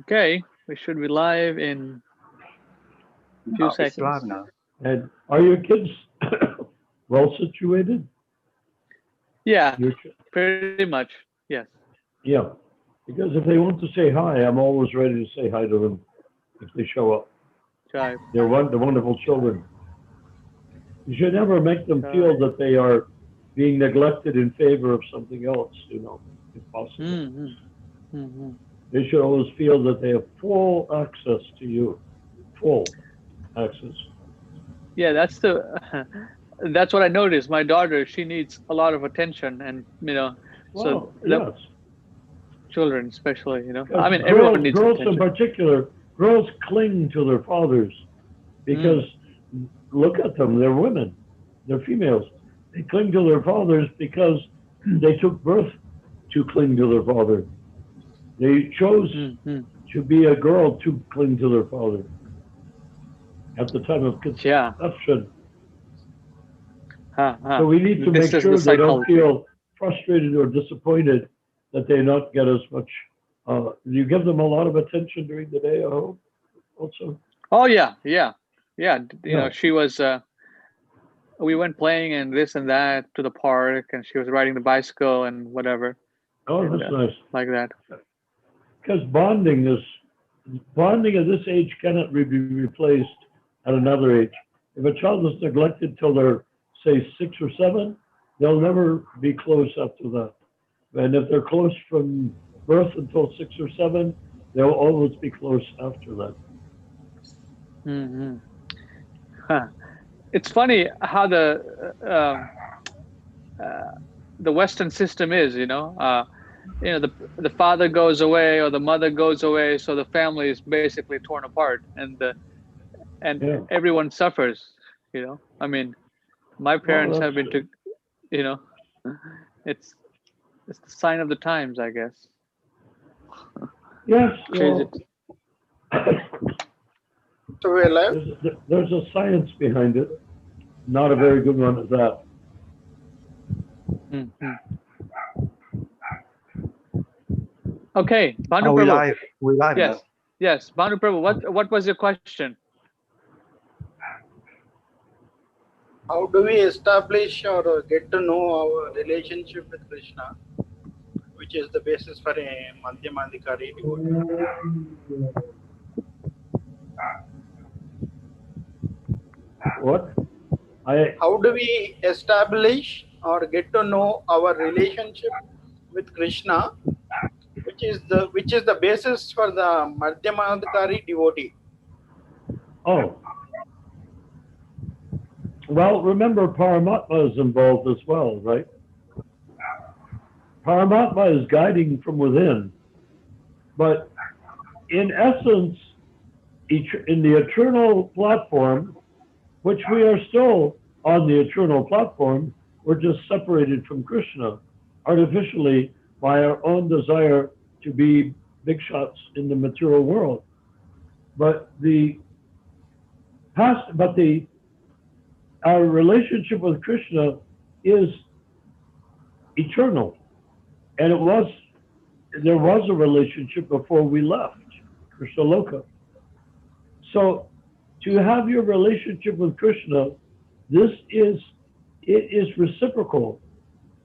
Okay, we should be live in a few No, it's live seconds. now. And are your kids well situated? Yeah, Your, pretty much. Yes. yeah, because if they want to say hi, I'm always ready to say hi to them if they show up. Jive. They're wonderful children. You should never make them Jive. feel that they are being neglected in favor of something else, if possible. Mm-hmm. Mm-hmm. They should always feel that they have full access to you, full access. Yeah, that's what I noticed. My daughter, she needs a lot of attention, and so Well, the yes, children, especially, because I mean, everyone needs girls in attention. particular, girls cling to their fathers because Mm. look at them, they're women, they're females. They cling to their fathers because they took birth to cling to their father. They chose Mm-hmm. to be a girl to cling to their father at the time of Yeah. conception. Huh, huh. So we need to This make is the sure they don't psychology. feel frustrated or disappointed that they not get as much. You give them a lot of attention during the day, I hope, also. Oh yeah, yeah, yeah. Yeah. She was. We went playing and this and that to the park, and she was riding the bicycle and whatever, Oh, and that's nice. like that. Because bonding at this age cannot be replaced at another age. If a child is neglected till they're, say, 6 or 7, they'll never be close after that. And if they're close from birth until 6 or 7, they'll always be close after that. Hmm. Huh. It's funny how uh, the Western system is. The father goes away or the mother goes away, so the family is basically torn apart, and Yeah. everyone suffers. I mean, my Well, parents have been to. You know, it's it's the sign of the times, I guess. yes. Crazy. Well, So we're live. there's a science behind it. Not a very good one at that. Hmm. Okay, Banu Oh, we Prabhu. live. We live Yes, now. yes, Banu Prabhu. What was your question? How do we establish or get to know our relationship with Krishna, which is the basis for a Madhyamadhikari devotee? What? How do we establish or get to know our relationship with Krishna, which is the basis for the Madhyamadhikari devotee? Oh, well, remember Paramatma is involved as well, right? Paramatma is guiding from within, but in essence, in the eternal platform, which we are still on the eternal platform, we're just separated from Krishna artificially by our own desire to be big shots in the material world. But our relationship with Krishna is eternal, and there was a relationship before we left Krishna Loka. So to have your relationship with Krishna, it is reciprocal.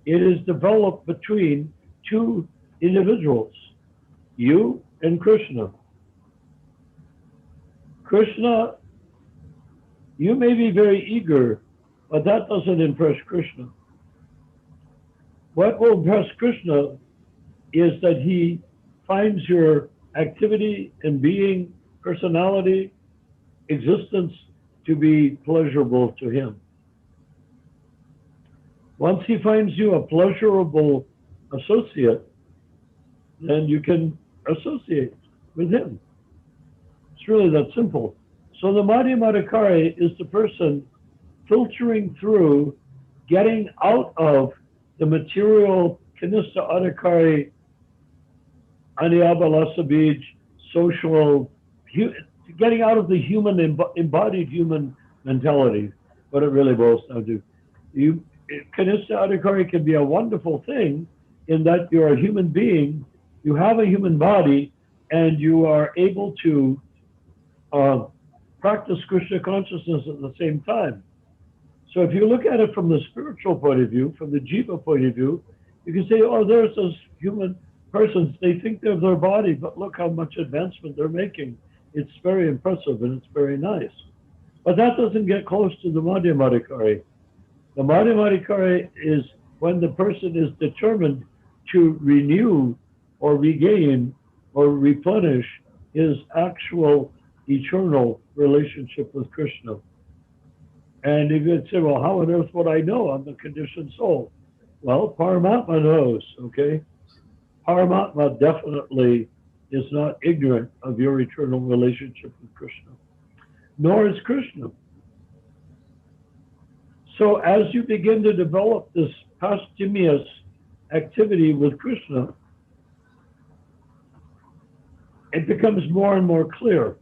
It is developed between two individuals, you and Krishna. Krishna, you may be very eager, but that doesn't impress Krishna. What will impress Krishna is that he finds your activity and being, personality, existence to be pleasurable to him. Once he finds you a pleasurable associate, then you can associate with him. It's really that simple. So the Madhyamadikari is the person filtering through, getting out of the material Kanista Adhikari, Anyabalasabij, social, getting out of the embodied human mentality, what it really boils down to. Kanista Adhikari can be a wonderful thing in that you're a human being, you have a human body, and you are able to uh, practice Krishna consciousness at the same time. So if you look at it from the spiritual point of view, from the jiva point of view, you can say, oh, there's those human persons. They think they're their body, but look how much advancement they're making. It's very impressive and it's very nice. But that doesn't get close to the Madhyamadikari. The Madhyamadikari is when the person is determined to renew or regain or replenish his actual eternal relationship with Krishna. And you could say, well, how on earth would I know? I'm a conditioned soul. Well, Paramatma knows, okay? Paramatma definitely is not ignorant of your eternal relationship with Krishna, nor is Krishna. So as you begin to develop this posthumous activity with Krishna, it becomes more and more clear.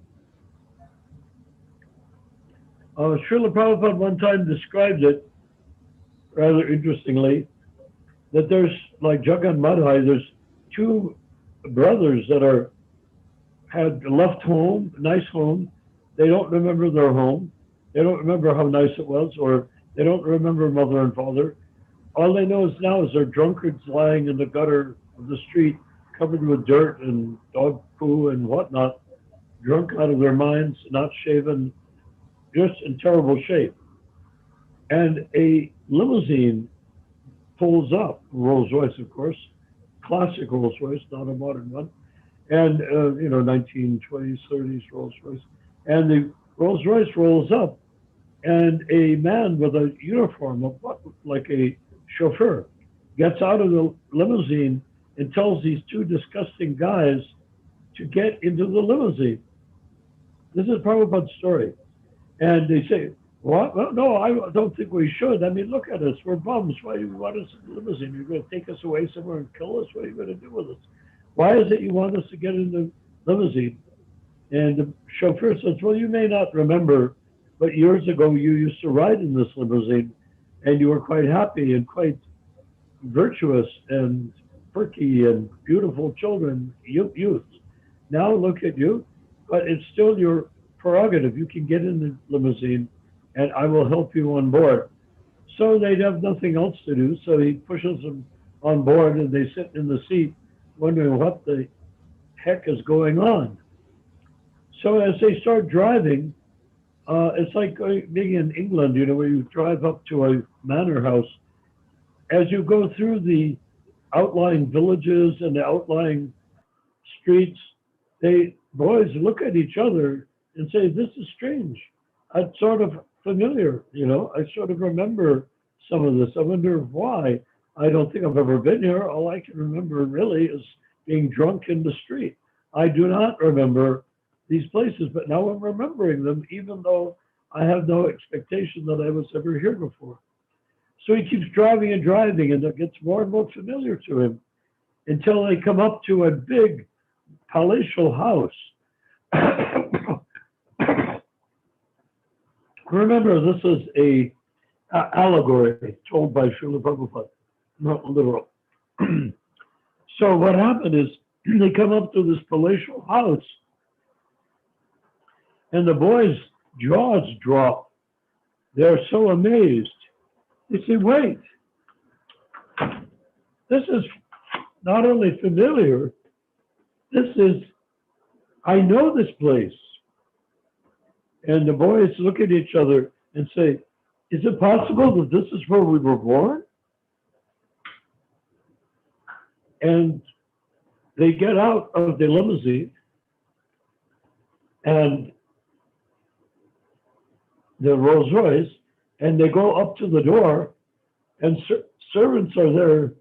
Srila Prabhupada one time described it rather interestingly, that there's, like Jagan Madhai, there's two brothers that had left home, nice home. They don't remember their home. They don't remember how nice it was, or they don't remember mother and father. All they know is now is they're drunkards lying in the gutter of the street, covered with dirt and dog poo and whatnot, drunk out of their minds, not shaven, just in terrible shape. And a limousine pulls up, Rolls Royce, of course, classic Rolls Royce, not a modern one, and 1920s, 30s Rolls Royce, and the Rolls Royce rolls up, and a man with a uniform, like a chauffeur, gets out of the limousine and tells these two disgusting guys to get into the limousine. This is Prabhupada's story. And they say, what? Well, no, I don't think we should. I mean, look at us. We're bums. Why do you want us in the limousine? You're going to take us away somewhere and kill us? What are you going to do with us? Why is it you want us to get in the limousine? And the chauffeur says, well, you may not remember, but years ago you used to ride in this limousine and you were quite happy and quite virtuous and perky and beautiful children, youth. Now look at you, but it's still your prerogative. You can get in the limousine and I will help you on board. So they'd have nothing else to do. So he pushes them on board and they sit in the seat wondering what the heck is going on. So as they start driving, it's like being in England, where you drive up to a manor house. As you go through the outlying villages and the outlying streets, boys look at each other and say, this is strange. It's sort of familiar, I sort of remember some of this. I wonder why. I don't think I've ever been here. All I can remember really is being drunk in the street. I do not remember these places, but now I'm remembering them, even though I have no expectation that I was ever here before. So he keeps driving and driving, and it gets more and more familiar to him until they come up to a big palatial house. Remember, this is a allegory told by Srila Prabhupada, not literal. So what happened is they come up to this palatial house, and the boys' jaws drop. They're so amazed. They say, wait, this is not only familiar, I know this place. And the boys look at each other and say, is it possible that this is where we were born? And they get out of the limousine and the Rolls Royce, and they go up to the door, and servants are there,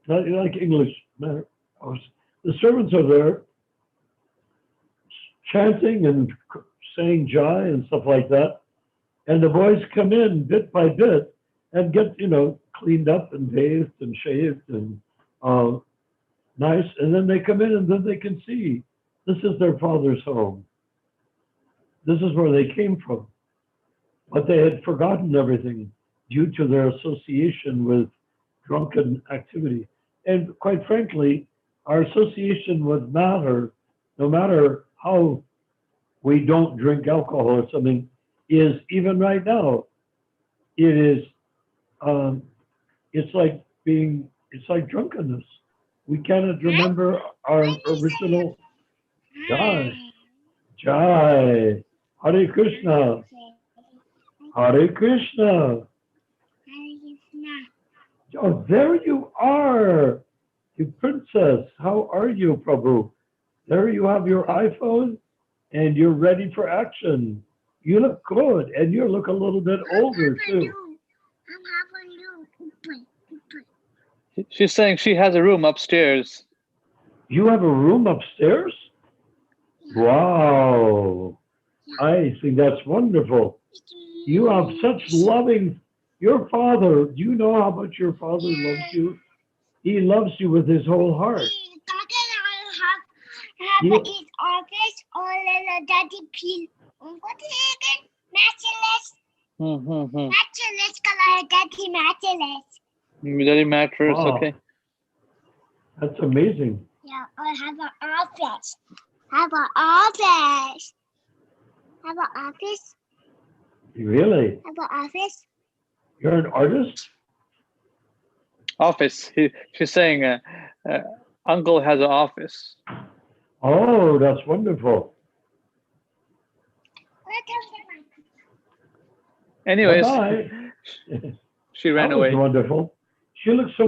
not like English, the servants are there chanting and saying Jai and stuff like that. And the boys come in bit by bit and get, cleaned up and bathed and shaved and nice. And then they come in and then they can see this is their father's home. This is where they came from. But they had forgotten everything due to their association with drunken activity. And quite frankly, our association with matter, no matter how we don't drink alcohol or something, is even right now, it is, um, it's like drunkenness. We cannot remember our original. Jai, Jai, Hare Krishna, Hare Krishna. Oh, there you are, you princess. How are you, Prabhu? There you have your iPhone and you're ready for action. You look good and you look a little bit older too. She's saying she has a room upstairs. You have a room upstairs? Wow. I think that's wonderful. You have such loving, your father, do you know how much your father loves you? He loves you with his whole heart. Have his office or daddy peel. Matchless color, daddy matchless. Very matters, Wow. okay. That's amazing. Yeah, I have an office. Have an office. Have an office. Really? Have an office. You're an artist? Office. She's saying uncle has an office. Oh, that's wonderful. Anyways, Bye-bye. she ran That was away. wonderful. She looks so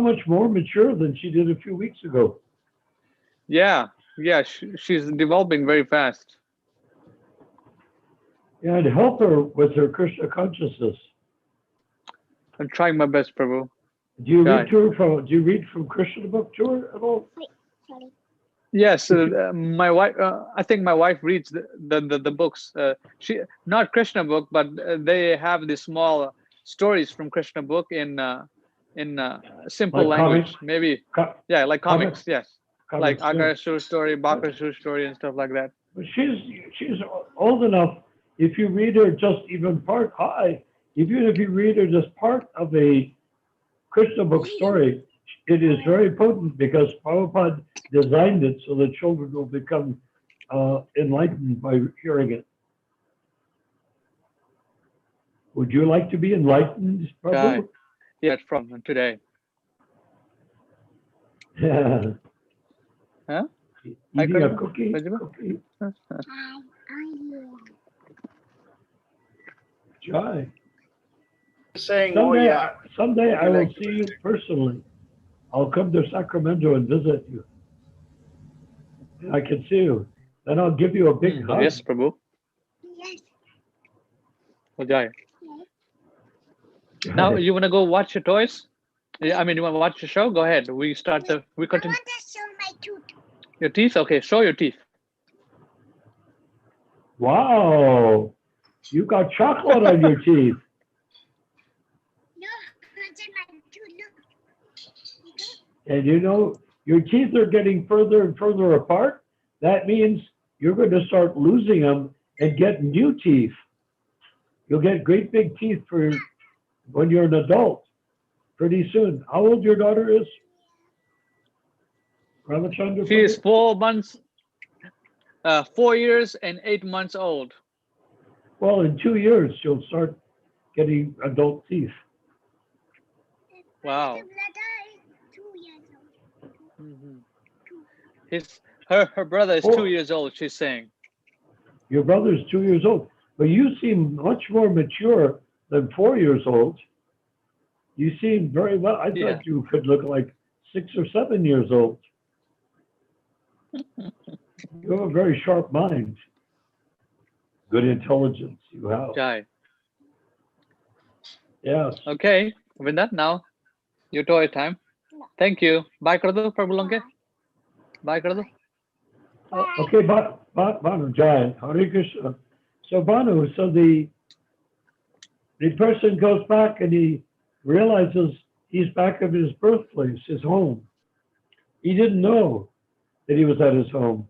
much more mature than she did a few weeks ago. Yeah, she's developing very fast. Yeah, and help her with her Krishna consciousness. I'm trying my best, Prabhu. Do you Jai. read to her from? Do you read from Krishna book to her at all? Sorry. Yes, my wife. I think my wife reads the books. She not Krishna book, but they have the small stories from Krishna book in simple Like language. comics? Maybe Co- like comics. Yes, like comics, yeah. Agarshur story, Bakashur story, and stuff like that. But she's old enough. If you read her just even part, even if you read her just part of a Krishna book story, it is very potent because Prabhupada designed it so that children will become enlightened by hearing it. Would you like to be enlightened, Prabhu? Yeah, it's from today. Yeah. Huh? Eating a Krishna? cookie? Rajima? Cookie? I Jai. Saying, oh yeah. Someday I Would you will like to see you personally. I'll come to Sacramento and visit you. And I can see you. Then I'll give you a big hug. Yes, Prabhu. yes. Jai. Jai. Now you wanna go watch your toys? I mean, you wanna watch the show? Go ahead. We I continue. want to show my tooth. Your teeth? Okay, show your teeth. Wow. You got chocolate on your teeth. No, that's my tooth. Look. And you know, your teeth are getting further and further apart. That means you're going to start losing them and get new teeth. You'll get great big teeth for when you're an adult pretty soon. How old your daughter is? Ramachandra? She is 4 months, 4 years and 8 months old. Well, in 2 years, she'll start getting adult teeth. Wow. The brother is 2 years old. Her brother is 2 years old. She's saying. Your brother's 2 years old, but you seem much more mature than 4 years old. You seem very well. I thought you could look like 6 or 7 years old. You have a very sharp mind. Good intelligence you have. Jai. Yes. Okay, with that now, your toy time. Thank you. Bye, Kardu, Prabhulanke. Bye, Kardu. Okay, Banu, Jai, Hare Krishna. So Banu, so the person goes back and he realizes he's back at his birthplace, his home. He didn't know that he was at his home.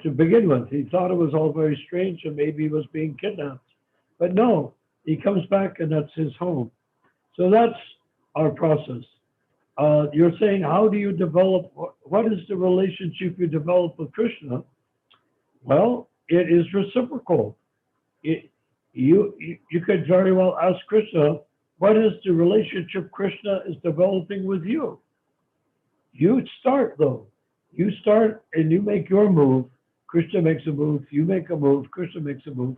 To begin with, he thought it was all very strange and maybe he was being kidnapped. But no, he comes back and that's his home. So that's our process. You're saying, how do you develop, what is the relationship you develop with Krishna? Well, it is reciprocal. You could very well ask Krishna, what is the relationship Krishna is developing with you? You start though. You start and you make your move. Krishna makes a move. You make a move. Krishna makes a move.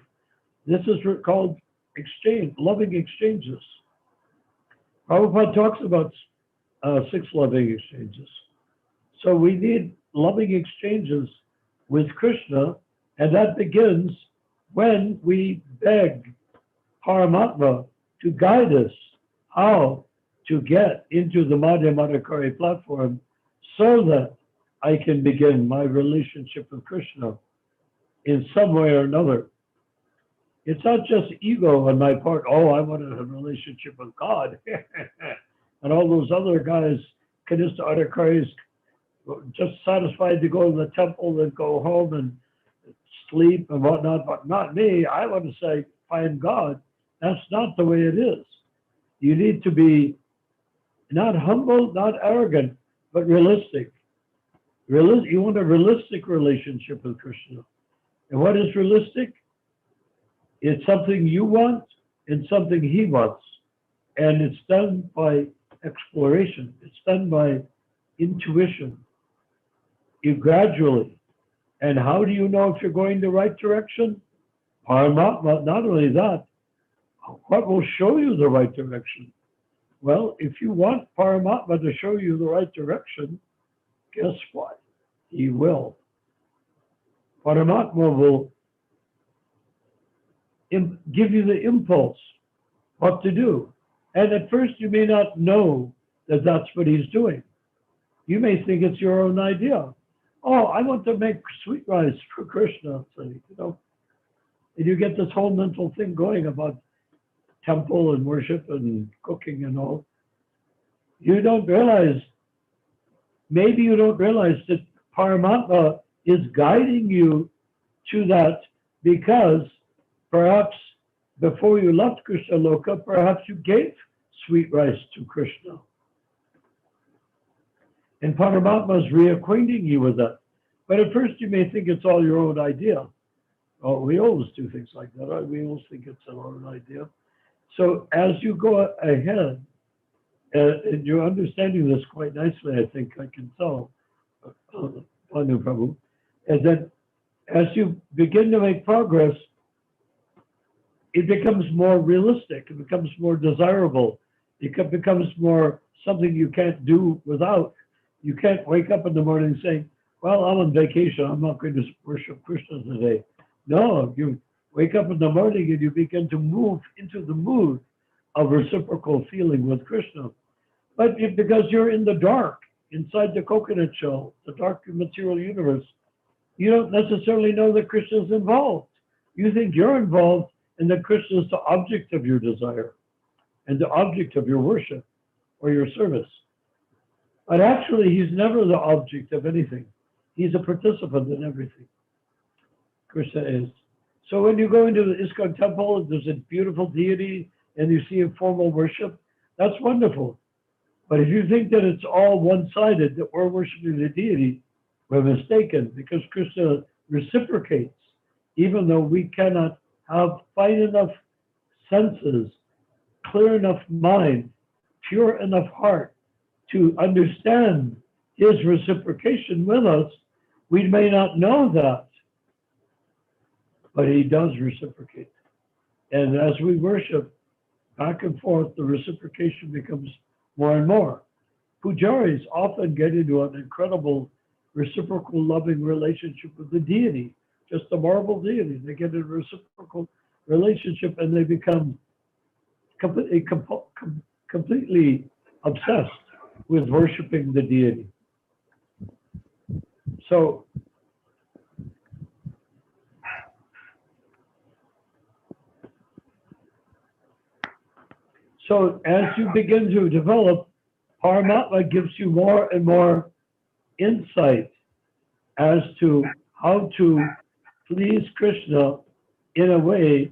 This is called exchange, loving exchanges. Prabhupada talks about 6 loving exchanges. So we need loving exchanges with Krishna, and that begins when we beg Paramatma to guide us how to get into the Madhyamadakari platform so that I can begin my relationship with Krishna in some way or another. It's not just ego on my part, oh, I want a relationship with God. And all those other guys, Kanista Adhikaris, just satisfied to go to the temple and go home and sleep and whatnot, but not me. I want to say, find God. That's not the way it is. You need to be not humble, not arrogant, but realistic. You want a realistic relationship with Krishna. And what is realistic? It's something you want and something he wants. And it's done by exploration. It's done by intuition. You gradually. And how do you know if you're going the right direction? Paramatma, not only that, what will show you the right direction? Well, if you want Paramatma to show you the right direction, guess what? He will. Paramatma will give you the impulse what to do. And at first you may not know that that's what he's doing. You may think it's your own idea. Oh, I want to make sweet rice for Krishna, say, and you get this whole mental thing going about temple and worship and cooking and all. You don't realize, maybe you don't realize that Paramatma is guiding you to that because perhaps before you left Krishna Loka, perhaps you gave sweet rice to Krishna. And Paramatma is reacquainting you with that. But at first you may think it's all your own idea. Oh, we always do things like that. Right? We always think it's our own idea. So as you go ahead, and you're understanding this quite nicely, I think I can tell, Panu Prabhu, and then as you begin to make progress, it becomes more realistic, it becomes more desirable, it becomes more something you can't do without. You can't wake up in the morning saying, well, I'm on vacation, I'm not going to worship Krishna today. No, you wake up in the morning and you begin to move into the mood of reciprocal feeling with Krishna. But because you're in the dark, inside the coconut shell, the dark material universe, you don't necessarily know that Krishna is involved. You think you're involved and that Krishna is the object of your desire and the object of your worship or your service. But actually, he's never the object of anything. He's a participant in everything. Krishna is. So when you go into the ISKCON temple, there's a beautiful deity and you see a formal worship, that's wonderful. But if you think that it's all one-sided, that we're worshiping the deity, we're mistaken, because Krishna reciprocates, even though we cannot have fine enough senses, clear enough mind, pure enough heart to understand his reciprocation with us. We may not know that, but he does reciprocate. And as we worship back and forth, the reciprocation becomes more and more. Pujaris often get into an incredible reciprocal loving relationship with the deity, just the marble deity. They get in a reciprocal relationship and they become completely obsessed with worshiping the deity. So as you begin to develop, Paramatma gives you more and more insight as to how to please Krishna in a way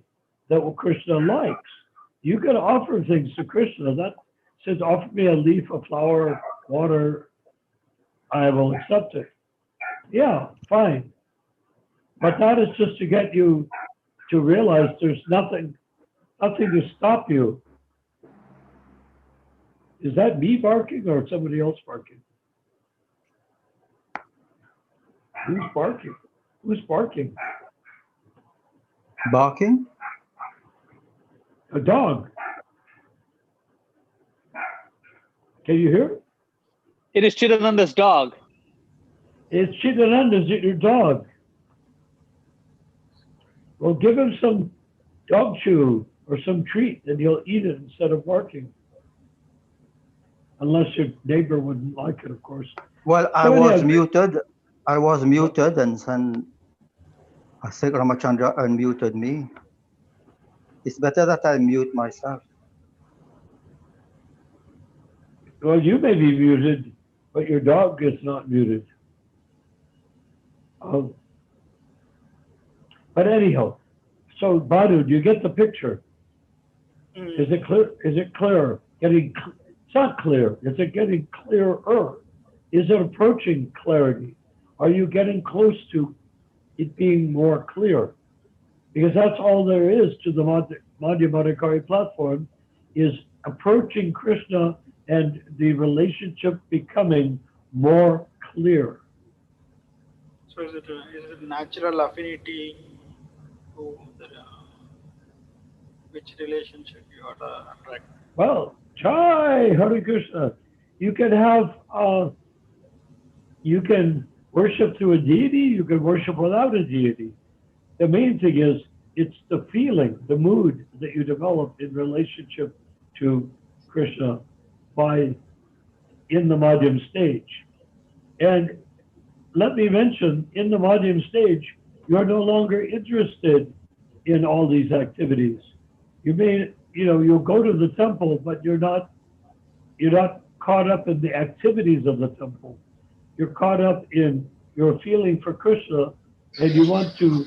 that Krishna likes. You can offer things to Krishna. That says, offer me a leaf, a flower, water, I will accept it. Yeah, fine. But that is just to get you to realize there's nothing to stop you. Is that me barking or somebody else barking? Who's barking? Who's barking? Barking? A dog. Can you hear? It is Chidananda's dog. It's Chidananda, is it your dog? Well, give him some dog chew or some treat and he'll eat it instead of barking. Unless your neighbor wouldn't like it, of course. Well, I So was anyhow, muted. I was muted, and then I think Ramachandra unmuted me. It's better that I mute myself. well, you may be muted, but your dog is not muted. But anyhow, so Badu, do you get the picture? Is it clear? Is it clear? It's not clear. Is it getting clearer? Is it approaching clarity? Are you getting close to it being more clear? Because that's all there is to the Madhyamadikari platform, is approaching Krishna and the relationship becoming more clear. So is it natural affinity to which relationship you are attracted? Well, Jai Hare Krishna. You can have, you can worship through a deity, you can worship without a deity. The main thing is, it's the feeling, the mood that you develop in relationship to Krishna in the Madhyam stage. And let me mention, in the Madhyam stage, you're no longer interested in all these activities. You may, you'll go to the temple, but you're not caught up in the activities of the temple. You're caught up in your feeling for Krishna, and you want to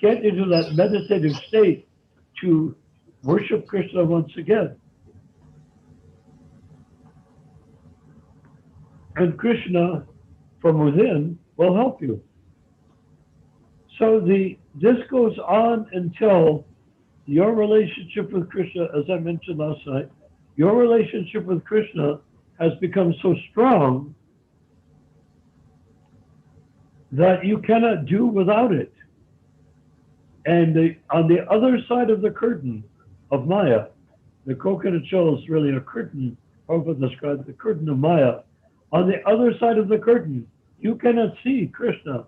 get into that meditative state to worship Krishna once again. And Krishna from within will help you. So this goes on until your relationship with Krishna, as I mentioned last night, your relationship with Krishna has become so strong that you cannot do without it. And on the other side of the curtain of Maya, the coconut shell is really a curtain. Prabhupada described the curtain of Maya. On the other side of the curtain, you cannot see Krishna,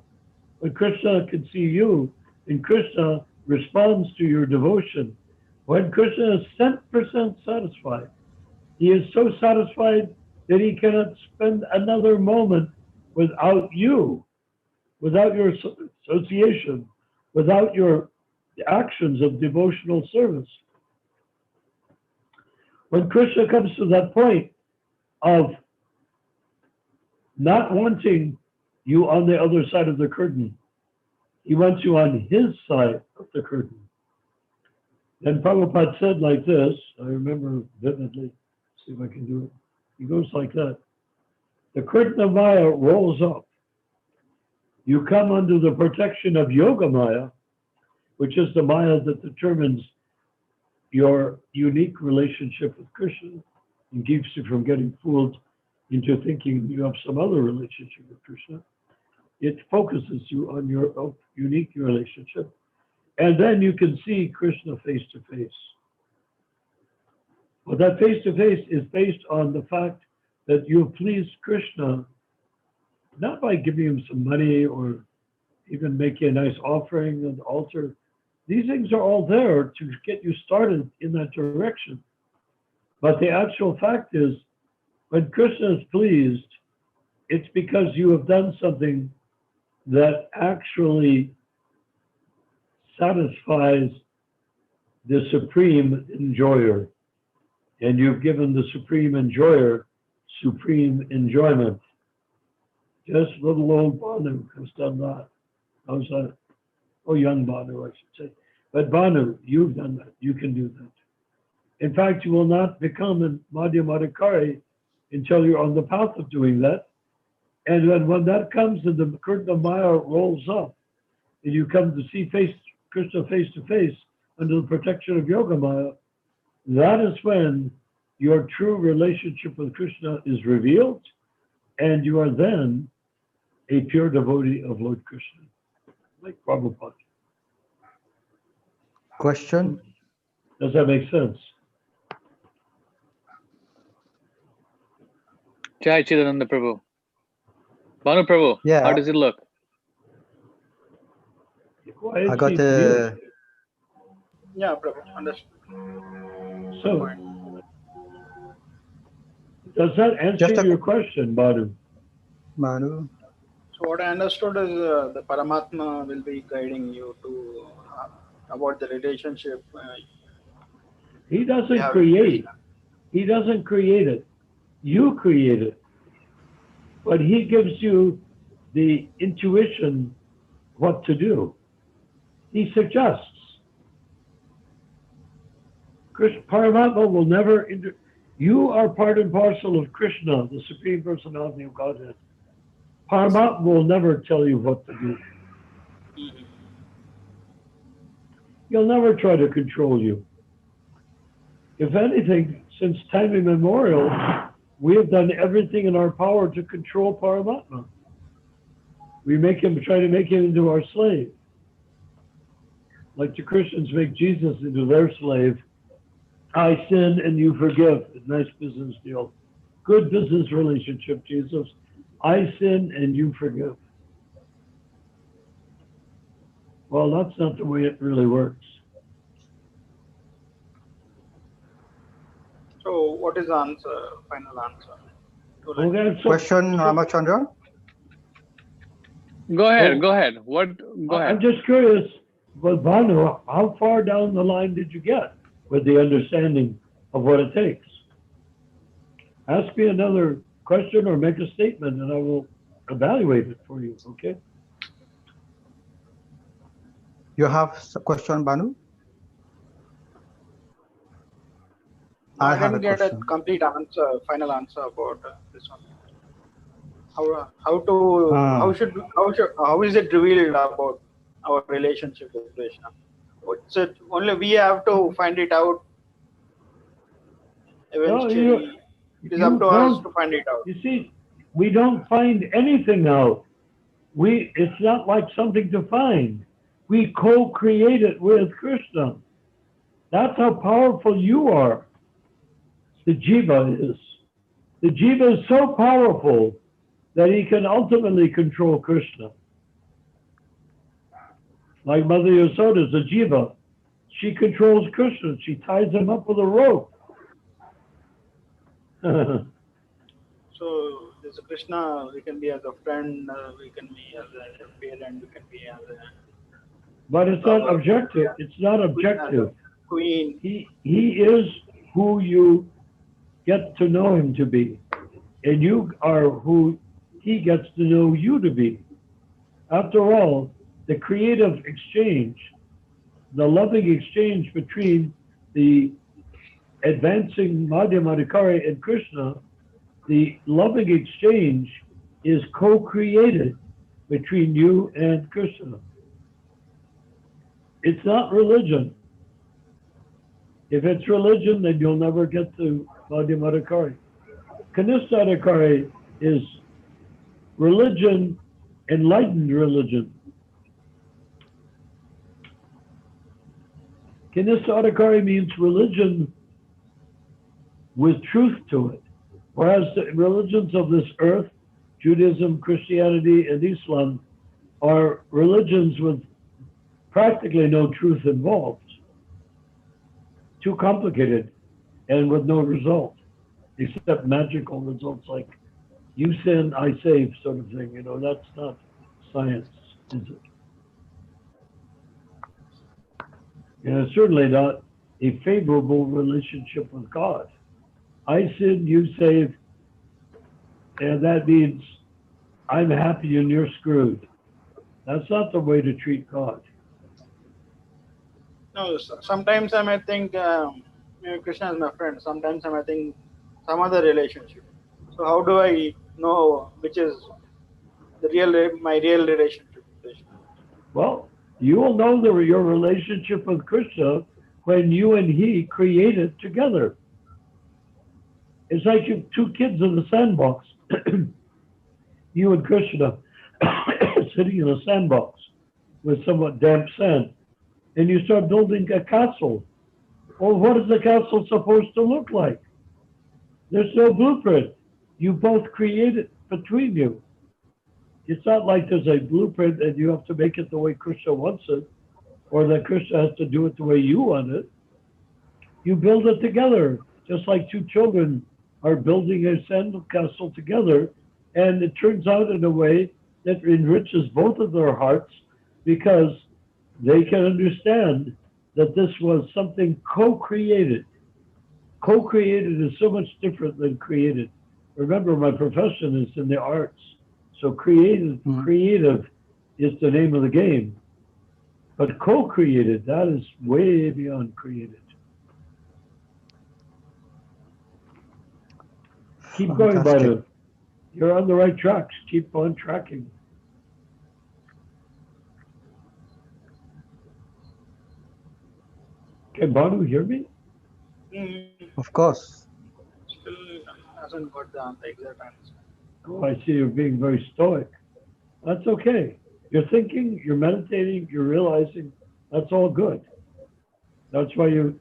but Krishna can see you, and Krishna responds to your devotion. When Krishna is 100% satisfied, he is so satisfied that he cannot spend another moment without you, without your association, without your actions of devotional service. When Krishna comes to that point of not wanting you on the other side of the curtain, he wants you on his side of the curtain. Then Prabhupada said like this, I remember vividly, see if I can do it. He goes like that. The curtain of Maya rolls up. You come under the protection of Yoga Maya, which is the Maya that determines your unique relationship with Krishna and keeps you from getting fooled into thinking you have some other relationship with Krishna. It focuses you on your unique relationship. And then you can see Krishna face to face. But that face to face is based on the fact that you have pleased Krishna, not by giving him some money or even making a nice offering on the altar. These things are all there to get you started in that direction. But the actual fact is, when Krishna is pleased, it's because you have done something that actually satisfies the supreme enjoyer. And you've given the supreme enjoyer supreme enjoyment. Just little old Banu has done that. How's that? Oh, young Banu, I should say. But Banu, you've done that. You can do that. In fact, you will not become a Madhyamadikari until you're on the path of doing that. And then when that comes and the curtain of Maya rolls up, and you come to see Krishna face to face under the protection of Yoga Maya, that is when your true relationship with Krishna is revealed, and you are then a pure devotee of Lord Krishna, like Prabhupada. Question? Does that make sense? Jai Chidananda Prabhu. Banu Prabhu, Yeah. how does it look? Quiet, I got keep a mute. Yeah, Prabhu, understood. So, does that answer Just a- your question, Madhu? Manu. So what I understood is the Paramatma will be guiding you to about the relationship. He we doesn't have with create. Krishna. He doesn't create it. You create it. But he gives you the intuition what to do. He suggests. Paramatma will never you are part and parcel of Krishna, the Supreme Personality of Godhead. Paramatma will never tell you what to do. Mhm. He'll never try to control you. If anything, since time immemorial, we have done everything in our power to control Paramatma. We try to make him into our slave. Like the Christians make Jesus into their slave. I sin and you forgive. Nice business deal. Good business relationship, Jesus. I sin and you forgive. Well, that's not the way it really works. So what is the answer? Final answer? Okay, so Question, Ramachandra? Go ahead, Oh. go ahead. What? Go I'm ahead. just curious, with Banu, how far down the line did you get with the understanding of what it takes? Ask me another question or make a statement and I will evaluate it for you, okay? You have a question, Banu? No, I I have a didn't get a question. complete answer, final answer about this one. How is it revealed about our relationship with Krishna? What's it? Only we have to find it out. No, Eventually, it is up you to us don't, to find it out. you see, we don't find anything out. It's not like something to find. We co-create it with Krishna. That's how powerful you are. The jiva is. The jiva is so powerful that he can ultimately control Krishna. Like Mother Yasoda is a jiva. She controls Krishna. She ties him up with a rope. So there's a Krishna. We can be as a friend. We can be as a parent. We can be as a But it's not lover. objective. It's not As objective. a queen. He is who you get to know him to be. And you are who he gets to know you to be. After all, the creative exchange, the loving exchange between the advancing Madhyamadikari and Krishna, the loving exchange is co-created between you and Krishna. It's not religion. If it's religion, then you'll never get to Madhyamadikari. Kanistadikari is religion, enlightened religion. Kanistadikari means religion with truth to it. Whereas the religions of this earth, Judaism, Christianity, and Islam, are religions with practically no truth involved. Too complicated and with no result, except magical results like you sin, I save sort of thing. That's not science, is it? And it's certainly not a favorable relationship with God. I sin, you save, and that means I'm happy and you're screwed. That's not the way to treat God. No, sometimes I might think maybe Krishna is my friend. Sometimes I might think some other relationship. So how do I know which is the my real relationship with Krishna? Well, you will know your relationship with Krishna when you and he create it together. It's like you two kids in the sandbox. You and Krishna sitting in a sandbox with somewhat damp sand, and you start building a castle. Well, what is the castle supposed to look like? There's no blueprint. You both create it between you. It's not like there's a blueprint and you have to make it the way Krishna wants it, or that Krishna has to do it the way you want it. You build it together, just like two children are building a sandcastle together, and it turns out in a way that enriches both of their hearts because they can understand that this was something co-created. Co-created is so much different than created. Remember, my profession is in the arts, so creative is the name of the game. But co-created, that is way beyond created. Keep going, Fantastic. Banu. You're on the right tracks. Keep on tracking. Can Banu hear me? Of course. Still hasn't got the exact answer. Oh, I see you're being very stoic. That's okay. You're thinking, you're meditating, you're realizing. That's all good. That's why you're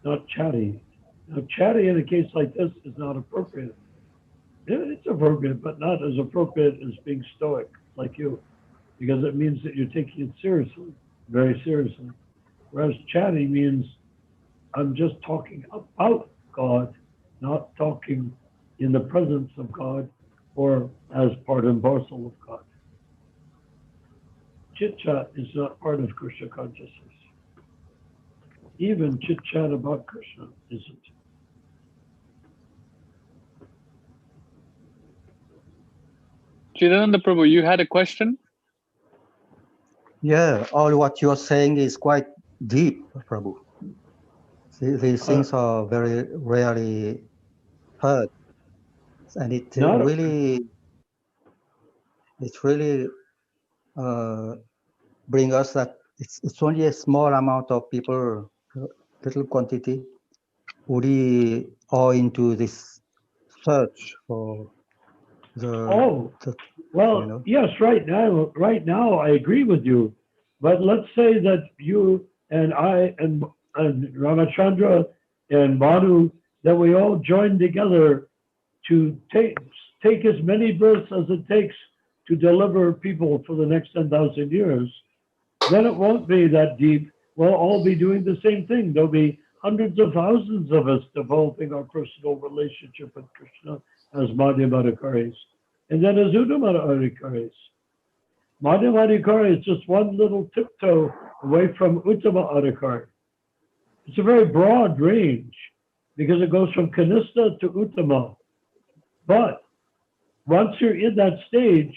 not chatty. Now, chatty in a case like this is not appropriate. It's appropriate, but not as appropriate as being stoic like you, because it means that you're taking it seriously, very seriously. Whereas chatty means I'm just talking about God, not talking in the presence of God or as part and parcel of God. Chit chat is not part of Krishna consciousness. Even chit chat about Krishna isn't. Chidananda Prabhu, you had a question? Yeah, all what you're saying is quite deep, Prabhu. These things are very rarely heard, and it really bring us that it's only a small amount of people, little quantity, who are into this search for Yes, right now I agree with you. But let's say that you and I and Ramachandra and Manu, that we all join together to take as many births as it takes to deliver people for the next 10,000 years. Then it won't be that deep. We'll all be doing the same thing. There'll be hundreds of thousands of us developing our personal relationship with Krishna as Madhyamadikaris. And then as Uttama-adhikaris. Madhyamadikari is just one little tiptoe away from Uttama-adhikari. It's a very broad range because it goes from Kanista to Uttama. But once you're in that stage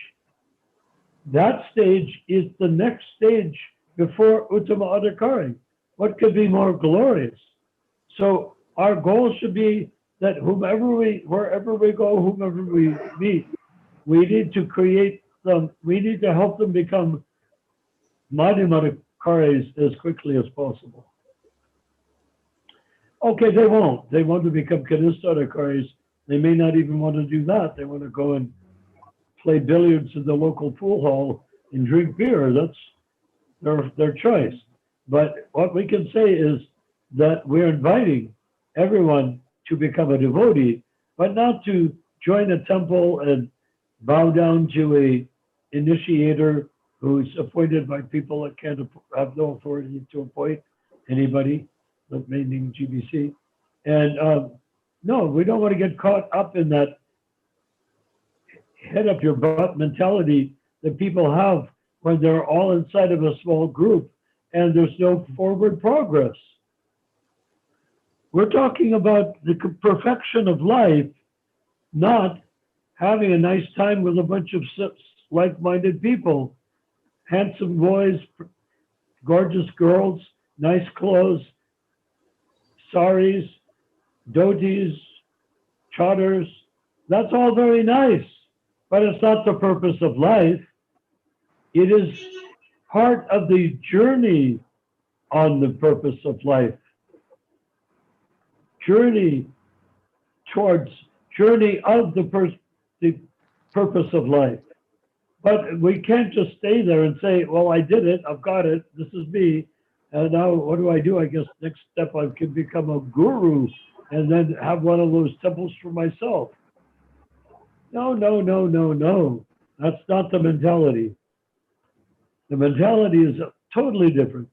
is the next stage before Uttama-adhikari. What could be more glorious? So our goal should be that wherever we go, whomever we meet, we need to create them, we need to help them become Madhyamadikaris as quickly as possible. Okay, they won't. They want to become Kanista-adhikaris. They may not even want to do that. They want to go and play billiards in the local pool hall and drink beer. That's their choice. But what we can say is that we're inviting everyone to become a devotee, but not to join a temple and bow down to a initiator who's appointed by people that can't have no authority to appoint anybody, meaning GBC. And no, we don't want to get caught up in that head up your butt mentality that people have when they're all inside of a small group and there's no forward progress. We're talking about the perfection of life, not having a nice time with a bunch of like-minded people, handsome boys, gorgeous girls, nice clothes, saris, dhotis, chadars, That's all very nice, but it's not the purpose of life. It is part of the journey on the purpose of life. Journey of the purpose of life. But we can't just stay there and say, well, I did it, I've got it, this is me, and now what do? I guess next step I can become a guru and then have one of those temples for myself. No. That's not the mentality. The mentality is totally different.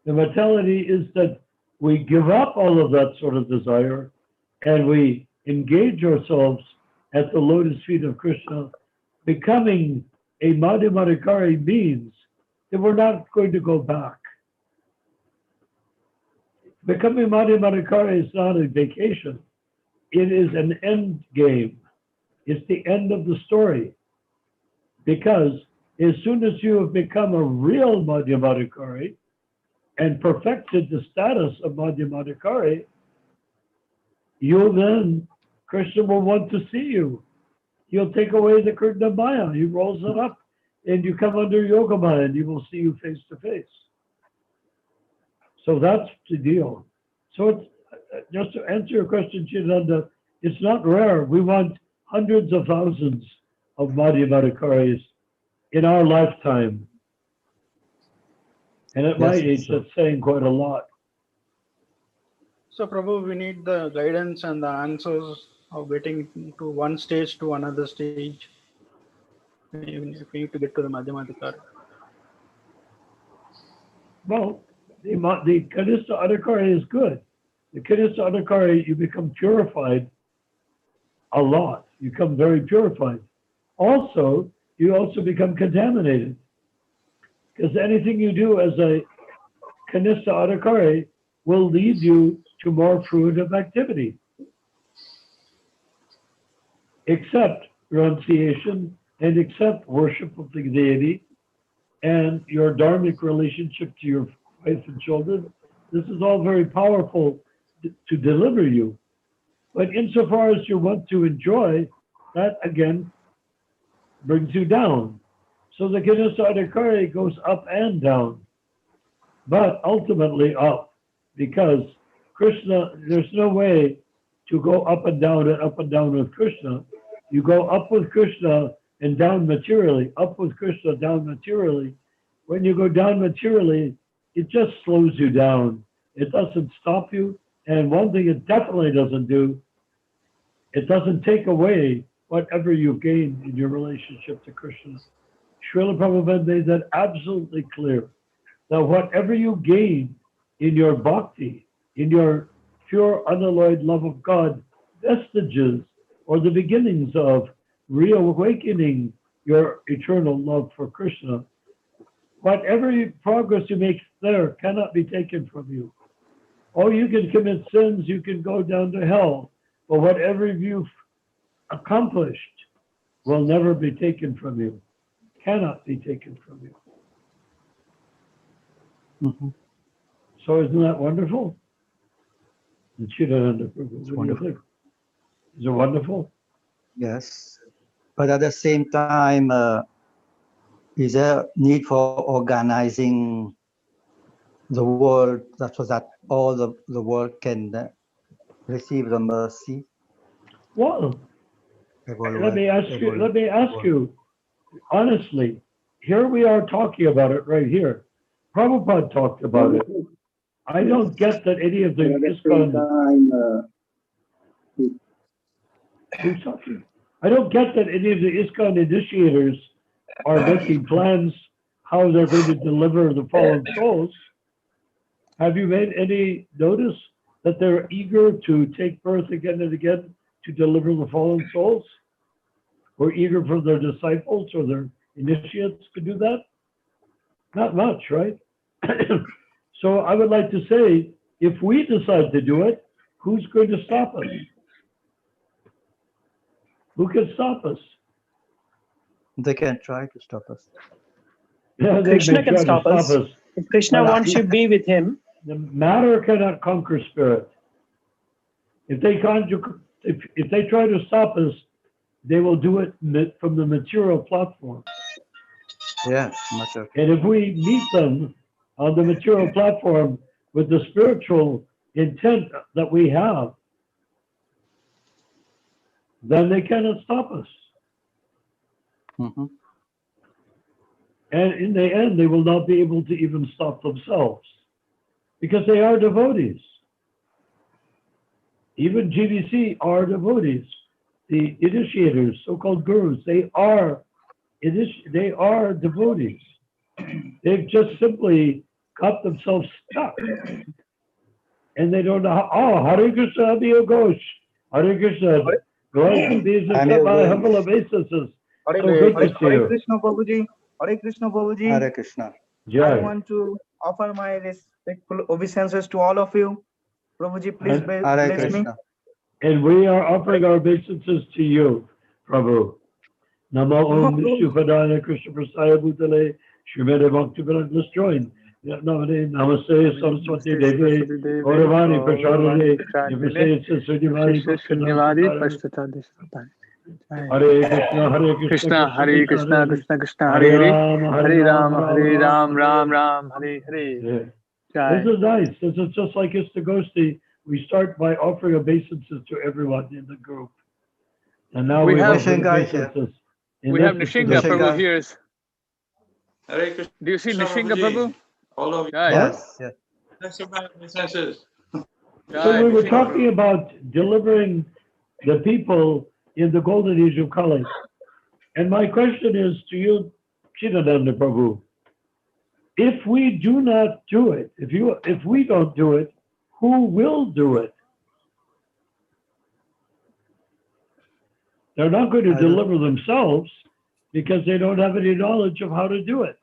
The mentality is that we give up all of that sort of desire and we engage ourselves at the lotus feet of Krishna. Becoming a Madhyamadikari means that we're not going to go back. Becoming Madhyamadikari is not a vacation. It is an end game. It's the end of the story. Because as soon as you have become a real Madhyamadikari and perfected the status of Madhyamadikari, Krishna will want to see you. He'll take away the curtain of Maya. He rolls it up and you come under Yoga Maya and he will see you face to face. So that's the deal. So it's, just to answer your question, Chidananda, it's not rare. We want hundreds of thousands of Madhyamadikaris in our lifetime. And at my age, that's saying quite a lot. So Prabhu, we need the guidance and the answers of getting to one stage to another stage. Even if we need to get to the Madhyamadikari. Well, the Kanistha Adhikari is good. The Kanistha Adhikari, you become purified a lot. You become very purified. Also, you also become contaminated. Because anything you do as a Kanistha Adhikari will lead you to more fruitive activity. Except renunciation and except worship of the deity and your dharmic relationship to your wife and children. This is all very powerful to deliver you. But insofar as you want to enjoy, that again brings you down. So the Kanistha Adhikari goes up and down, but ultimately up, because Krishna, there's no way to go up and down with Krishna. You go up with Krishna and down materially, up with Krishna, down materially. When you go down materially, it just slows you down. It doesn't stop you. And one thing it definitely doesn't do, it doesn't take away whatever you've gained in your relationship to Krishna. Srila Prabhupada made that absolutely clear, that whatever you gain in your bhakti, in your pure unalloyed love of God, vestiges or the beginnings of reawakening your eternal love for Krishna, whatever progress you make there cannot be taken from you. Oh, you can commit sins, you can go down to hell, but whatever you've accomplished will never be taken from you, cannot be taken from you. Mm-hmm. So isn't that wonderful? It's wonderful. Is it wonderful? Yes. But at the same time, is there need for organizing the world so that all the world can receive the mercy? Well, let me ask you, honestly, here we are talking about it right here. Prabhupada talked about it. I don't get that any of the ISKCON... Who's talking? I don't get that any of the ISKCON initiators are making plans how they're going to deliver the fallen souls. Have you made any notice that they're eager to take birth again and again to deliver the fallen souls? Or eager for their disciples or their initiates to do that? Not much, right? So I would like to say, if we decide to do it, who's going to stop us? Who can stop us? They can try to stop us. Yeah, Krishna can stop us. If Krishna wants you to be with him. The matter cannot conquer spirit. If they try to stop us, they will do it from the material platform. Yes, matter. And if we meet them on the material platform with the spiritual intent that we have, then they cannot stop us. Mm-hmm. And in the end, they will not be able to even stop themselves because they are devotees. Even GBC are devotees. The initiators, so-called gurus, they are devotees. They've just simply got themselves stuck. And they don't know how, oh, Hare Krishna, Hare Ghosh, Hare Krishna. Right? These are some my humble obeisances. So good to see you. Hare Krishna Prabhuji. Hare Krishna Prabhuji. Hare Krishna. I want to offer my respectful obeisances to all of you. Prabhuji, please Hare bless me. Krishna. And we are offering our obeisances to you, Prabhu. Namo Om Vishnu Padaya Krishna Prasaya Bhutale Shrimade Bhaktivedanta. Let's join. Namaste Saraswati Devi Gauravani Prachadane Namaste Sunyavadi Bhaktivedanta. Hare Krishna Krishna Hare Krishna Krishna Krishna Hare Hare Hare Ram Ram Ram Hare Hare. This is nice. This is just like Istagosti. We start by offering obeisances to everyone in the group. And now We we have offer Nishinga obeisances. we have Nishinga Prabhu here. Hare Krishna. Do you see Nishinga Prabhuji. Prabhu? All of you. Yes, yes. That's about my senses. So we were talking about delivering the people in the golden age of Kali. And my question is to you, Chidananda Prabhu, if we do not do it, if we don't do it, who will do it? They're not going to deliver themselves because they don't have any knowledge of how to do it.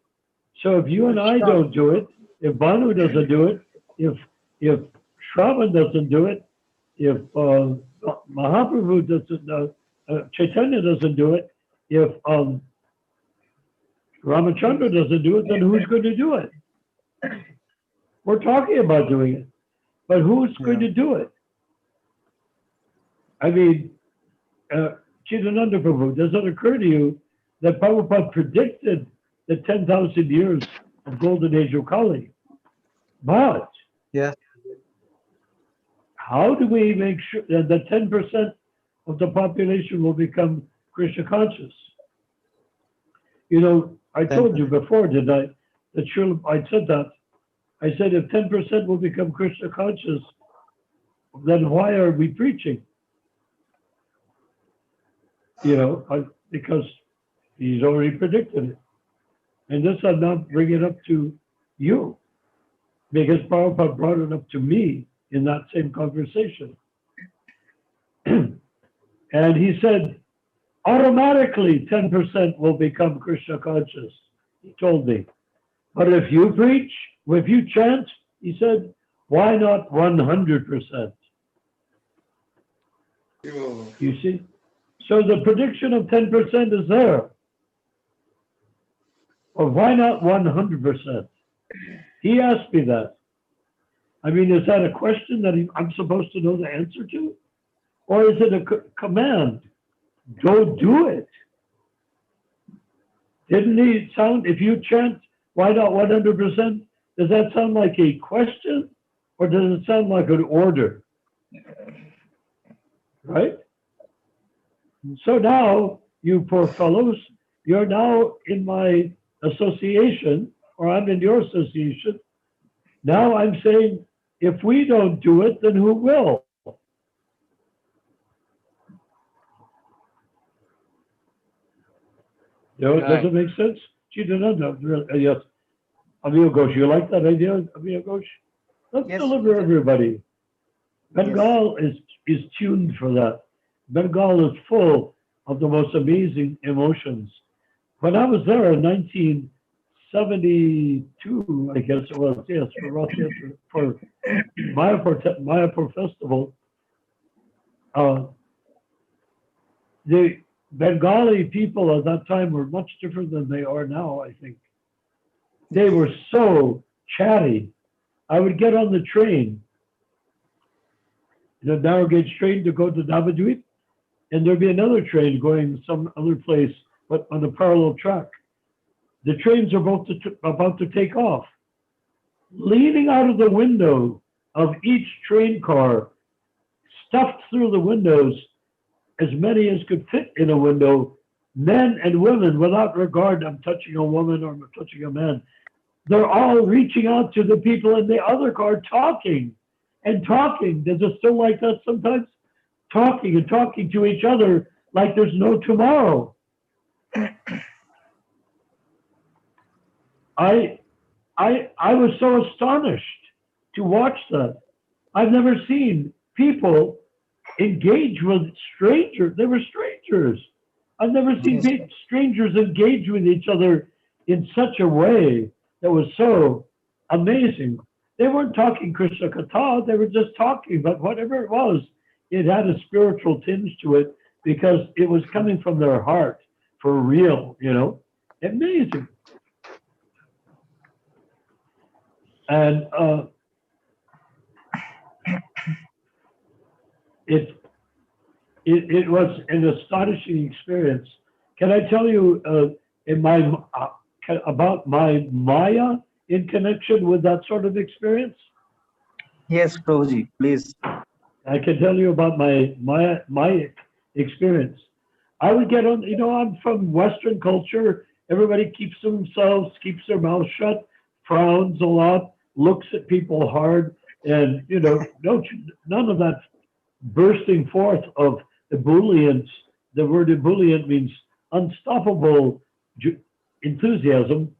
So if you and I don't do it, if Banu doesn't do it, if Shravan doesn't do it, if Mahaprabhu doesn't, Chaitanya doesn't do it, if Ramachandra doesn't do it, then who's going to do it? We're talking about doing it, but who's going to do it? I mean, Chidananda Prabhu, does it occur to you that Prabhupada predicted the 10,000 years of golden age of Kali? But Yes. how do we make sure that the 10% of the population will become Krishna conscious? You know, I told you before, didn't I? That I said that. I said if 10% will become Krishna conscious, then why are we preaching? You know, because he's already predicted it. And this I'm not bringing it up to you, because Prabhupada brought it up to me in that same conversation. And he said, automatically 10% will become Krishna conscious. He told me. But if you preach, if you chant, he said, why not 100%? You see? So the prediction of 10% is there. Or why not 100%? He asked me that. I mean, is that a question that I'm supposed to know the answer to? Or is it a command? Go do it. Didn't he sound, if you chant, why not 100%? Does that sound like a question? Or does it sound like an order? Right? So now, you poor fellows, you're now in my association, or I'm in your association. Now I'm saying, if we don't do it, then who will? Does it make sense? Yes. Amir Ghosh, you like that idea, Amir Ghosh? Let's deliver everybody. Bengal is tuned for that. Bengal is full of the most amazing emotions. When I was there in 1972, I guess it was, yes, for Mayapur Festival, the Bengali people at that time were much different than they are now, I think. They were so chatty. I would get on the train, the narrow gauge train to go to Navadvip, and there'd be another train going some other place, but on a parallel track. The trains are both about to take off. Leaning out of the window of each train car, stuffed through the windows, as many as could fit in a window, men and women, without regard, I'm touching a woman or I'm touching a man. They're all reaching out to the people in the other car, talking and talking. Does it still like that sometimes? Talking and talking to each other like there's no tomorrow. I was so astonished to watch that. I've never seen people engage with strangers. They were strangers. I've never seen strangers engage with each other in such a way that was so amazing. They weren't talking Krishna Katha, they were just talking, but whatever it was, it had a spiritual tinge to it because it was coming from their heart for real, you know? Amazing. And it was an astonishing experience. Can I tell you about my Maya in connection with that sort of experience? Yes, Prabhuji, please. I can tell you about my Maya experience. I would get on, you know, I'm from Western culture. Everybody keeps to themselves, keeps their mouth shut, frowns a lot, looks at people hard, and, you know, none of that bursting forth of ebullience. The word ebullient means unstoppable enthusiasm.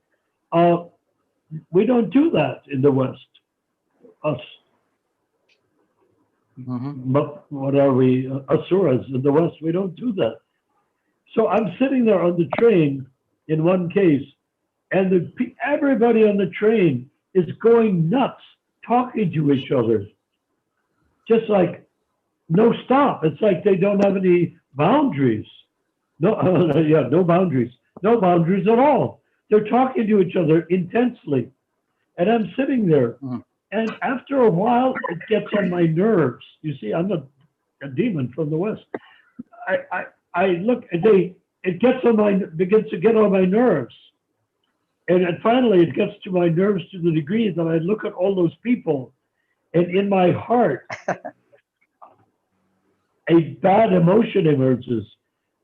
We don't do that in the West. Us. But what are we? Asuras in the West, we don't do that. So I'm sitting there on the train in one case, and everybody on the train is going nuts, talking to each other. Just like no stop. It's like they don't have any boundaries. No, no boundaries. No boundaries at all. They're talking to each other intensely. And I'm sitting there. And after a while, it gets on my nerves. You see, I'm a demon from the West. I look, it gets on begins to get on my nerves. And then finally, it gets to my nerves to the degree that I look at all those people, and in my heart, a bad emotion emerges.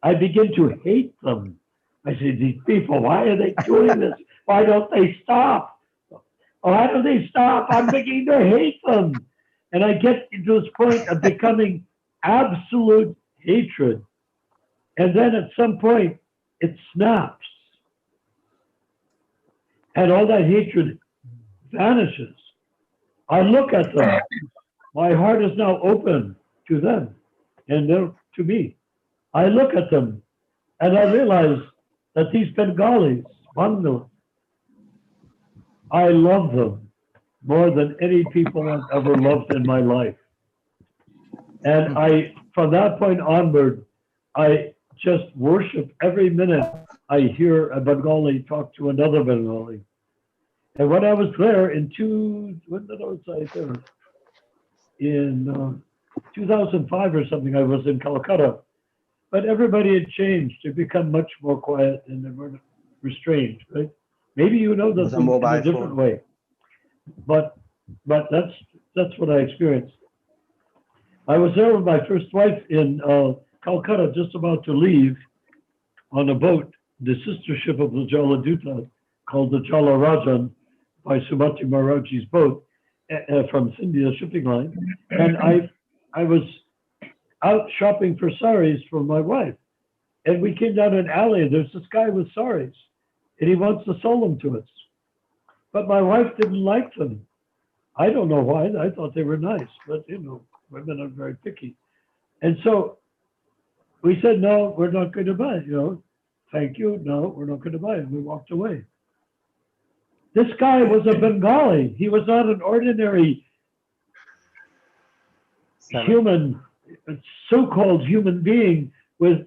I begin to hate them. I say, these people, why are they doing this? Why don't they stop? Why don't they stop? I'm beginning to hate them. And I get to this point of becoming absolute hatred. And then at some point, it snaps. And all that hatred vanishes. I look at them. My heart is now open to them and they're to me. I look at them and I realize that these Bengalis, Bangla, I love them more than any people I've ever loved in my life. And from that point onward, I just worship every minute I hear a Bengali talk to another Bengali. And when I was there when did I was there? In 2005 or something, I was in Calcutta. But everybody had changed. They'd become much more quiet and they weren't restrained, right? Maybe you know this in a different way. But that's what I experienced. I was there with my first wife in Calcutta, just about to leave on a boat, the sister ship of the Jaladuta, called the Jala Rajan, by Sumati Maharaji's boat from India shipping line. And I was out shopping for saris for my wife. And we came down an alley and there's this guy with saris and he wants to sell them to us. But my wife didn't like them. I don't know why. I thought they were nice, but you know, women are very picky. And so we said, no, we're not going to buy it. You know, thank you. No, we're not going to buy it. We walked away. This guy was a Bengali. He was not an ordinary human, so-called human being with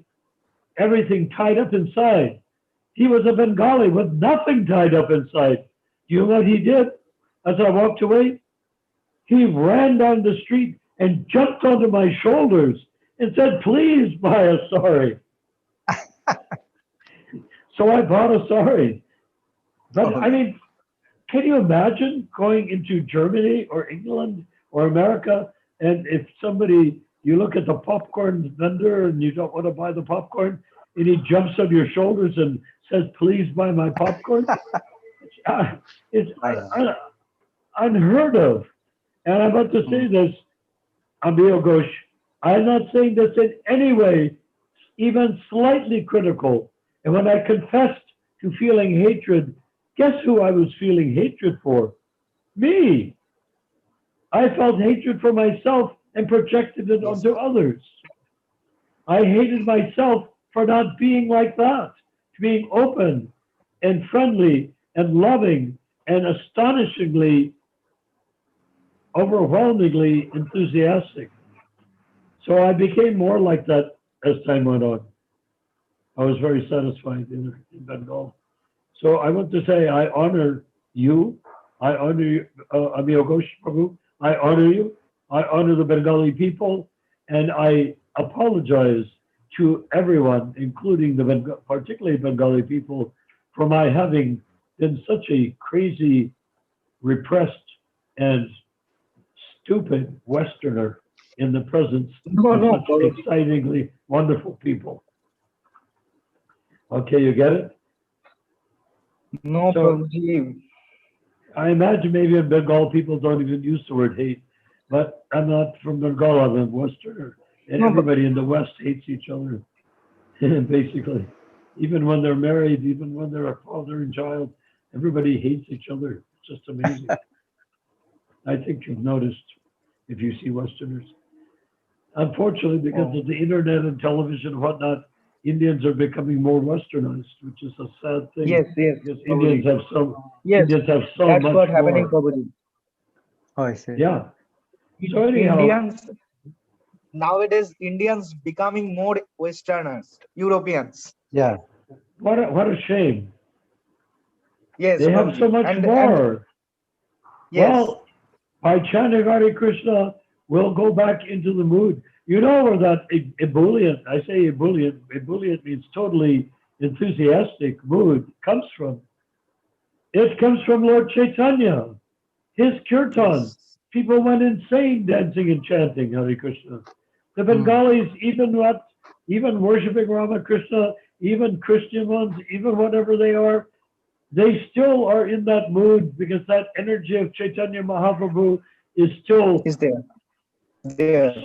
everything tied up inside. He was a Bengali with nothing tied up inside. You know what he did as I walked away? He ran down the street and jumped onto my shoulders and said, please buy a sari. So I bought a sari. But I mean, can you imagine going into Germany or England or America, and if somebody, you look at the popcorn vendor and you don't want to buy the popcorn, and he jumps on your shoulders and says, please buy my popcorn? It's unheard of. And I'm about to say this, Amir Ghosh, I'm not saying this in any way, even slightly critical. And when I confessed to feeling hatred, guess who I was feeling hatred for? Me. I felt hatred for myself and projected it onto others. I hated myself for not being like that, being open and friendly and loving and astonishingly, overwhelmingly enthusiastic. So I became more like that as time went on. I was very satisfied in Bengal. So I want to say I honor you. I honor you, Amir Ghosh Prabhu. I honor you. I honor the Bengali people. And I apologize to everyone, including the particularly Bengali people, for my having been such a crazy, repressed, and stupid Westerner in the presence of such excitingly wonderful people. Okay, you get it? No, So, Prabhuji. I imagine maybe in Bengal people don't even use the word hate, but I'm not from Bengal, I'm a Westerner. And everybody in the West hates each other, basically. Even when they're married, even when they're a father and child, everybody hates each other. It's just amazing. I think you've noticed if you see Westerners. Unfortunately, because of the internet and television and whatnot, Indians are becoming more Westernized, which is a sad thing. Yes, Because Indians have so that's much what happening, more. Prabhuji. Oh, I see. Yeah. So anyhow, Indians, nowadays, Indians becoming more Westerners, Europeans. Yeah. what a shame. Yes, They have Prabhuji. so much And more. yes, Well, by chanting Hare Krishna, we'll go back into the mood. You know where that ebullient, I say ebullient means totally enthusiastic mood comes from. It comes from Lord Chaitanya. His kirtan. People went insane dancing and chanting Hare Krishna. The Bengalis, even worshiping Ramakrishna, even Christian ones, even whatever they are, they still are in that mood because that energy of Chaitanya Mahaprabhu is still is there.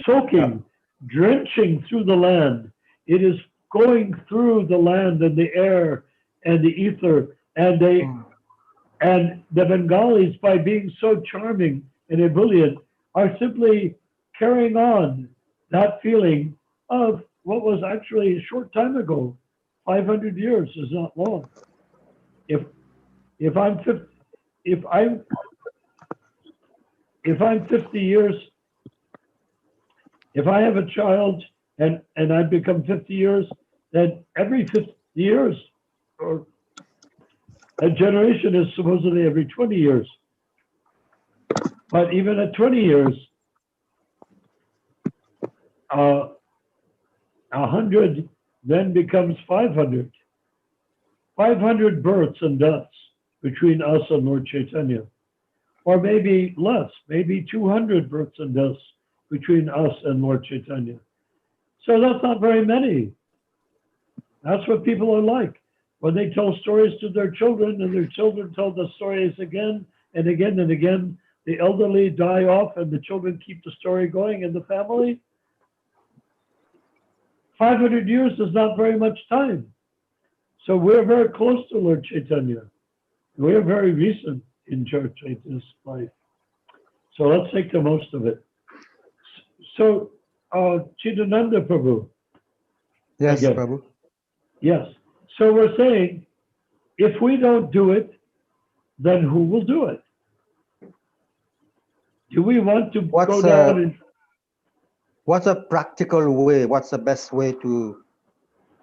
soaking, drenching through the land. It is going through the land and the air and the ether. And the Bengalis, by being so charming and ebullient, are simply carrying on that feeling of what was actually a short time ago. 500 years is not long. If I'm 50, if I'm 50 years, if I have a child and I become 50 years, then every 50 years, or a generation is supposedly every 20 years. But even at 20 years, 100 then becomes 500. 500 births and deaths between us and Lord Chaitanya. Or maybe less, maybe 200 births and deaths between us and Lord Chaitanya. So that's not very many. That's what people are like. When they tell stories to their children and their children tell the stories again and again and again, the elderly die off and the children keep the story going in the family. 500 years is not very much time. So we're very close to Lord Chaitanya. We're very recent in Church Chaitanya's life. So let's make the most of it. So, Chidananda Prabhu. Yes, again. Prabhu. Yes. So we're saying, if we don't do it, then who will do it? Do we want to go down and... What's a practical way? What's the best way to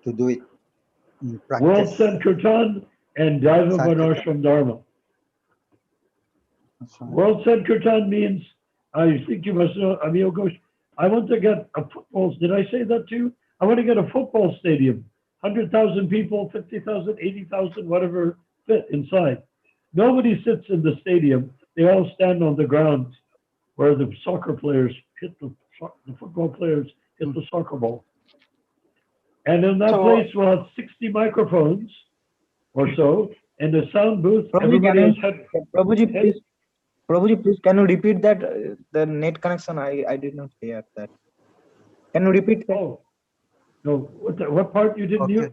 do it in practice? World Sankirtan and Daiva Varnashram Dharma. World Sankirtan means, I think you must know, Amir Ghosh, I want to get a football. Did I say that too? I want to get a football stadium, 100,000 people, 50,000, 80,000, whatever fit inside. Nobody sits in the stadium. They all stand on the ground where the soccer players hit the football players hit the soccer ball. And in that So, place, we'll have 60 microphones or so, and the sound booth. Prabhuji, Everybody has Prabhuji, please, can you repeat that? The net connection, I did not hear that. Can you repeat that? Oh, no. What part you didn't hear?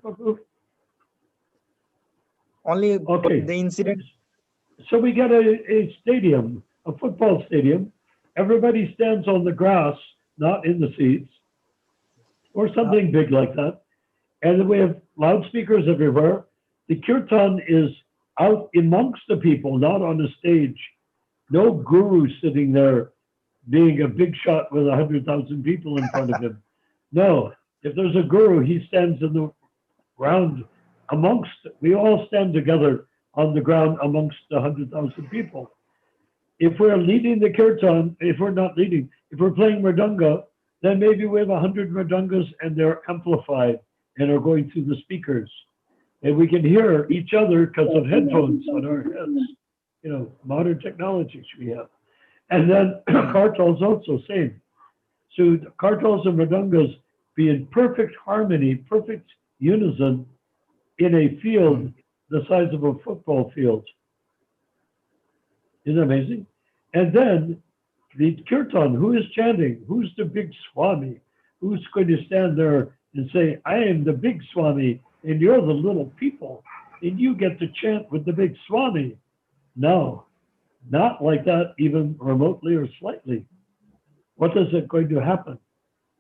Only Okay. the incident. So we get a stadium, a football stadium. Everybody stands on the grass, not in the seats, or something big like that. And then we have loudspeakers everywhere. The kirtan is out amongst the people, not on a stage. No guru sitting there being a big shot with 100,000 people in front of him. No, if there's a guru, he stands in the ground amongst, we all stand together on the ground amongst 100,000 people. If we're leading the kirtan, if we're not leading, if we're playing mridanga, then maybe we have 100 mridangas and they're amplified and are going through the speakers. And we can hear each other because of headphones on our heads. You know, modern technologies we have. And then kartals also same. So kartals and mridangas be in perfect harmony, perfect unison in a field the size of a football field. Isn't that amazing? And then the kirtan, who is chanting? Who's the big Swami? Who's going to stand there and say, I am the big Swami and you're the little people and you get to chant with the big Swami? No, not like that, even remotely or slightly. What is it going to happen?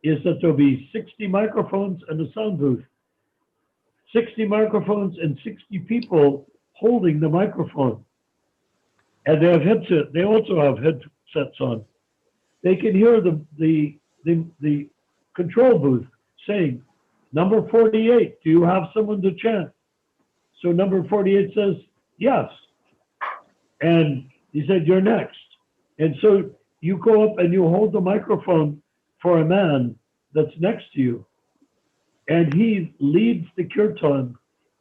Is that there'll be 60 microphones and a sound booth. 60 microphones and 60 people holding the microphone. And they have headsets. They also have headsets on. They can hear the control booth saying, number 48, do you have someone to chant? So number 48 says, yes. And he said, you're next. And so you go up and you hold the microphone for a man that's next to you. And he leads the kirtan.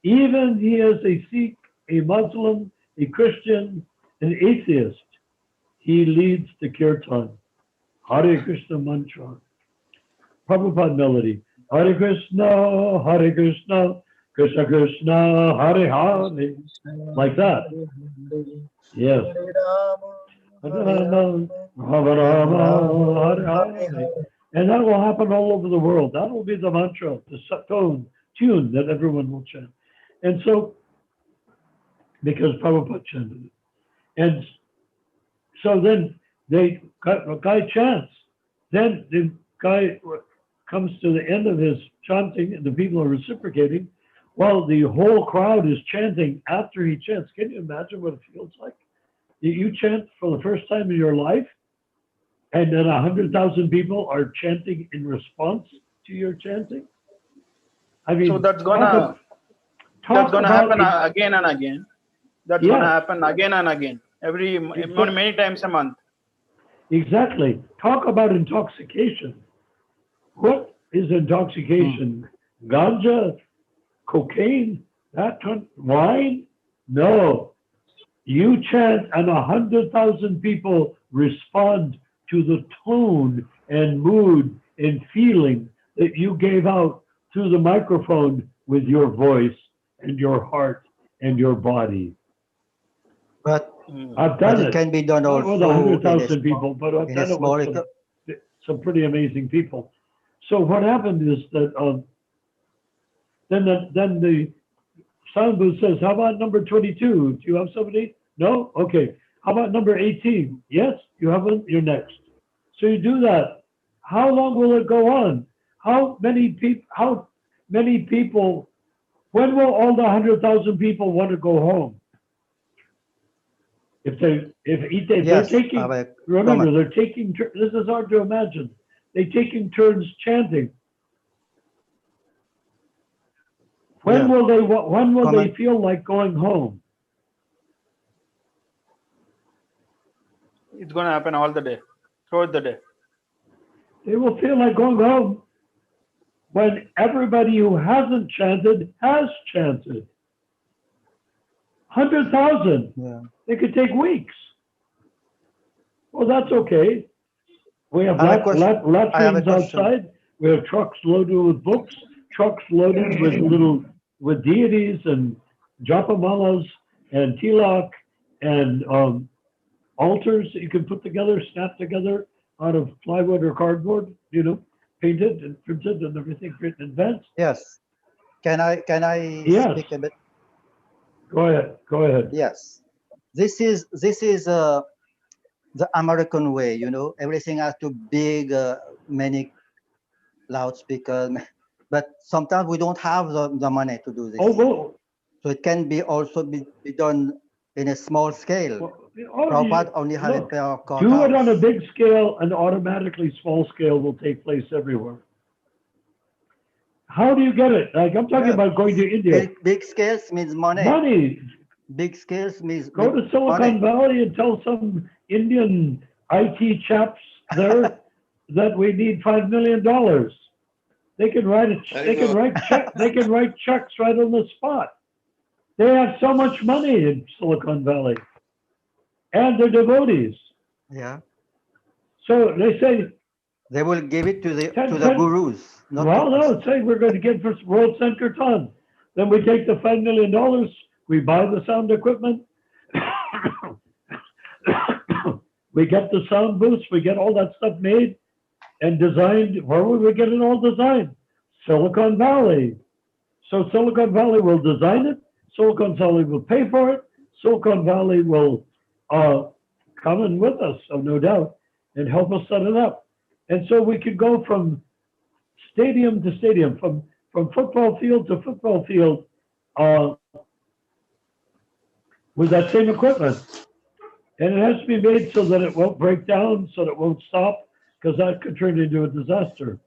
Even he is a Sikh, a Muslim, a Christian, an atheist. He leads the kirtan. Hare Krishna mantra. Prabhupada melody. Hare Krishna, Krishna Krishna, Hare Hare. Like that. Yes. And that will happen all over the world. That will be the mantra, the tune that everyone will chant. And so, because Prabhupada chanted it. And so then a guy chants. Then the guy comes to the end of his chanting and the people are reciprocating while the whole crowd is chanting after he chants. Can you imagine what it feels like? You chant for the first time in your life and then 100,000 people are chanting in response to your chanting. I mean, so that's gonna happen again and again. That's gonna happen again and again, many times a month. Exactly. Talk about intoxication. What is intoxication? Ganja, cocaine, wine? No. You chant and 100,000 people respond to the tone and mood and feeling that you gave out through the microphone with your voice and your heart and your body. But I've done it. It can be done Not also with 100,000 people, but I've done it with some pretty amazing people. So what happened is that then the sound booth says, how about number 22? Do you have somebody? No? Okay. How about number 18? Yes, you have one? You're next. So you do that. How long will it go on? How many people, when will all the 100,000 people want to go home? They're taking, remember, they're taking, this is hard to imagine. They're taking turns chanting. When will they feel like going home? It's going to happen all the day, throughout the day. They will feel like going home when everybody who hasn't chanted has chanted. 100,000. Yeah. It could take weeks. Well, that's okay. We have I have a question. I have a latrines question. outside. We have trucks loaded with books, trucks loaded with deities and japamalas and tilak and altars that you can put together, snap together out of plywood or cardboard, painted and printed and everything written in advance. Yes. Can I Yes. speak a bit? Go ahead. Yes. This is the American way, everything has to big, many loudspeakers, but sometimes we don't have the money to do this. Oh, well. So it can be also be done in a small scale. Well, Prabhupada only had it per do it courthouse. on a big scale and automatically small scale will take place everywhere. How do you get it? Like I'm talking about going to India. Big scales means money. Money. Big scales means Go to Silicon Valley and tell some Indian IT chaps there that we need $5 million. They can write checks right on the spot. They have so much money in Silicon Valley, and they're devotees. Yeah. So they say they will give it to the gurus. No, say we're going to give for World Sankirtan. Then we take the $5 million. We buy the sound equipment. We get the sound booths. We get all that stuff made and designed. Where would we get it all designed? Silicon Valley. So Silicon Valley will design it. Silicon Valley will pay for it. Silicon Valley will come in with us, no doubt, and help us set it up. And so we could go from stadium to stadium, from football field to football field, with that same equipment. And it has to be made so that it won't break down, so that it won't stop, because that could turn into a disaster.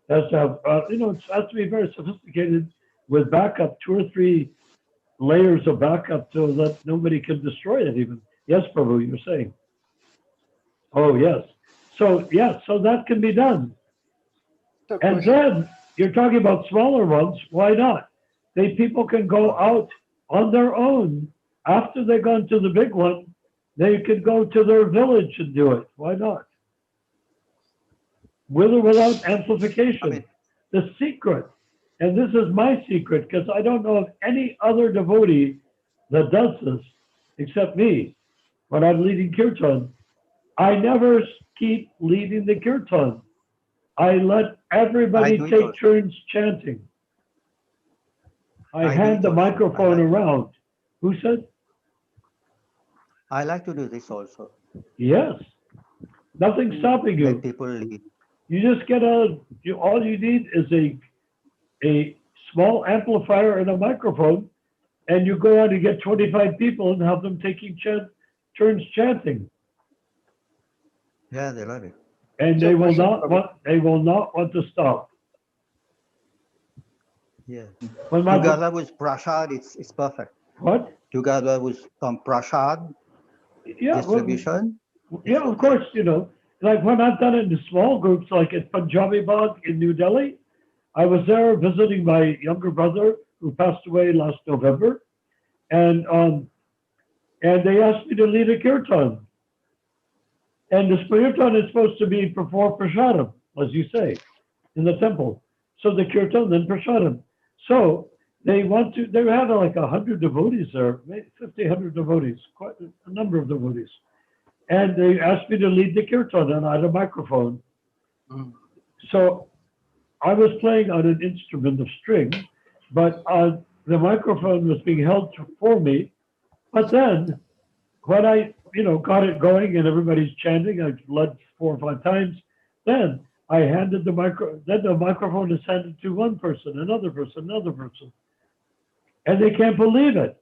It has to have, it has to be very sophisticated with backup, 2 or 3 layers of backup so that nobody can destroy it even. Yes, Prabhu, you're saying. Oh, yes. So, yeah, so that can be done. And then you're talking about smaller ones. Why not? People can go out on their own. After they've gone to the big one, they could go to their village and do it. Why not? With or without amplification. The secret, and this is my secret, because I don't know of any other devotee that does this except me. When I'm leading kirtan, I never keep leading the kirtan. I let everybody take turns chanting. I hand the microphone around. Who said? I like to do this also. Yes. Nothing's stopping you. Let people lead. You just get all you need is a small amplifier and a microphone, and you go out and get 25 people and have them taking turns chanting. Yeah, they love it. And they will not want to stop. Yeah. Together with prasad, it's perfect. What? Together with some prasad distribution. Yeah, of course, like when I've done it in small groups, like at Punjabi Bagh in New Delhi, I was there visiting my younger brother who passed away last November, and they asked me to lead a kirtan. And the kirtan is supposed to be before prasadam, as you say, in the temple. So the kirtan, then prasadam. So they have like 100 devotees there, maybe 50, 100 devotees, quite a number of devotees. And they asked me to lead the kirtan, and I had a microphone. So I was playing on an instrument of string, but the microphone was being held for me. But then when I, got it going and everybody's chanting, I led 4 or 5 times, then I handed the microphone is handed to one person, another person, another person. And they can't believe it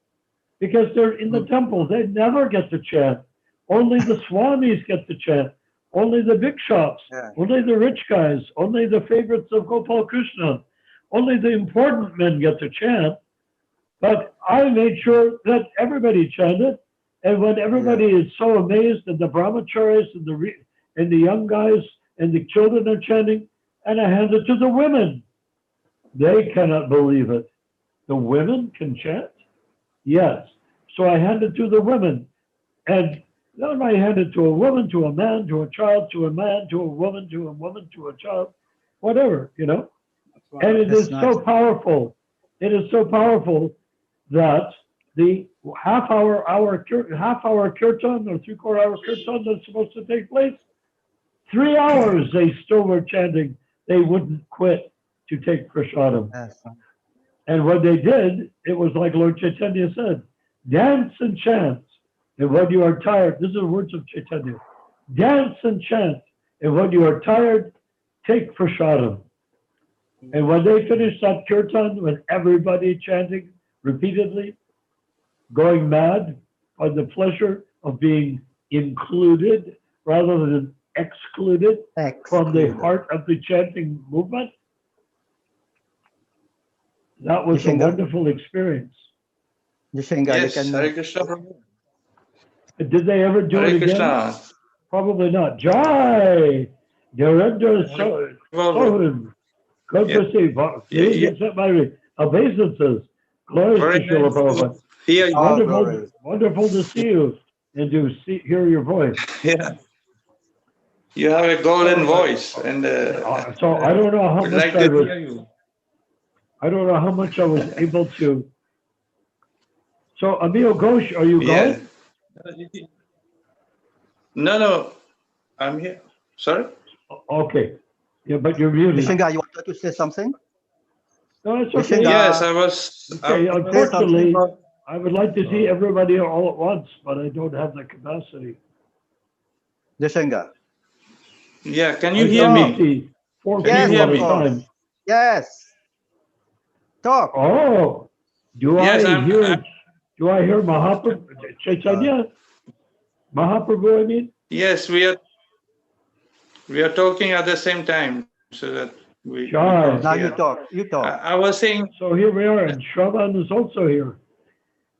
because they're in the temple. They never get to chant. Only the swamis get to chant. Only the big shops. Yeah. Only the rich guys. Only the favorites of Gopal Krishna. Only the important men get to chant. But I made sure that everybody chanted. And when everybody is so amazed, and the brahmacharis and the young guys and the children are chanting, and I hand it to the women. They cannot believe it. The women can chant? Yes. So I hand it to the women. And then I hand it to a woman, to a man, to a child, to a man, to a woman, to a woman, to a child, whatever, you know? And it is so powerful. It is so powerful that the half-hour kirtan or three-quarter-hour kirtan that's supposed to take place, 3 hours they still were chanting. They wouldn't quit to take prasadam. Yes. And when they did, it was like Lord Chaitanya said, dance and chant. And when you are tired, these are the words of Chaitanya, dance and chant. And when you are tired, take prasadam. And when they finished that kirtan with everybody chanting repeatedly, going mad by the pleasure of being included rather than excluded from the heart of the chanting movement, that was a wonderful experience. Yes, Hare Krishna Prabhu. Did they ever do Hare it again? Krishna. Probably not. Jai! Narendra Sohan. Good to see. Please accept my obeisances. Glory Very to Srila nice to Prabhupada. hear you. Wonderful, wonderful to see you and to hear your voice. Yeah. You have a golden voice, and so I don't know how we'd much like I to was. hear you. I don't know how much I was able to. So Emil Ghosh, are you Yeah. going? No, I'm here. Sorry? Okay. Yeah, but you're muted. Vishenga, you wanted to say something? No, it's okay. Yes, I was. Okay, unfortunately, I would like to see everybody all at once, but I don't have the capacity. Vishenga. Yeah, can you hear me? Four Can you people hear at a me? time. Yes. Talk. Oh, do Yes, I hear Mahaprabhu, Chaitanya? Mahaprabhu, I mean? Yes, we are talking at the same time, so that we Sure. Now you talk. You talk. I was saying. So here we are, and Shravan is also here.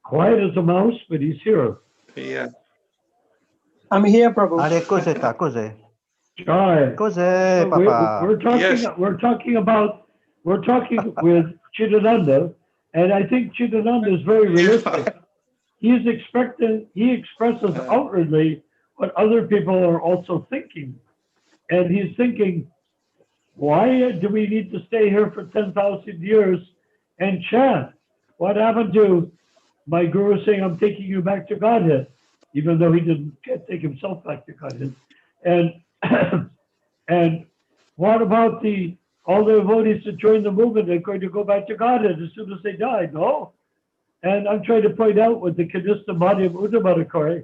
Quiet as a mouse, but he's here. Yeah. I'm here, Prabhu. Are cose ta, cose. Shy. Cose, So Papa. we're talking with Chidananda, and I think Chidananda is very realistic. He expresses outwardly what other people are also thinking. And he's thinking, why do we need to stay here for 10,000 years and chant? What happened to my guru saying, I'm taking you back to Godhead, even though he didn't take himself back to Godhead? And and what about all the devotees that joined the movement? They're going to go back to Godhead as soon as they die. No. And I'm trying to point out with the Kadista Madhyam Uddhamadakari,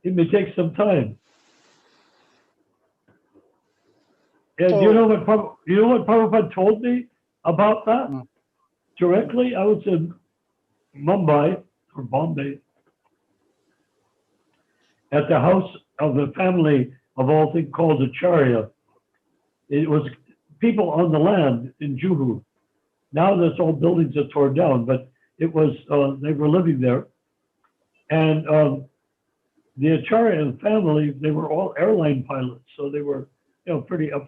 it may take some time. And you know what Prabhupada told me about that? Directly, I was in Mumbai or Bombay at the house of the family of all things called Acharya. It was people on the land in Juhu. Now that's all buildings are torn down, but it was they were living there. And the Acharya family, they were all airline pilots, so they were pretty up.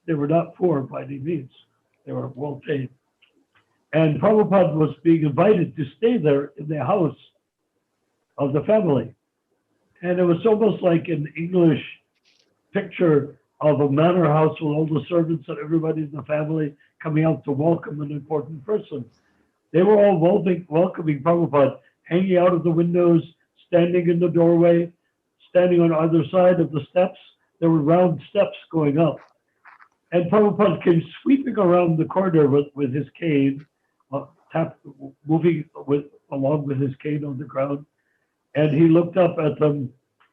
They were not poor by any means. They were well paid. And Prabhupada was being invited to stay there in the house of the family. And it was almost like an English picture of a manor house with all the servants and everybody in the family coming out to welcome an important person. They were all welcoming Prabhupada, hanging out of the windows, standing in the doorway, standing on either side of the steps. There were round steps going up. And Prabhupada came sweeping around the corridor with his cane, moving along with his cane on the ground. And he looked up at them,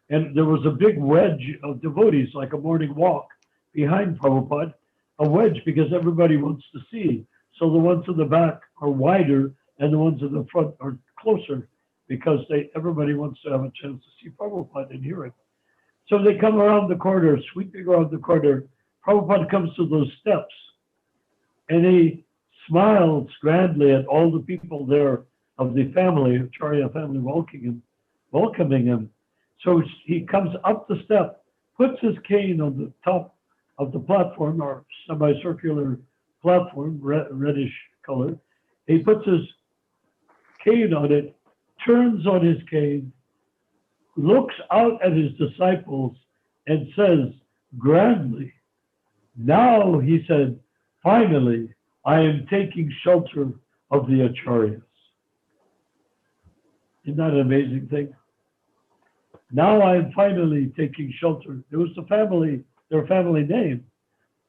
and there was a big wedge of devotees, like a morning walk behind Prabhupada, a wedge because everybody wants to see. So the ones in the back are wider, and the ones in the front are closer because everybody wants to have a chance to see Prabhupada and hear him. So they come around the corridor, sweeping around the corridor. Prabhupada comes to those steps, and he smiles grandly at all the people there of the family, Acharya family, welcoming him. So he comes up the step. puts his cane on the top of the platform, or semicircular platform, reddish color. He puts his cane on it, turns on his cane, looks out at his disciples, and says grandly, "Now," he said, "finally, I am taking shelter of the Acharyas." Isn't that an amazing thing? Now I'm finally taking shelter. It was their family name,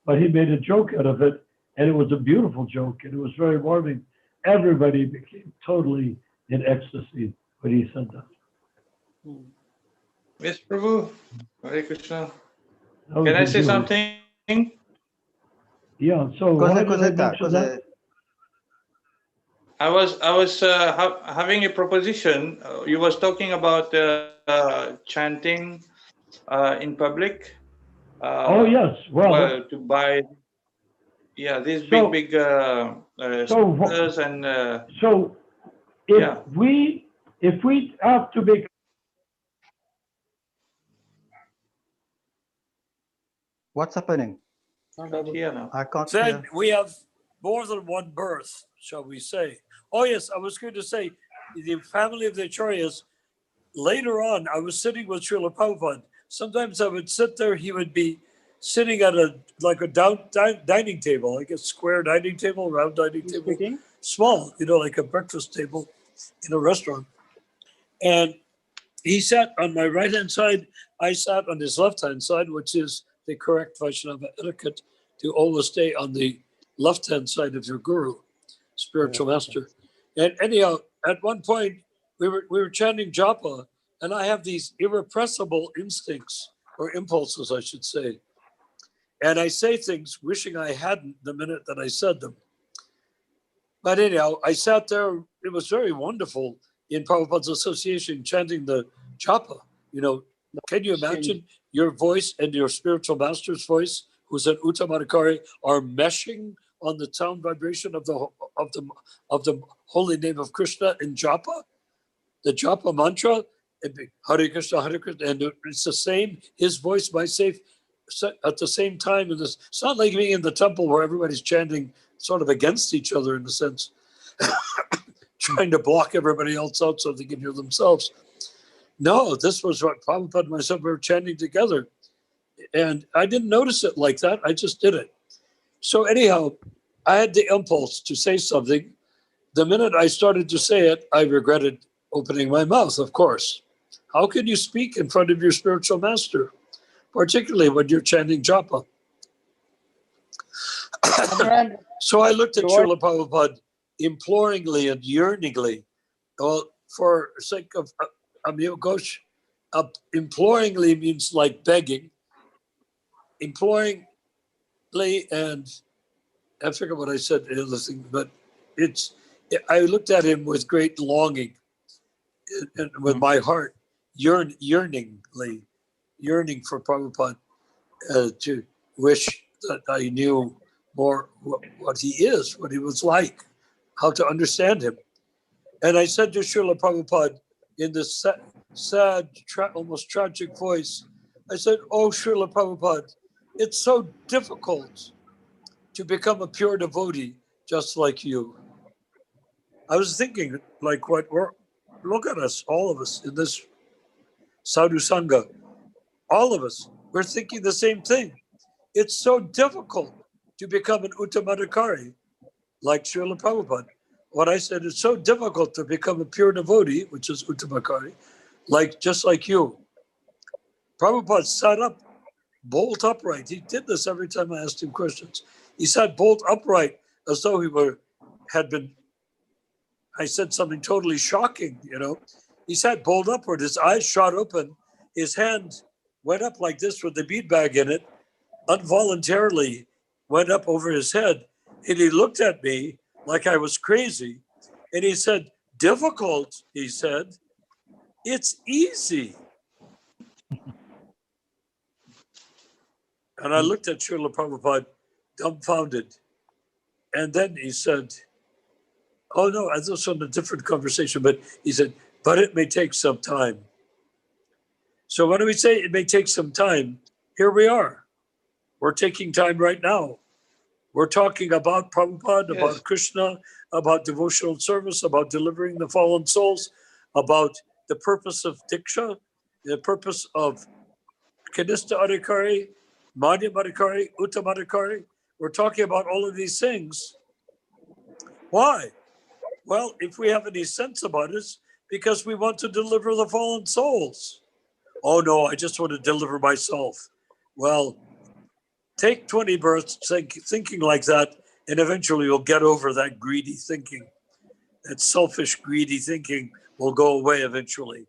but he made a joke out of it, and it was a beautiful joke, and it was very warming. Everybody became totally in ecstasy when he said that. Yes, Prabhu. Hare Krishna. That was Can I a say joy. something? Yeah, so why did I mention that? I was having a proposition. You was talking about chanting in public. Oh, yes. Well, to buy, yeah, these So- big so speakers and So if Yeah. we have to make What's happening? not here now. I can't Then hear. we have more than one birth, shall we say. Oh, yes, I was going to say the family of the Acharyas. Later on, I was sitting with Srila Prabhupada. Sometimes I would sit there, he would be sitting at a dining table, like a square dining table, round dining table, small, like a breakfast table in a restaurant. And he sat on my right hand side. I sat on his left hand side, which is the correct Vaishnava etiquette, to always stay on the left hand side of your guru, spiritual master. And anyhow, at one point we were chanting japa, and I have these irrepressible instincts or impulses, I should say. And I say things wishing I hadn't the minute that I said them. But anyhow, I sat there. It was very wonderful in Prabhupada's association chanting the japa. Can you imagine your voice and your spiritual master's voice, who's an Uttamadhikari, are meshing on the sound vibration of the holy name of Krishna in japa, the japa mantra, Hare Krishna, and it's the same. His voice, my safe, at the same time. And it's not like being in the temple where everybody's chanting sort of against each other in a sense, trying to block everybody else out so they can hear themselves. No, this was what Prabhupada and myself were chanting together. And I didn't notice it like that. I just did it. So anyhow, I had the impulse to say something. The minute I started to say it, I regretted opening my mouth, of course. How can you speak in front of your spiritual master, particularly when you're chanting japa? So I looked at Srila Prabhupada imploringly and yearningly. Well, for sake of Amir Ghosh, imploringly means like begging. Imploringly, and I forget what I said the other thing, but I looked at him with great longing and with my heart, yearning for Prabhupada, to wish that I knew more what he is, what he was like, how to understand him. And I said to Srila Prabhupada in this sad, almost tragic voice, I said, "Oh, Srila Prabhupada, it's so difficult to become a pure devotee just like you." I was thinking, like, look at us, all of us in this Sadhu Sangha, all of us, we're thinking the same thing. It's so difficult to become an Uttamadhikari like Srila Prabhupada. What I said, it's so difficult to become a pure devotee, which is Uttamadhikari, just like you. Prabhupada sat up, bolt upright. He did this every time I asked him questions. He sat bolt upright as though I said something totally shocking, He sat bolt upward, his eyes shot open, his hand went up like this with the bead bag in it, involuntarily went up over his head, and he looked at me like I was crazy, and he said, "Difficult," he said, "it's easy." And I looked at Srila Prabhupada, dumbfounded. And then he said, oh no, this was on a different conversation, but he said, "But it may take some time." So when we say it may take some time, here we are. We're taking time right now. We're talking about Prabhupada, about Yes. Krishna, about devotional service, about delivering the fallen souls, about the purpose of Diksha, the purpose of Kanista Adhikari, Madhyam Adhikari, Uttam Adhikari. We're talking about all of these things. Why? Well, if we have any sense about it, because we want to deliver the fallen souls. Oh no, I just want to deliver myself. Well, take 20 births thinking like that, and eventually you'll get over that greedy thinking. That selfish, greedy thinking will go away eventually.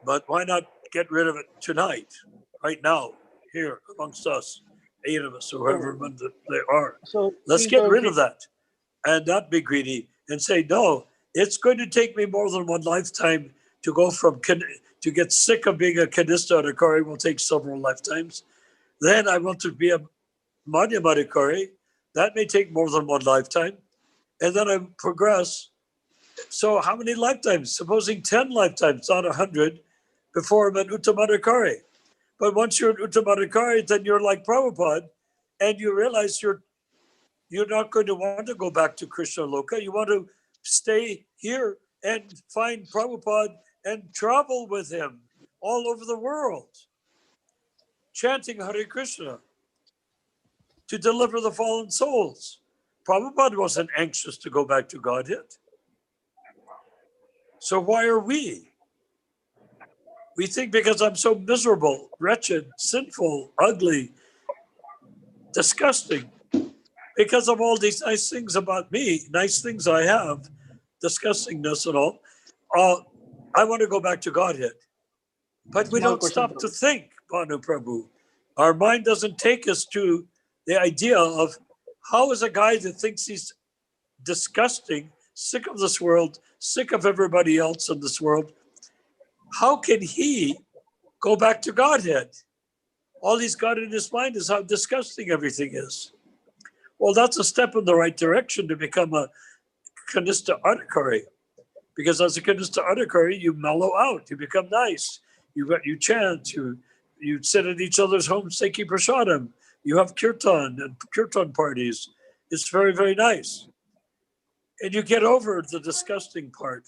But why not get rid of it tonight, right now, here amongst us, 8 of us, or however many there are. So Let's these get are rid the- of that and not be greedy and say, no, it's going to take me more than one lifetime to go from, to get sick of being a Kanista Adhikari will take several lifetimes. Then I want to be a Madhyam Adhikari. That may take more than one lifetime. And then I progress. So how many lifetimes? Supposing 10 lifetimes, not 100, before I'm an Uttam Adhikari. But once you're an Uttam Adhikari, then you're like Prabhupada, and you realize you're not going to want to go back to Krishna Loka. You want to stay here and find Prabhupada and travel with him all over the world, chanting Hare Krishna to deliver the fallen souls. Prabhupada wasn't anxious to go back to Godhead. So why are we? We think because I'm so miserable, wretched, sinful, ugly, disgusting, because of all these nice things about me, nice things I have, disgustingness and all, I want to go back to Godhead. But we Small don't question, stop to think, Bhanu Prabhu. Our mind doesn't take us to the idea of how is a guy that thinks he's disgusting, sick of this world, sick of everybody else in this world, how can he go back to Godhead? All he's got in his mind is how disgusting everything is. Well, that's a step in the right direction to become a Kanista Adhikari. Because as a Kanista Adhikari, you mellow out, you become nice. You chant, you sit at each other's homes, Seki Prasadam. You have kirtan and kirtan parties. It's very, very nice. And you get over the disgusting part.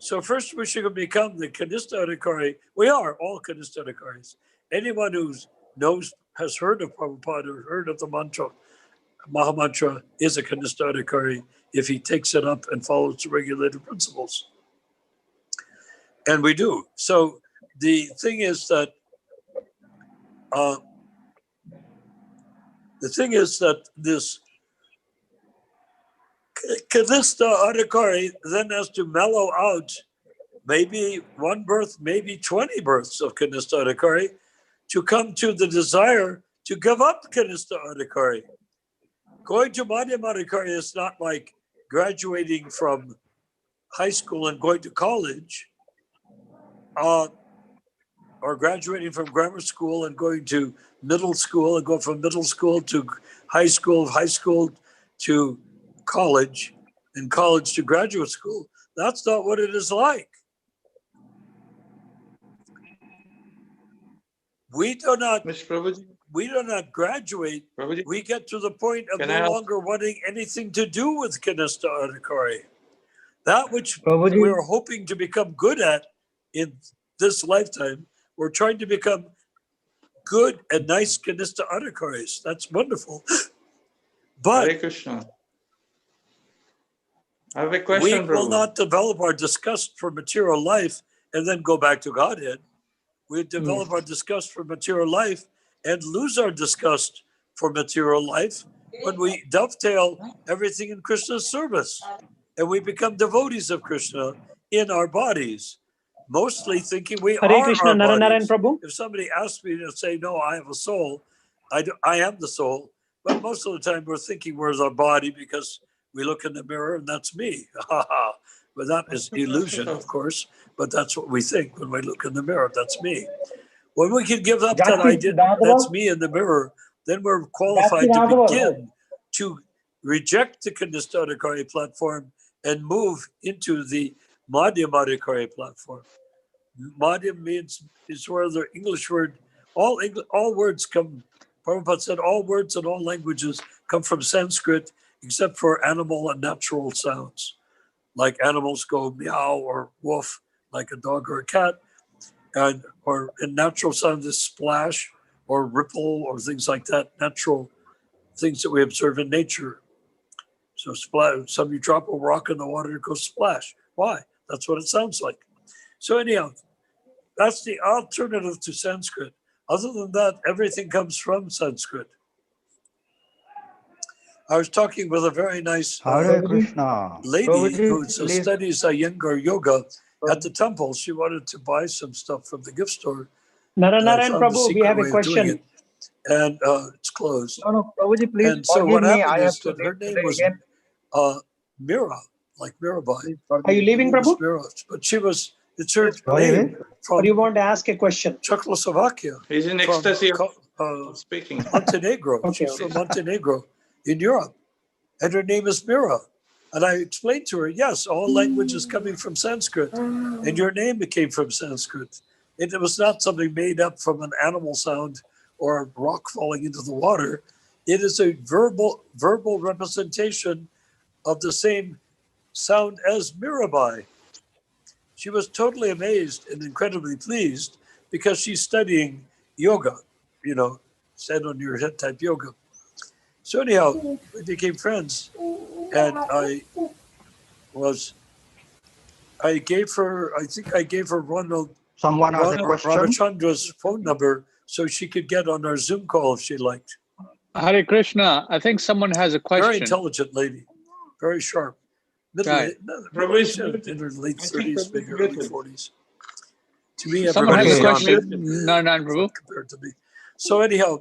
So first we should become the Kanista Adhikari. We are all Kanista Adhikaris. Anyone who knows, has heard of Prabhupada or heard of the mantra, Mahamantra, is a Kanista Adhikari if he takes it up and follows the regulated principles. And we do. So the thing is that this Kanista Adhikari then has to mellow out maybe one birth, maybe 20 births of Kanista Adhikari to come to the desire to give up Kanista Adhikari. Going to Madhyam Adhikari is not like graduating from high school and going to college, or graduating from grammar school and going to middle school and go from middle school to high school to college, and college to graduate school. That's not what it is like. We do not graduate. Prabhuji, We get to the point of can I no ask? longer wanting anything to do with Kanista Adhikari. That which Prabhuji. we're hoping to become good at in this lifetime, we're trying to become good and nice Kanista Adhikaris. That's wonderful. Hare But Krishna. I have a we question, will Prabhu. not develop our disgust for material life and then go back to Godhead. We develop our disgust for material life and lose our disgust for material life when we dovetail everything in Krishna's service and we become devotees of Krishna in our bodies, mostly thinking we Hare are Krishna, our Naranaran bodies. Prabhu. If somebody asks me to say, no, I have a soul, I am the soul, but most of the time we're thinking we're our body because we look in the mirror and that's me. But that is illusion, of course, but that's what we think when we look in the mirror, that's me. When we can give up that idea, that's me in the mirror, then we're qualified to begin to reject the Kanista Adhikari platform and move into the Madhyam Adhikari platform. Madhyam is where the English word all words come. Prabhupada said all words and all languages come from Sanskrit, except for animal and natural sounds, like animals go meow or woof, like a dog or a cat, and or in natural sounds is splash or ripple or things like that. Natural things that we observe in nature. So splash. Some you drop a rock in the water, it goes splash. Why? That's what it sounds like. So anyhow, that's the alternative to Sanskrit. Other than that, everything comes from Sanskrit. I was talking with a very nice Hare Krishna. lady Prabhuji, who please. studies Iyengar yoga at the temple. She wanted to buy some stuff from the gift store. Naranaran found the Prabhu, we secret have a way of doing question. it, and it's closed. No, Prabhuji, please And so forgive what me. I happened have is to that her leave name today was again. Mira, like Mirabai. Please Are forgive you me. leaving, Her name was Prabhu? Mira, but it's her Yes, Sorry, name Or from you want to ask a question? Czechoslovakia, He's in from ecstasy of speaking. Montenegro. Okay, She's from Montenegro in Europe, and her name is Mira. And I explained to her, yes, all language is coming from Sanskrit, and your name came from Sanskrit. It was not something made up from an animal sound or a rock falling into the water. It is a verbal representation of the same sound as Mirabai. She was totally amazed and incredibly pleased because she's studying yoga, stand on your head type yoga. So anyhow, we became friends, and I gave her Someone has a question? Ramachandra's phone number so she could get on our Zoom call if she liked. Hare Krishna. I think someone has a Very question. intelligent lady, very sharp. Right. Prabhu is muted. In her late I think 30s, Prabhu is maybe early muted. 40s. To me, Someone has everybody's a Okay. young question. Narayan Prabhu. compared to me. So anyhow,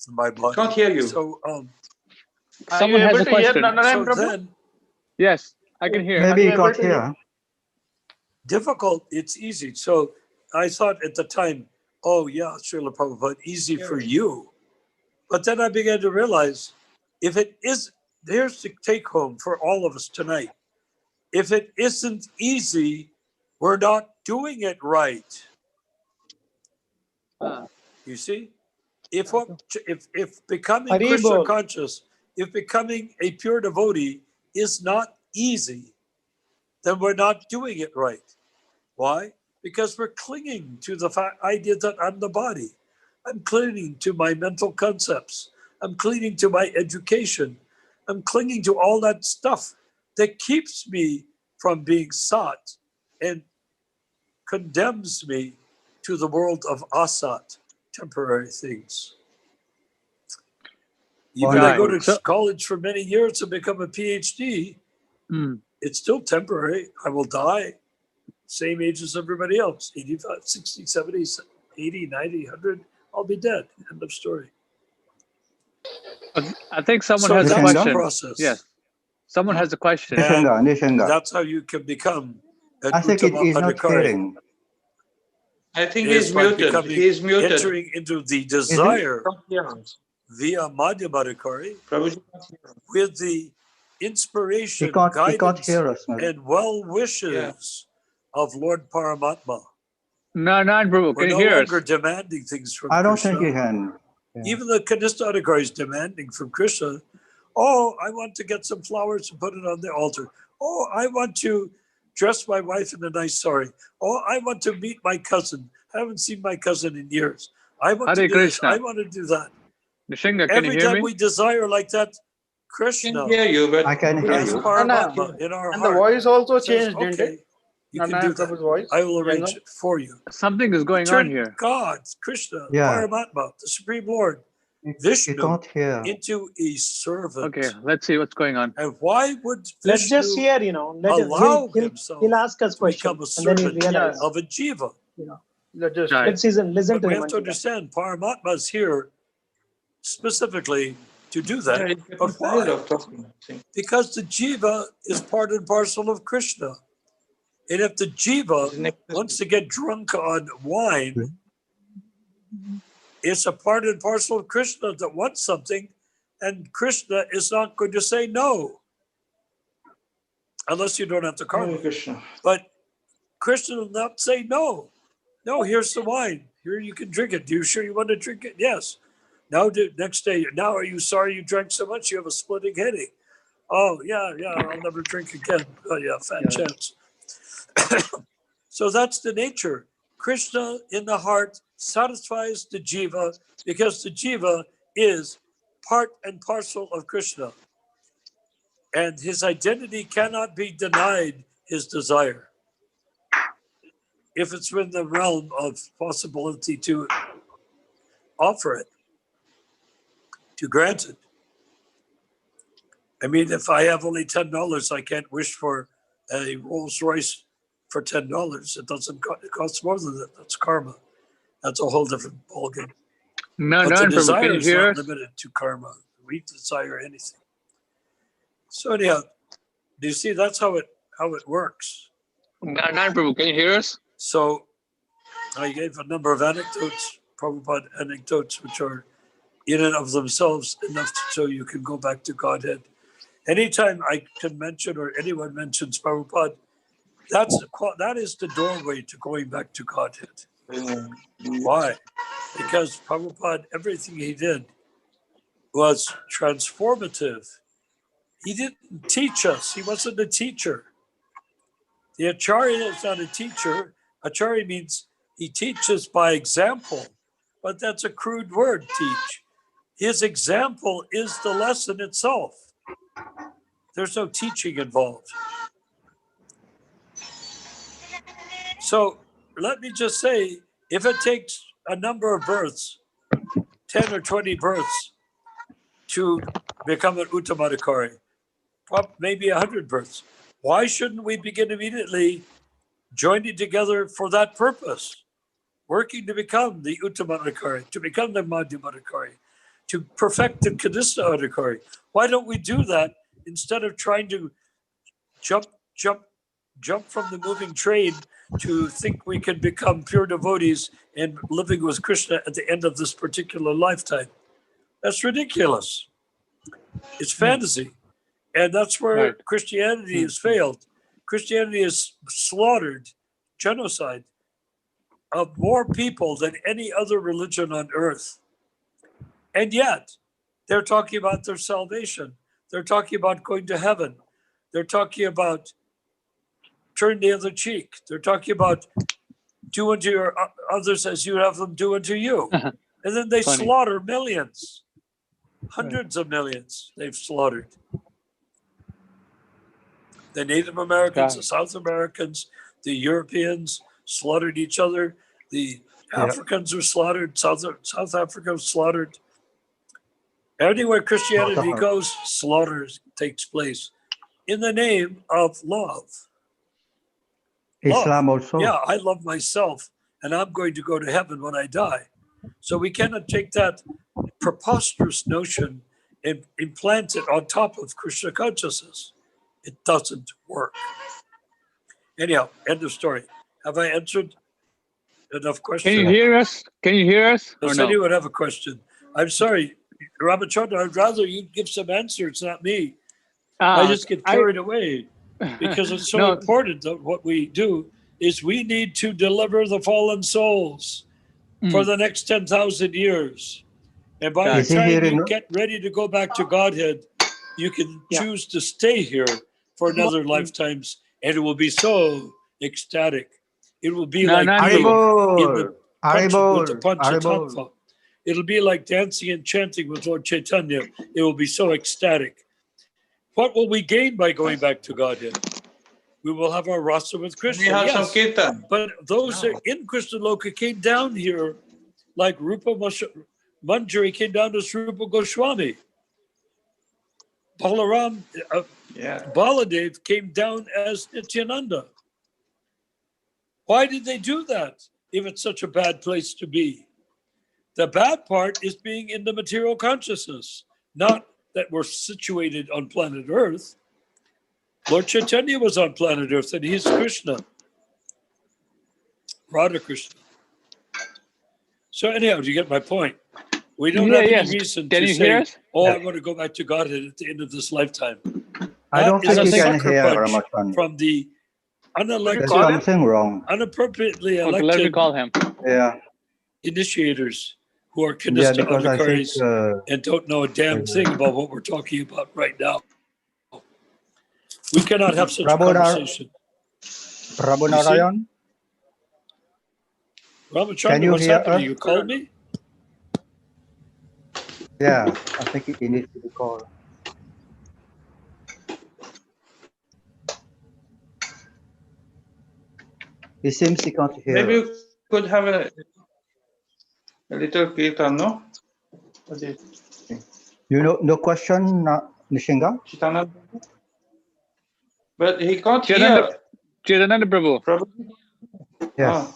my body. Can't hear you. So Are Someone you has able a to hear question. Narayan so Prabhu? then Yes, I can hear. Maybe you he able can't to hear? hear. difficult, it's easy. So I thought at the time, oh yeah, Srila Prabhupada, easy for you. But then I began to realize if it is, here's the take home for all of us tonight. If it isn't easy, we're not doing it right. You see? If becoming Hari Krishna bol. conscious, if becoming a pure devotee is not easy, then we're not doing it right. Why? Because we're clinging to the idea that I'm the body. I'm clinging to my mental concepts. I'm clinging to my education. I'm clinging to all that stuff that keeps me from being sought and condemns me to the world of asat, temporary things. Even I go Wonderful. to So, college for many years to become a PhD, it's still temporary. I will die, same age as everybody else, 85, 60, 70, 80, 90, 100, I'll be dead. End of story. I think someone So has a that's the Nishenga? question. process. Yes, someone has a question. And Nishenga. that's how you can become an I think it Uttama is not Adhikari. hearing. I think Is he's by muted. becoming, He's muted. entering into the desire Can't hear us. via Madhyamadikari Prabhuji can't hear us. with the He inspiration, can't guidance, hear us, maybe. and well wishes of Lord Paramatma. Narayan Prabhu, We're can you no hear longer us? demanding things from I don't Krishna. think he can. Yeah. Even the Kanista Adhikari is demanding from Krishna, oh, I want to get some flowers and put it on the altar. Oh, I want to dress my wife in a nice sari. Oh, I want to meet my cousin. I haven't seen my cousin in years. I want to Hare do this. Krishna. I want to do that. Nishinga, can you Every hear time me? we desire like that, I Krishna can hear you, but I can hear as you. Paramatma in our And the heart voice also says, changed, didn't okay, it? you can Narayan do that. Prabhu's voice. I will arrange Younger. it for you. Something is going on Turn here. God, Krishna, Yeah. Paramatma, the Supreme Lord, He Vishnu, can't hear. into a servant. Okay, let's see what's going on. And why would Let's just Vishnu hear, let him, allow he'll himself ask us to become questions a and then he'll servant realize. of a jiva? Let's just Right. Let's listen But to we him. have to until then. understand Paramatma is here specifically to do that. yeah, he's getting But tired why? of talking. I think. Because the jiva is part and parcel of Krishna. And if the jiva He's in ecstasy. wants to get drunk on wine, it's a part and parcel of Krishna that wants something, and Krishna is not going to say no, unless you don't have the Hare karma. Krishna. But Krishna will not say no. No, here's the wine. Here you can drink it. Do you sure you want to drink it? Yes. Now, next day, now are you sorry you drank so much? You have a splitting headache. Oh, yeah, I'll never drink again. Oh, yeah, fat chance. So that's the nature. Krishna in the heart satisfies the jiva because the jiva is part and parcel of Krishna. And his identity cannot be denied his desire. If it's within the realm of possibility to offer it, to grant it. I mean, if I have only $10, I can't wish for a Rolls Royce for $10. It doesn't it costs more than that. That's karma. That's a whole different ballgame. No, But the Prabhu, can desire you is hear not us? limited to karma. We desire anything. So anyhow, do you see that's how it works? Narayan Prabhu, can you hear us? So I gave a number of anecdotes, Prabhupada anecdotes, which are in and of themselves enough so you can go back to Godhead. Anytime I can mention or anyone mentions Prabhupada, that is the doorway to going back to Godhead. Why? Because Prabhupada, everything he did was transformative. He didn't teach us. He wasn't a teacher. The Acharya is not a teacher. Acharya means he teaches by example, but that's a crude word, teach. His example is the lesson itself. There's no teaching involved. So let me just say, if it takes a number of births, 10 or 20 births, to become an Uttamadhikari, maybe 100 births, why shouldn't we begin immediately joining together for that purpose? Working to become the Uttamadhikari, to become the Madhyamadhikari, to perfect the Kanishta Adhikari. Why don't we do that instead of trying to jump from the moving train to think we can become pure devotees and living with Krishna at the end of this particular lifetime? That's ridiculous. It's fantasy. And that's where Christianity has failed. Christianity has slaughtered, genocide of more people than any other religion on earth. And yet, they're talking about their salvation. They're talking about going to heaven. They're talking about turn the other cheek. They're talking about do unto your others as you have them do unto you. And then they slaughter millions, hundreds of millions they've slaughtered. The Native Americans, the South Americans, the Europeans slaughtered each other. The Africans were slaughtered. South Africa was slaughtered. Anywhere Christianity goes, slaughter takes place in the name of love. Islam also. Yeah, I love myself, and I'm going to go to heaven when I die. So we cannot take that preposterous notion and implant it on top of Krishna consciousness. It doesn't work. Anyhow, end of story. Have I answered enough questions? Can you hear us? Can you hear us? Does anyone have a question? I'm sorry, Ramachandra, I'd rather you give some answers, not me. I just get carried away because it's so important that what we do is we need to deliver the fallen souls for the next 10,000 years. And by the time you get ready to go back to Godhead, you can choose to stay here for another lifetimes, and it will be so ecstatic. It will be like being in the with the Panchatattva. It'll be like dancing and chanting with Lord Chaitanya. It will be so ecstatic. What will we gain by going back to Godhead? We will have our rasa with Krishna. We have some kirtan. But those that in Krishna Loka came down here, like Rupa Manjari came down as Rupa Goswami. Balaram, Baladev came down as Nityananda. Why did they do that if it's such a bad place to be? The bad part is being in the material consciousness, not that we're situated on planet Earth. Lord Chaitanya was on planet Earth and he's Krishna, Radha Krishna. So anyhow, do you get my point? We don't have any reason to say, I want to go back to Godhead at the end of this lifetime. I don't think you can hear Ramachandra. From the There's call him? something wrong. Unappropriately Okay, let me elected call him. Yeah. initiators who are Yeah, Kanista because I think Adhikaris and don't know a damn thing about what we're talking about right now. We cannot have such a conversation. Prabhu You see? Narayan, can Ramachandra, you what's hear happening? us? You called me? Yeah, I think he needs to be called. It seems he can't hear Maybe us. you could have a little kirtan, no? You know, no question, Nishinga? Chitananda? But he can't Chidananda, hear. Chidananda Prabhu. Yes. Ah.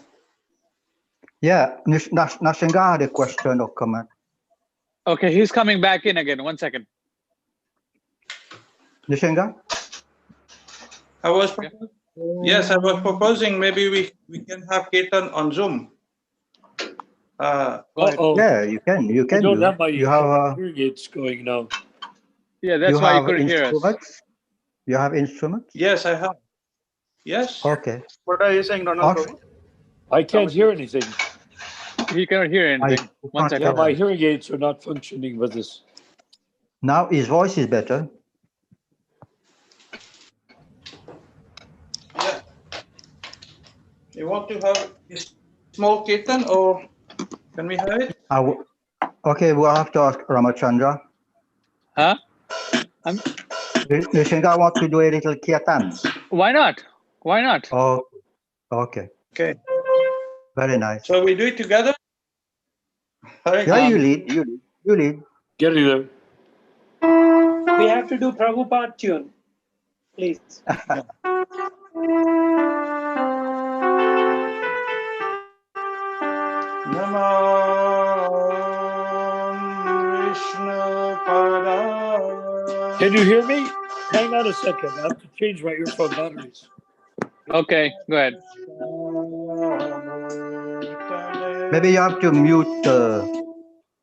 Yeah, Nishinga had a question or comment. Okay, he's coming back in again. 1 second. Nishinga? Yes, I was proposing maybe we can have kirtan on Zoom. Yeah, you can. You I can don't do. have my You have hearing aids going now. Yeah, that's why you couldn't hear us. instruments. You have instruments. Yes, I have. Yes. Okay. What are you saying, Donald Prabhu? I can't hear anything. He cannot hear anything. 1 second. Yeah, my hearing aids are not functioning with this. Now his voice is better. Yeah. You want to have a small kirtan or can we have it? Okay, we'll have to ask Ramachandra. Huh? Nishinga want to do a little kirtan. Why not? Why not? Oh, okay. Okay. Very nice. So we do it together? Yeah, you lead. You lead. Get it there. We have to do Prabhupada tune, please. Can you hear me? Hang on a second. I have to change my earphone batteries. Okay, go ahead. Maybe you have to mute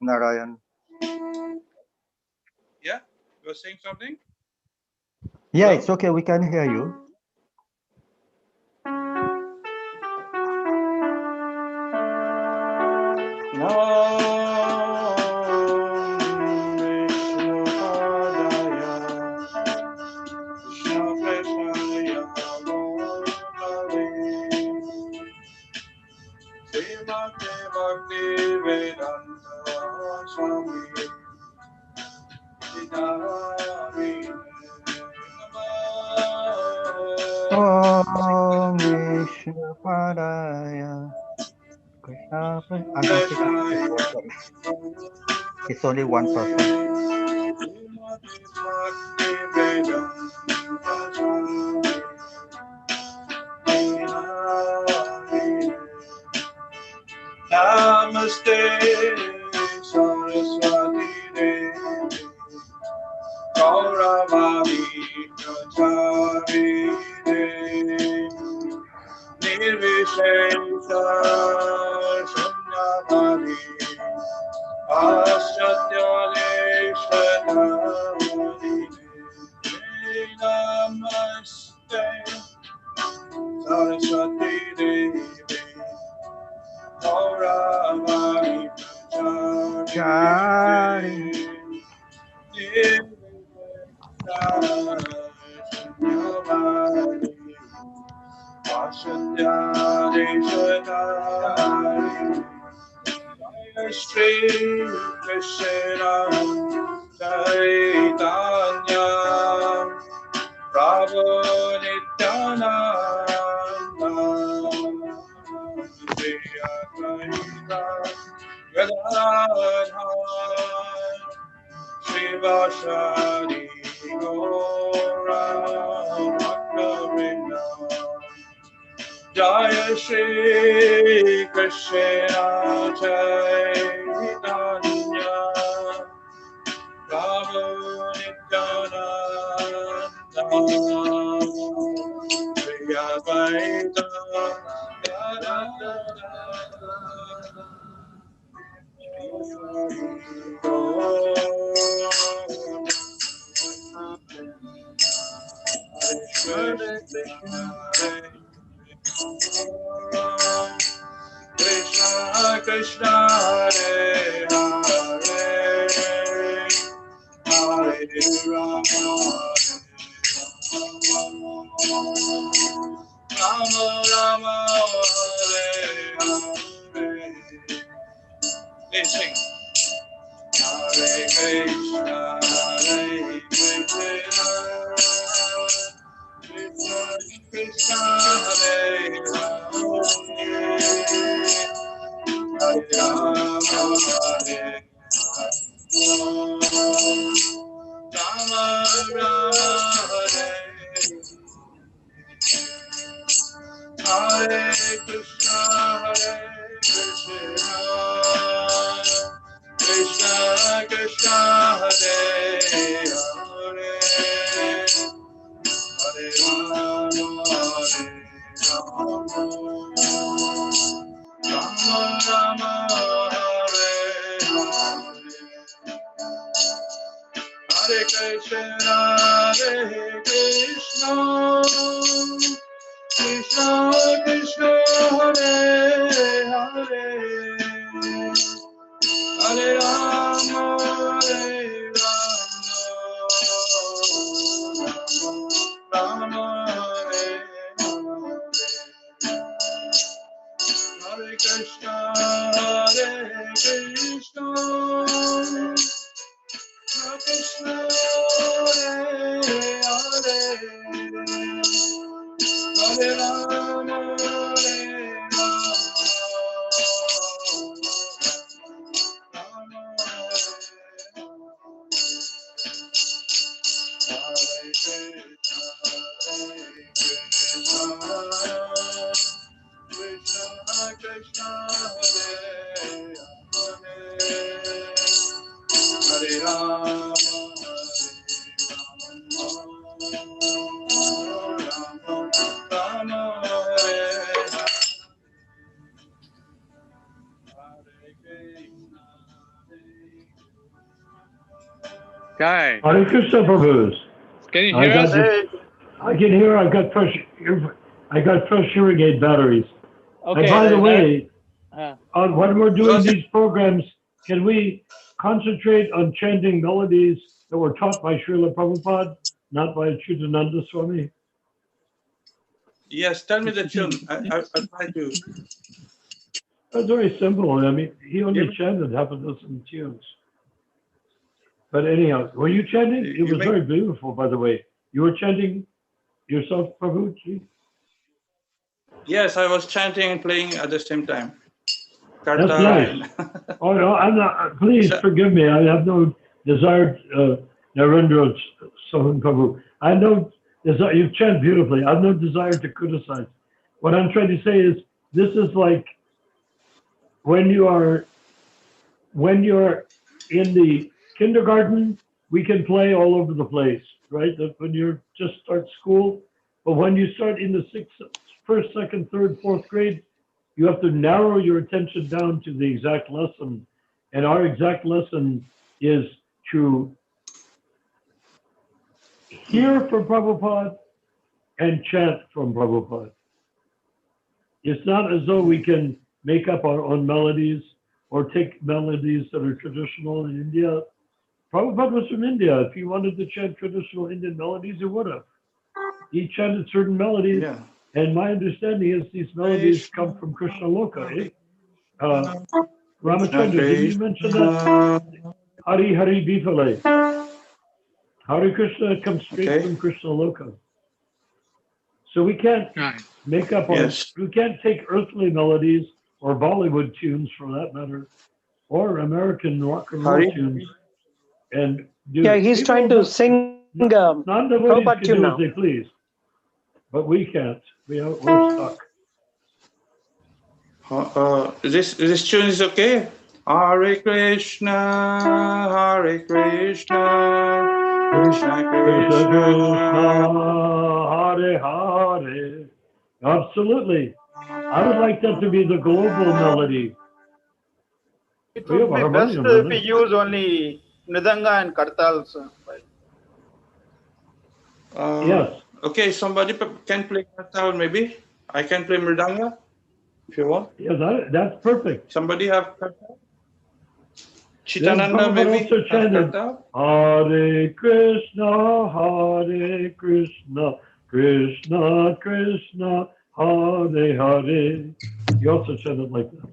Narayan. Yeah? You were saying something? Yeah, it's okay. We can hear you. Om Vishnu Padaya. Krishna. I don't think it's only one person. Namaste Saraswati Devi Gauravani Prachari Nirvishesha Shunyavadi Ashatyaleshadavadi Namaste Saraswati Devi Gauravani Prachari Nirvishesha Shri Krishna Chaitanya Prabhu Nityananda Shri Advaita Gadadhar Shivashari Gaura Bhakta Jaya Shri Krishna Chaitanya Prabhu Nityananda Shri Advaita Hare Krishna Krishna Krishna Hare Hare Hare Rama Rama Rama Hare Hare. Please sing. Hare Krishna Hare Krishna Krishna Krishna Hare Hare Hare Rama Hare Rama Rama Hare Hare Krishna Krishna Krishna Hare Hare Hare Rama Rama Rama Hare Hare Hare Krishna Krishna Krishna Hare Hare Hare Rama Rama Hare Hare Krishna Krishna Hare Hare Hare Rama Krishna Krishna Hare Hare Hare Rama Rama Hare Guy, Hare Krishna Prabhus. can you I hear got us? this. I can hear. I got fresh hearing aid batteries. Okay. And by the way, uh, when we're doing these programs, can we concentrate on chanting melodies that were taught by Srila Prabhupada, not by Chidananda Swami? Yes, tell me the tune. I'll try to. That's very simple. I mean, he only chanted half a dozen tunes. But anyhow, were you chanting? It was very beautiful, by the way. You were chanting yourself, Prabhuji? Yes, I was chanting and playing at the same time. That's nice. Oh no, I'm not. Please forgive me. I have no desire, Narendra Sohan Prabhu. I know you chant beautifully. I have no desire to criticize. What I'm trying to say is, this is like when you are in the kindergarten, we can play all over the place, right? When you just start school, but when you start in the first, second, third, fourth grade, you have to narrow your attention down to the exact lesson. And our exact lesson is to hear from Prabhupada and chant from Prabhupada. It's not as though we can make up our own melodies or take melodies that are traditional in India. Prabhupada was from India. If he wanted to chant traditional Indian melodies, he would have. He chanted certain melodies. Yeah. And my understanding is these melodies come from Krishna Loka. Eh? Ramachandra, did you mention that? Hari Hari Bifale. Hare Krishna comes straight from Krishna Loka. So we can't make up we can't take earthly melodies or Bollywood tunes for that matter, or American rock and roll tunes and do he's trying to sing non-devotees can do as they please. But we can't. We're stuck. This tune is okay? Hare Krishna, Hare Krishna, Krishna Krishna, Hare Hare. Absolutely. I would like that to be the global melody. It would be best if we use only Mridanga and Kartals. Yes. Okay, somebody can play Kartal maybe? I can play mridanga if you want. Yeah, that's perfect. Somebody have Then Chitananda Prabhupada maybe also have chanted, karta? Hare Krishna, Krishna Krishna, Hare Hare. He also chanted like that.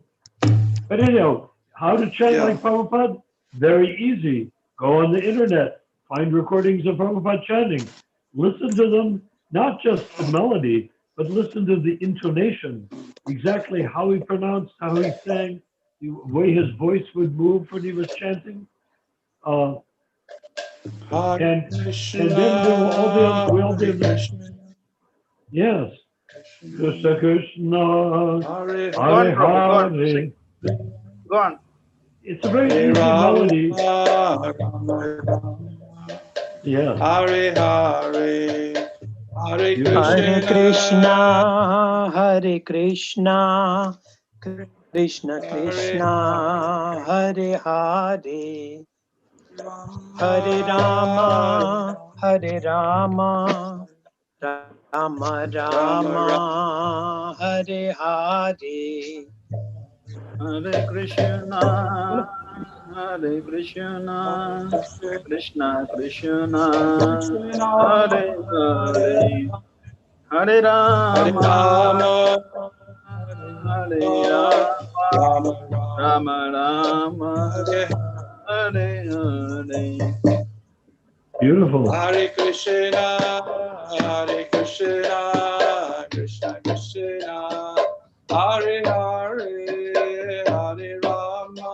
But anyhow, how to chant like Prabhupada? Very easy. Go on the internet, find recordings of Prabhupada chanting. Listen to them, not just the melody, but listen to the intonation, exactly how he pronounced, how he sang, the way his voice would move when he was chanting. And then we'll be able to, yes, Krishna Krishna, Hare Go on, Prabhu. Go on. Hare. Sing. Go on. It's a very easy melody. Yeah. Hare Hare, Hare Hare Krishna, Krishna, Hare Krishna, Krishna Krishna, Hare Hare, Hare Rama, Hare Rama, Rama Rama, Hare Hare. Hare Krishna, Hare Krishna, Krishna Krishna, Hare Hare, Hare Rama, Hare Rama, Rama Rama, Hare Hare. Beautiful. Hare Krishna, Hare Krishna, Krishna Krishna, Hare Hare, Hare Rama,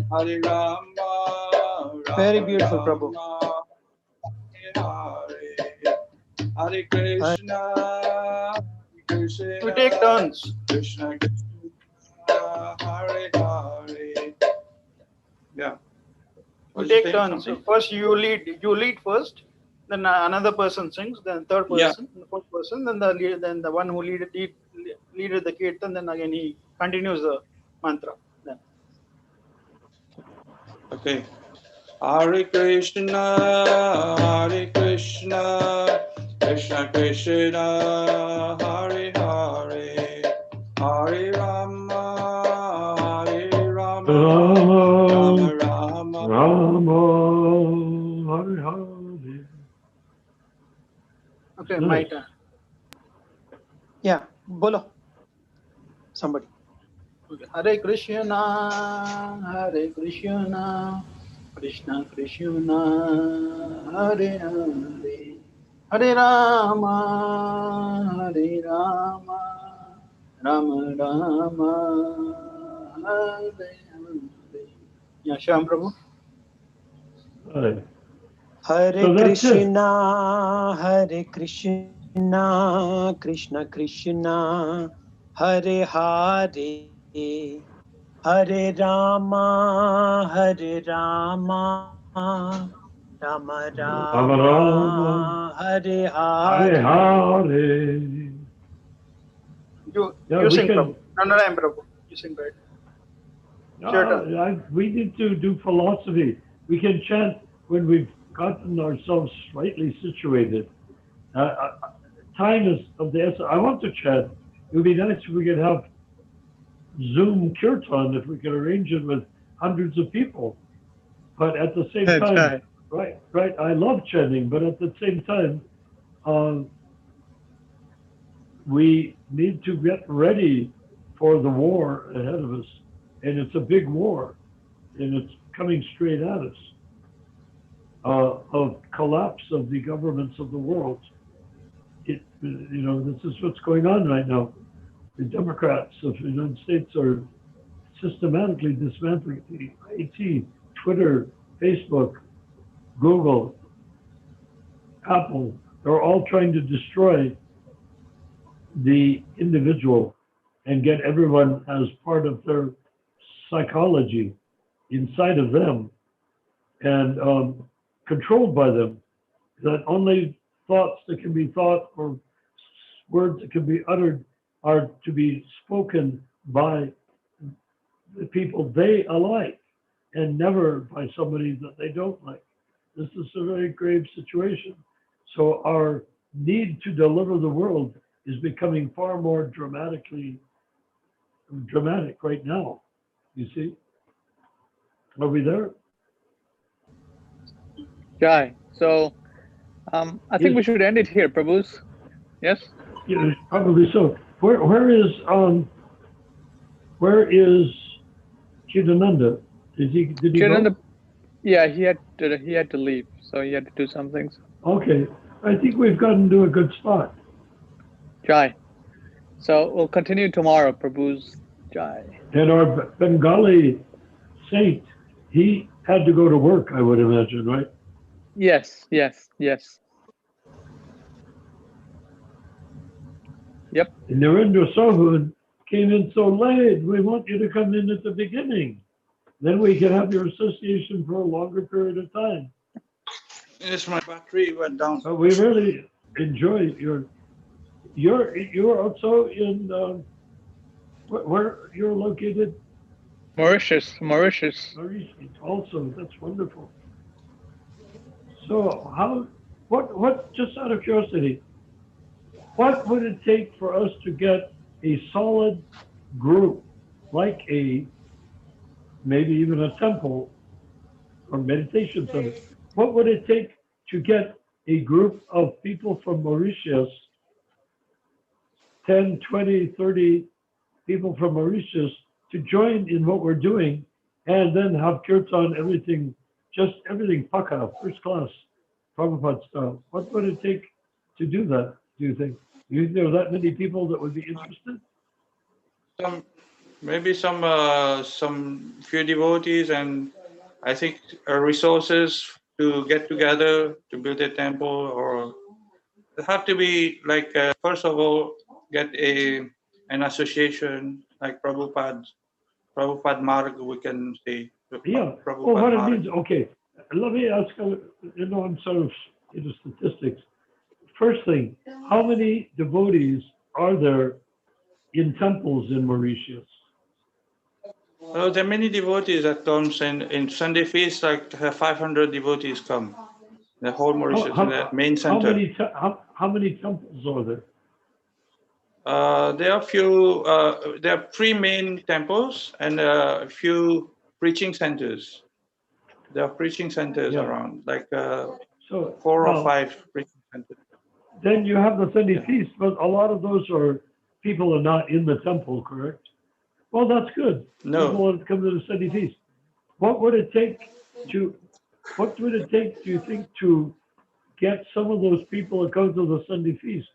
Hare Rama, Very beautiful, Prabhu. Hare Krishna, Krishna. We take turns. Krishna Krishna, Hare Hare. Yeah. We take turns. So first you lead first, then another person sings, then third person, the fourth person, then the one who leaded the kirtan, then again he continues the mantra. Then. Okay. Hare Krishna, Krishna Krishna, Hare Hare, Hare Rama, Hare Rama, Rama Rama, Rama, Hare Hare. Okay, my turn. Yeah, bolo. Somebody. Okay. Hare Krishna, Hare Krishna, Krishna Krishna, Hare Hare, Hare Rama, Hare Rama, Rama Rama, Hare Hare. Yeah, Shyam Prabhu. Right. Hare So that's it. Krishna, Hare Krishna, Krishna Krishna, Hare Hare, Hare Rama, Hare Rama, Rama Rama Rama, Rama, Hare Hare Hare. Hare. You sing, Prabhu. No, I'm Prabhu. You sing, right? We need to do philosophy. We can chant when we've gotten ourselves slightly situated. Time is of the essence. I want to chant. It would be nice if we could have Zoom kirtan, if we could arrange it with hundreds of people. But at the same time, right, I love chanting, but at the same time, we need to get ready for the war ahead of us. And it's a big war, and it's coming straight at us, of collapse of the governments of the world. This is what's going on right now. The Democrats of the United States are systematically dismantling the IT, Twitter, Facebook, Google, Apple. They're all trying to destroy the individual and get everyone as part of their psychology inside of them and controlled by them. That only thoughts that can be thought or words that can be uttered are to be spoken by the people they like and never by somebody that they don't like. This is a very grave situation. So our need to deliver the world is becoming far more dramatic right now. You see? Are we there? Jai. So I think we should end it here, Prabhus. Yes. Yeah, probably so. Where is Chidananda? Did he Chidananda, go? yeah, he had to leave, so he had to do some things. Okay, I think we've gotten to a good spot. Jai. So we'll continue tomorrow, Prabhus. Jai. And our Bengali saint, he had to go to work, I would imagine, right? Yes. Yep. And Narendra Sohun came in so late. We want you to come in at the beginning. Then we can have your association for a longer period of time. Yes, my battery went down. But we really enjoy you're also in where you're located? Mauritius. Mauritius also. That's wonderful. So what just out of curiosity, what would it take for us to get a solid group, like maybe even a temple or meditation center? What would it take to get a group of people from Mauritius, 10, 20, 30 people from Mauritius to join in what we're doing, and then have kirtan, everything paka, first class, Prabhupada style? What would it take to do that, do you think? Do you think there are that many people that would be interested? Maybe some few devotees, and I think resources to get together to build a temple, or it have to be like first of all get an association like Prabhupada Marg, we can say. Yeah. Well, what it means, okay, let me ask, I'm sort of into statistics. First thing, how many devotees are there in temples in Mauritius? Well, there are many devotees that comes in Sunday feast, like 500 devotees come. The whole Mauritius, the main center. How many temples are there? There are 3 main temples and a few preaching centers. There are preaching centers around, like 4 or 5 preaching centers. Then you have the Sunday feast, but a lot of those people are not in the temple, correct? Well, that's good. No. People want to come to the Sunday feast. What would it take, do you think, to get some of those people that come to the Sunday feast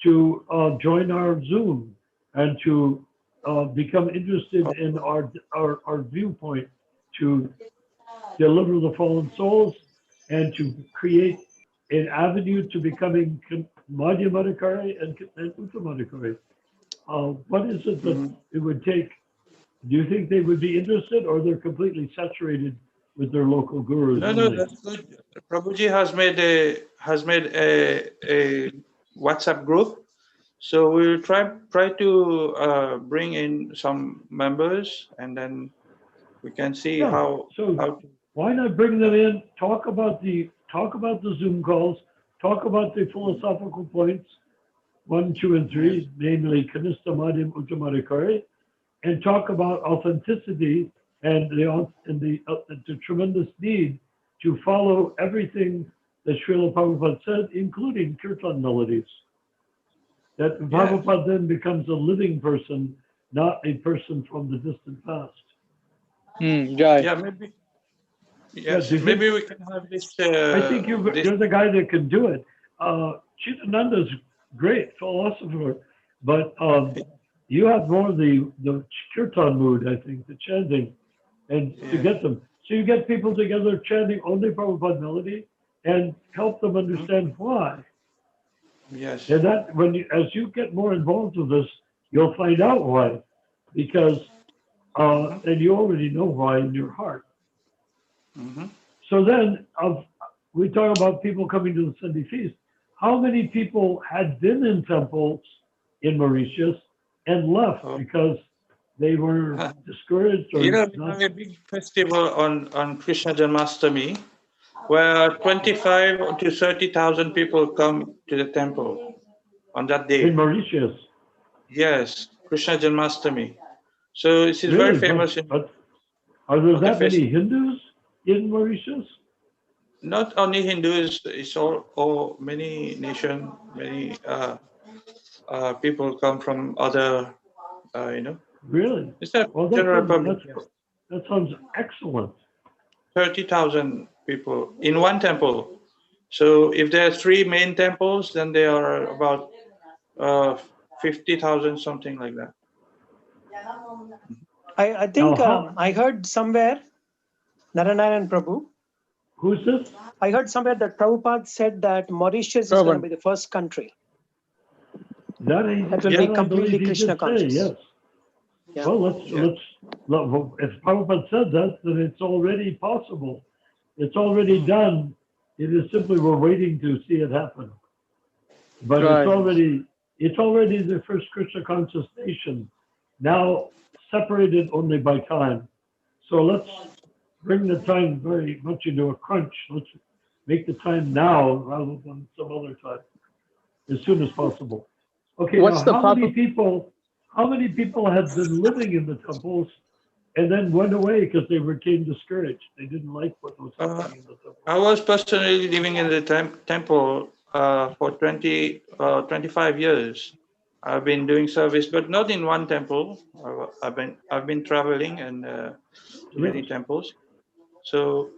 to join our Zoom and to become interested in our viewpoint to deliver the fallen souls and to create an avenue to becoming Madhya Madhikari and Uttamadhikari? What is it that it would take? Do you think they would be interested, or they're completely saturated with their local gurus? No, that's good. Prabhuji has made a WhatsApp group, so we'll try to bring in some members, and then we can see how. Why not bring them in? Talk about the Zoom calls. Talk about the philosophical points 1, 2, and 3, namely Kanista Madhyam Uttamadhikari, and talk about authenticity and the tremendous need to follow everything that Srila Prabhupada said, including kirtan melodies. That Prabhupada then becomes a living person, not a person from the distant past. Yeah, maybe. Yes, maybe we can have this. I think you're the guy that can do it. Chidananda's great philosopher, but you have more of the kirtan mood, I think, the chanting, and to get them. So you get people together chanting only Prabhupada melody and help them understand why. Yes. And that as you get more involved with this, you'll find out why, because and you already know why in your heart. So then we talk about people coming to the Sunday feast. How many people had been in temples in Mauritius and left because they were discouraged? Or we have a big festival on Krishna Janmashtami, where 25 to 30,000 people come to the temple on that In day. Mauritius. Yes, Krishna Janmashtami. So it is very Really? famous But are there for the that many festival. Hindus in Mauritius? Not only Hindus, it's all many nation, many people come from other, Really? it's a Well, general public. that sounds excellent. 30,000 people in one temple. So if there are three main temples, then there are about 50,000, something like that. I think Now, I heard somewhere, Naranayan Prabhu, who's this? I heard somewhere that Prabhupada said that Mauritius is going to be the first country That will be I completely believe he Krishna did say, conscious. yes. Yeah. Well, if Prabhupada said that, then it's already possible. It's already done. It is simply we're waiting to see it happen. But Right. it's already the first Krishna conscious nation, now separated only by time. So let's bring the time very much into a crunch. Let's make the time now rather than some other time, as soon as possible. Okay, What's now the how many people had been living in the temples and then went away because they became discouraged? They didn't like what was happening in the temple. I was personally living in the temple for 25 years. I've been doing service, but not in one temple. I've been traveling and to many temples. So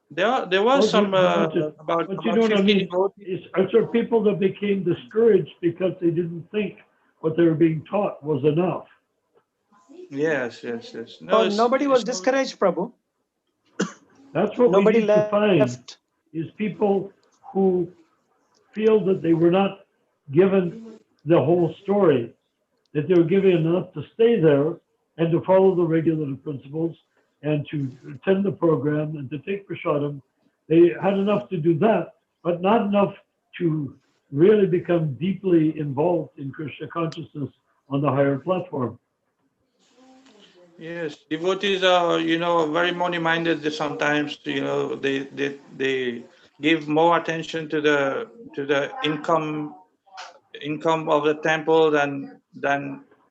there was some about but you know what I 50 mean? devotees. Are there people that became discouraged because they didn't think what they were being taught was enough? Yes. No, Oh, nobody was discouraged, Prabhu. That's what Nobody we need to find, left. is people who feel that they were not given the whole story, that they were given enough to stay there and to follow the regulative principles and to attend the program and to take prasadam. They had enough to do that, but not enough to really become deeply involved in Krishna consciousness on the higher platform. Yes, devotees are, very money-minded. Sometimes, they give more attention to the income of the temple than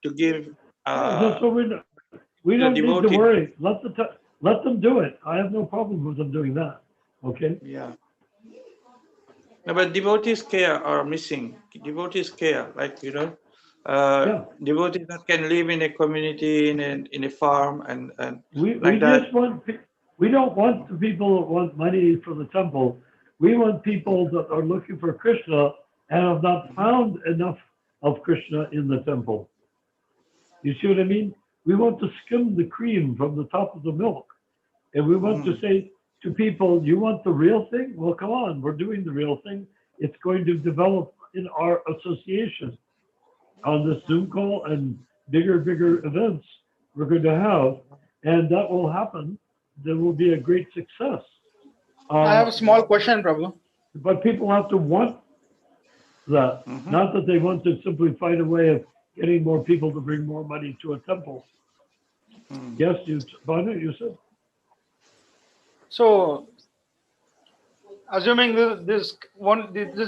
to give That's what we the don't need to devotee. worry. Let them do it. I have no problem with them doing that. Okay. Yeah. No, but devotees care are missing. Devotees care, like devotees that can live in a community, in a farm, and We like that. just want, we don't want the people that want money for the temple. We want people that are looking for Krishna and have not found enough of Krishna in the temple. You see what I mean? We want to skim the cream from the top of the milk. And we want to say to people, you want the real thing? Well, come on, we're doing the real thing. It's going to develop in our association on this Zoom call and bigger events we're going to have. And that will happen. There will be a great success. I have a small question, Prabhu. But people have to want that, not that they want to simply find a way of getting more people to bring more money to a temple. Yes, Banu, you said? So, assuming this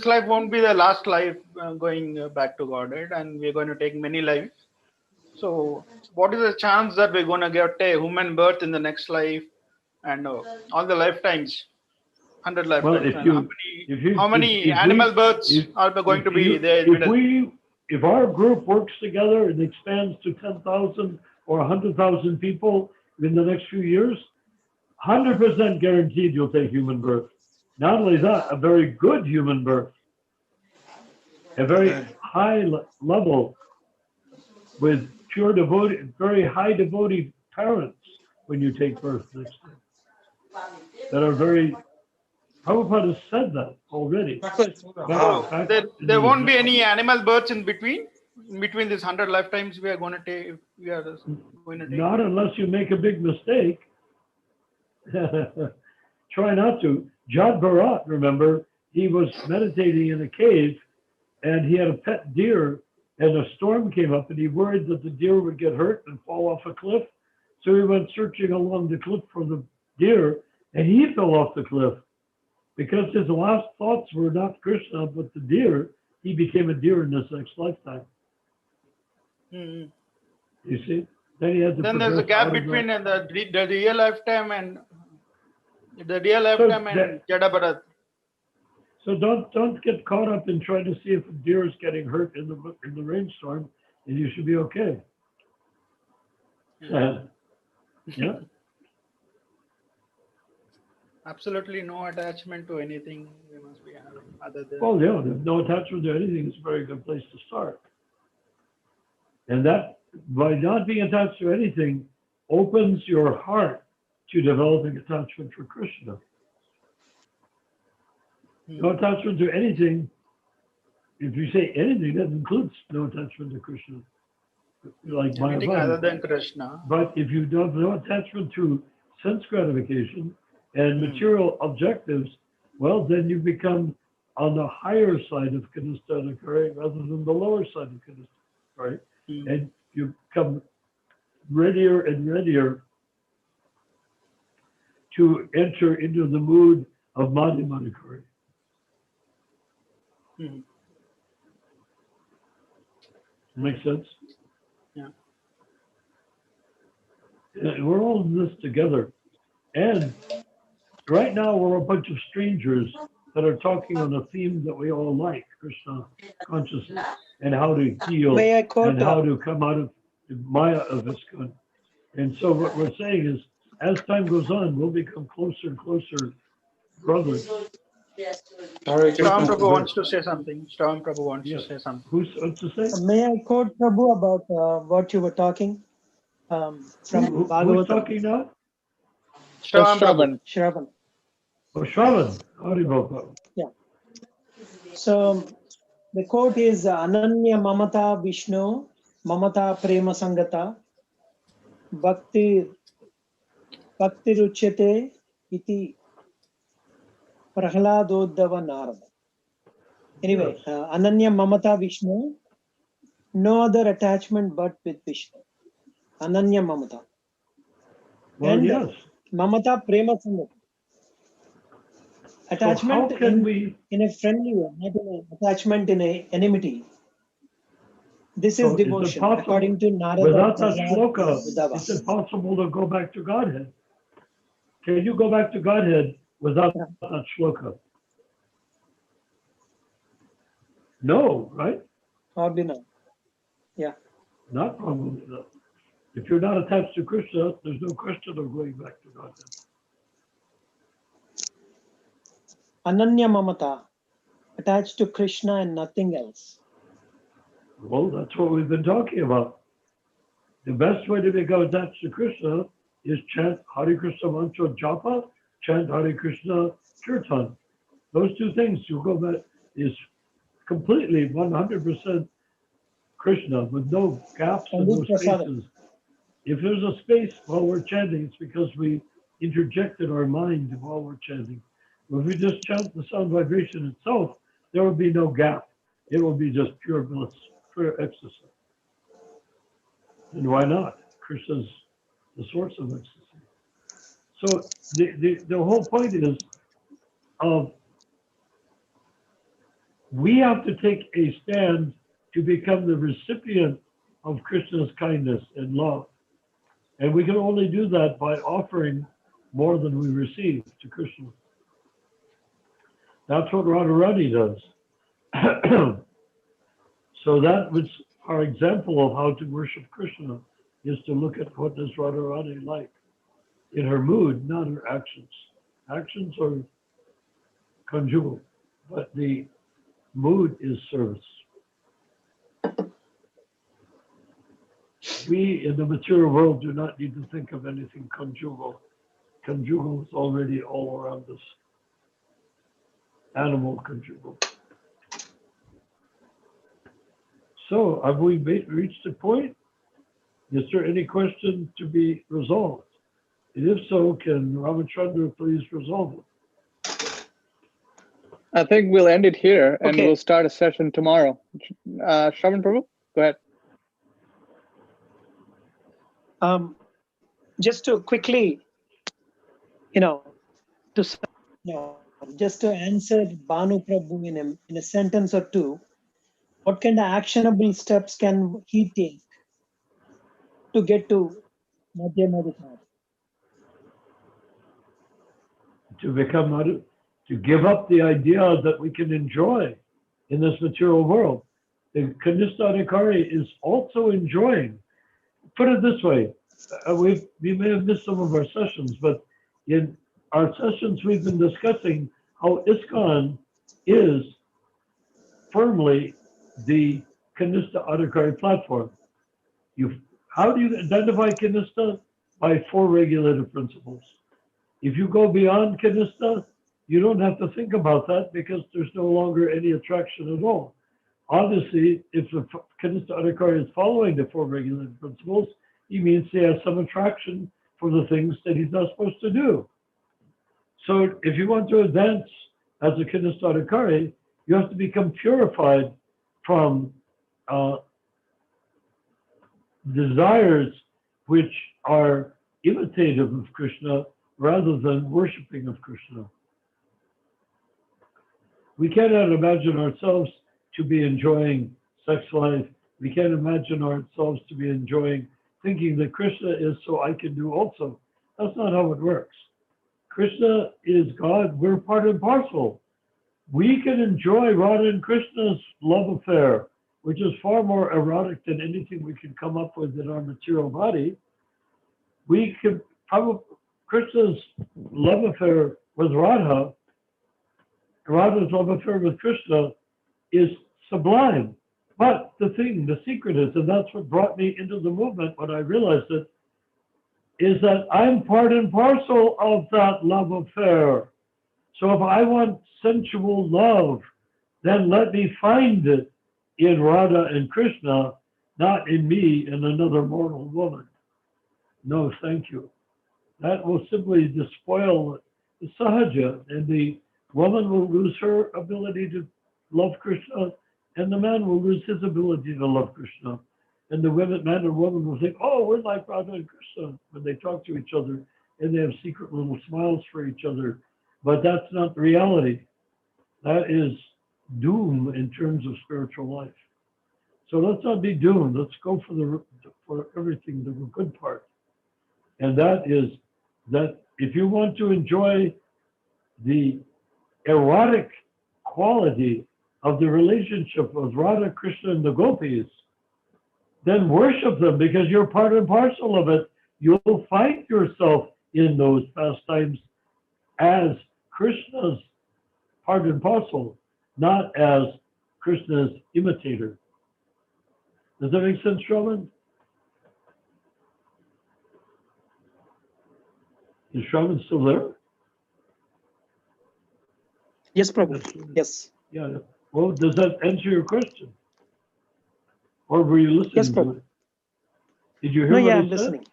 life won't be the last life going back to Godhead, and we're going to take many lives. So, what is the chance that we're going to get a human birth in the next life, and all the lifetimes, 100 lifetimes? Well, how many animal births are going to be there? If our group works together and expands to 10,000 or 100,000 people in the next few years, 100% guaranteed you'll take human birth. Not only that, a very good human birth, a very high level with pure devotee, very high devotee parents when you take birth next time. That are very, Prabhupada has said that already. There won't be any animal births in between these 100 lifetimes we are going to take. Not unless you make a big mistake. Try not to. Jad Bharat, remember, he was meditating in a cave and he had a pet deer and a storm came up and he worried that the deer would get hurt and fall off a cliff. So he went searching along the cliff for the deer and he fell off the cliff because his last thoughts were not Krishna but the deer. he became a deer in this next lifetime. Hmm. You see? Then he had to Then there's a progress gap out of between that. the real lifetime and Jada Bharat. So don't get caught up in trying to see if a deer is getting hurt in the rainstorm, and you should be okay. Yeah. Absolutely no attachment to anything we must be having other than. Well, yeah, there's no attachment to anything is a very good place to start. And that, by not being attached to anything, opens your heart to developing attachment for Krishna. No attachment to anything. If you say anything, that includes no attachment to Krishna. Like Anything other Mayavadi. than Krishna. But if you don't have no attachment to sense gratification and material objectives, well, then you become on the higher side of Kanistha rather than the lower side of Kanistha, right? And you become readier and readier to enter into the mood of Madhyamadikari. Makes sense? Yeah. We're all in this together. And right now we're a bunch of strangers that are talking on a theme that we all like, Krishna consciousness, and how to heal and how to come out of the Maya of ISKCON. And so what we're saying is, as time goes on, we'll become closer and closer brothers. Shravan Prabhu wants to say something. Shravan Prabhu wants to say something. Who's what to say? May I quote Prabhu about what you were talking from Bhagavatam? Who's talking now? Shravan Prabhu. Shravan. Oh, Shravan. Haribol. Yeah. So the quote is Ananya Mamata Vishnu Mamata Prema Sangata Bhakti Ruchyate iti Prahladoddhava Narada. Anyway, Ananya Mamata Vishnu, no other attachment but with Vishnu. Ananya Mamata. Well, and yes. Mamata Prema Sangata. Attachment So how can in a friendly way, not in an attachment in a enmity. This is devotion, according to Narada. Without that shloka, it's impossible to go back to Godhead. Can you go back to Godhead without that shloka? No, right? Probably not. Yeah. Not probably not. If you're not attached to Krishna, there's no question of going back to Godhead. Ananya Mamata, attached to Krishna and nothing else. Well, that's what we've been talking about. The best way to become attached to Krishna is chant Hare Krishna Mantra Japa, chant Hare Krishna Kirtan. Those two things, you go back, is completely 100% Krishna with no gaps and no spaces. If there's a space while we're chanting, it's because we interjected our mind while we're chanting. If we just chant the sound vibration itself, there will be no gap. It will be just pure bliss, pure ecstasy. And why not? Krishna's the source of ecstasy. So the whole point is we have to take a stand to become the recipient of Krishna's kindness and love. And we can only do that by offering more than we receive to Krishna. That's what Radharani does. So that was our example of how to worship Krishna, is to look at what does Radharani like in her mood, not her actions. Actions are conjugal, but the mood is service. We in the material world do not need to think of anything conjugal. Conjugal is already all around us. Animal conjugal. So have we reached a point? Is there any question to be resolved? And if so, can Ramachandra please resolve it? I think we'll end it here and we'll start a session tomorrow. Shravan Prabhu, go ahead. Just to quickly, just to answer Banu Prabhu in a sentence or two, What kind of actionable steps can he take to get to Madhyamadikari? To become, to give up the idea that we can enjoy in this material world. The Kanista Adhikari is also enjoying. Put it this way, we may have missed some of our sessions, but in our sessions we've been discussing how ISKCON is firmly the Kanista Adhikari platform. How do you identify Kanista? By 4 regulative principles. If you go beyond Kanista, you don't have to think about that because there's no longer any attraction at all. Obviously, if the Kanista Adhikari is following the 4 regulative principles, he means he has some attraction for the things that he's not supposed to do. So if you want to advance as a Kanista Adhikari, you have to become purified from desires which are imitative of Krishna rather than worshiping of Krishna. We cannot imagine ourselves to be enjoying sex life. We can't imagine ourselves to be enjoying thinking that Krishna is so I can do also. That's not how it works. Krishna is God. We're part and parcel. We can enjoy Radha and Krishna's love affair, which is far more erotic than anything we can come up with in our material body. We could probably, Krishna's love affair with Radha, Radha's love affair with Krishna is sublime. But the secret is, and that's what brought me into the movement when I realized it, is that I'm part and parcel of that love affair. So if I want sensual love, then let me find it in Radha and Krishna, not in me and another mortal woman. No, thank you. That will simply despoil the sahaja, and the woman will lose her ability to love Krishna, and the man will lose his ability to love Krishna. And the man or woman will think, oh, we're like Radha and Krishna, when they talk to each other, and they have secret little smiles for each other. But that's not the reality. That is doom in terms of spiritual life. So let's not be doomed. Let's go for everything, the good part. And that is that if you want to enjoy the erotic quality of the relationship of Radha, Krishna, and the gopis, then worship them because you're part and parcel of it. You'll find yourself in those pastimes as Krishna's part and parcel, not as Krishna's imitator. Does that make sense, Shravan? Is Shravan still there? Yes, Prabhu. Yes. Yeah. Well, does that answer your question? Or were you listening Yes, to Prabhu. it? Did you hear No, what yeah, I I'm said? listening.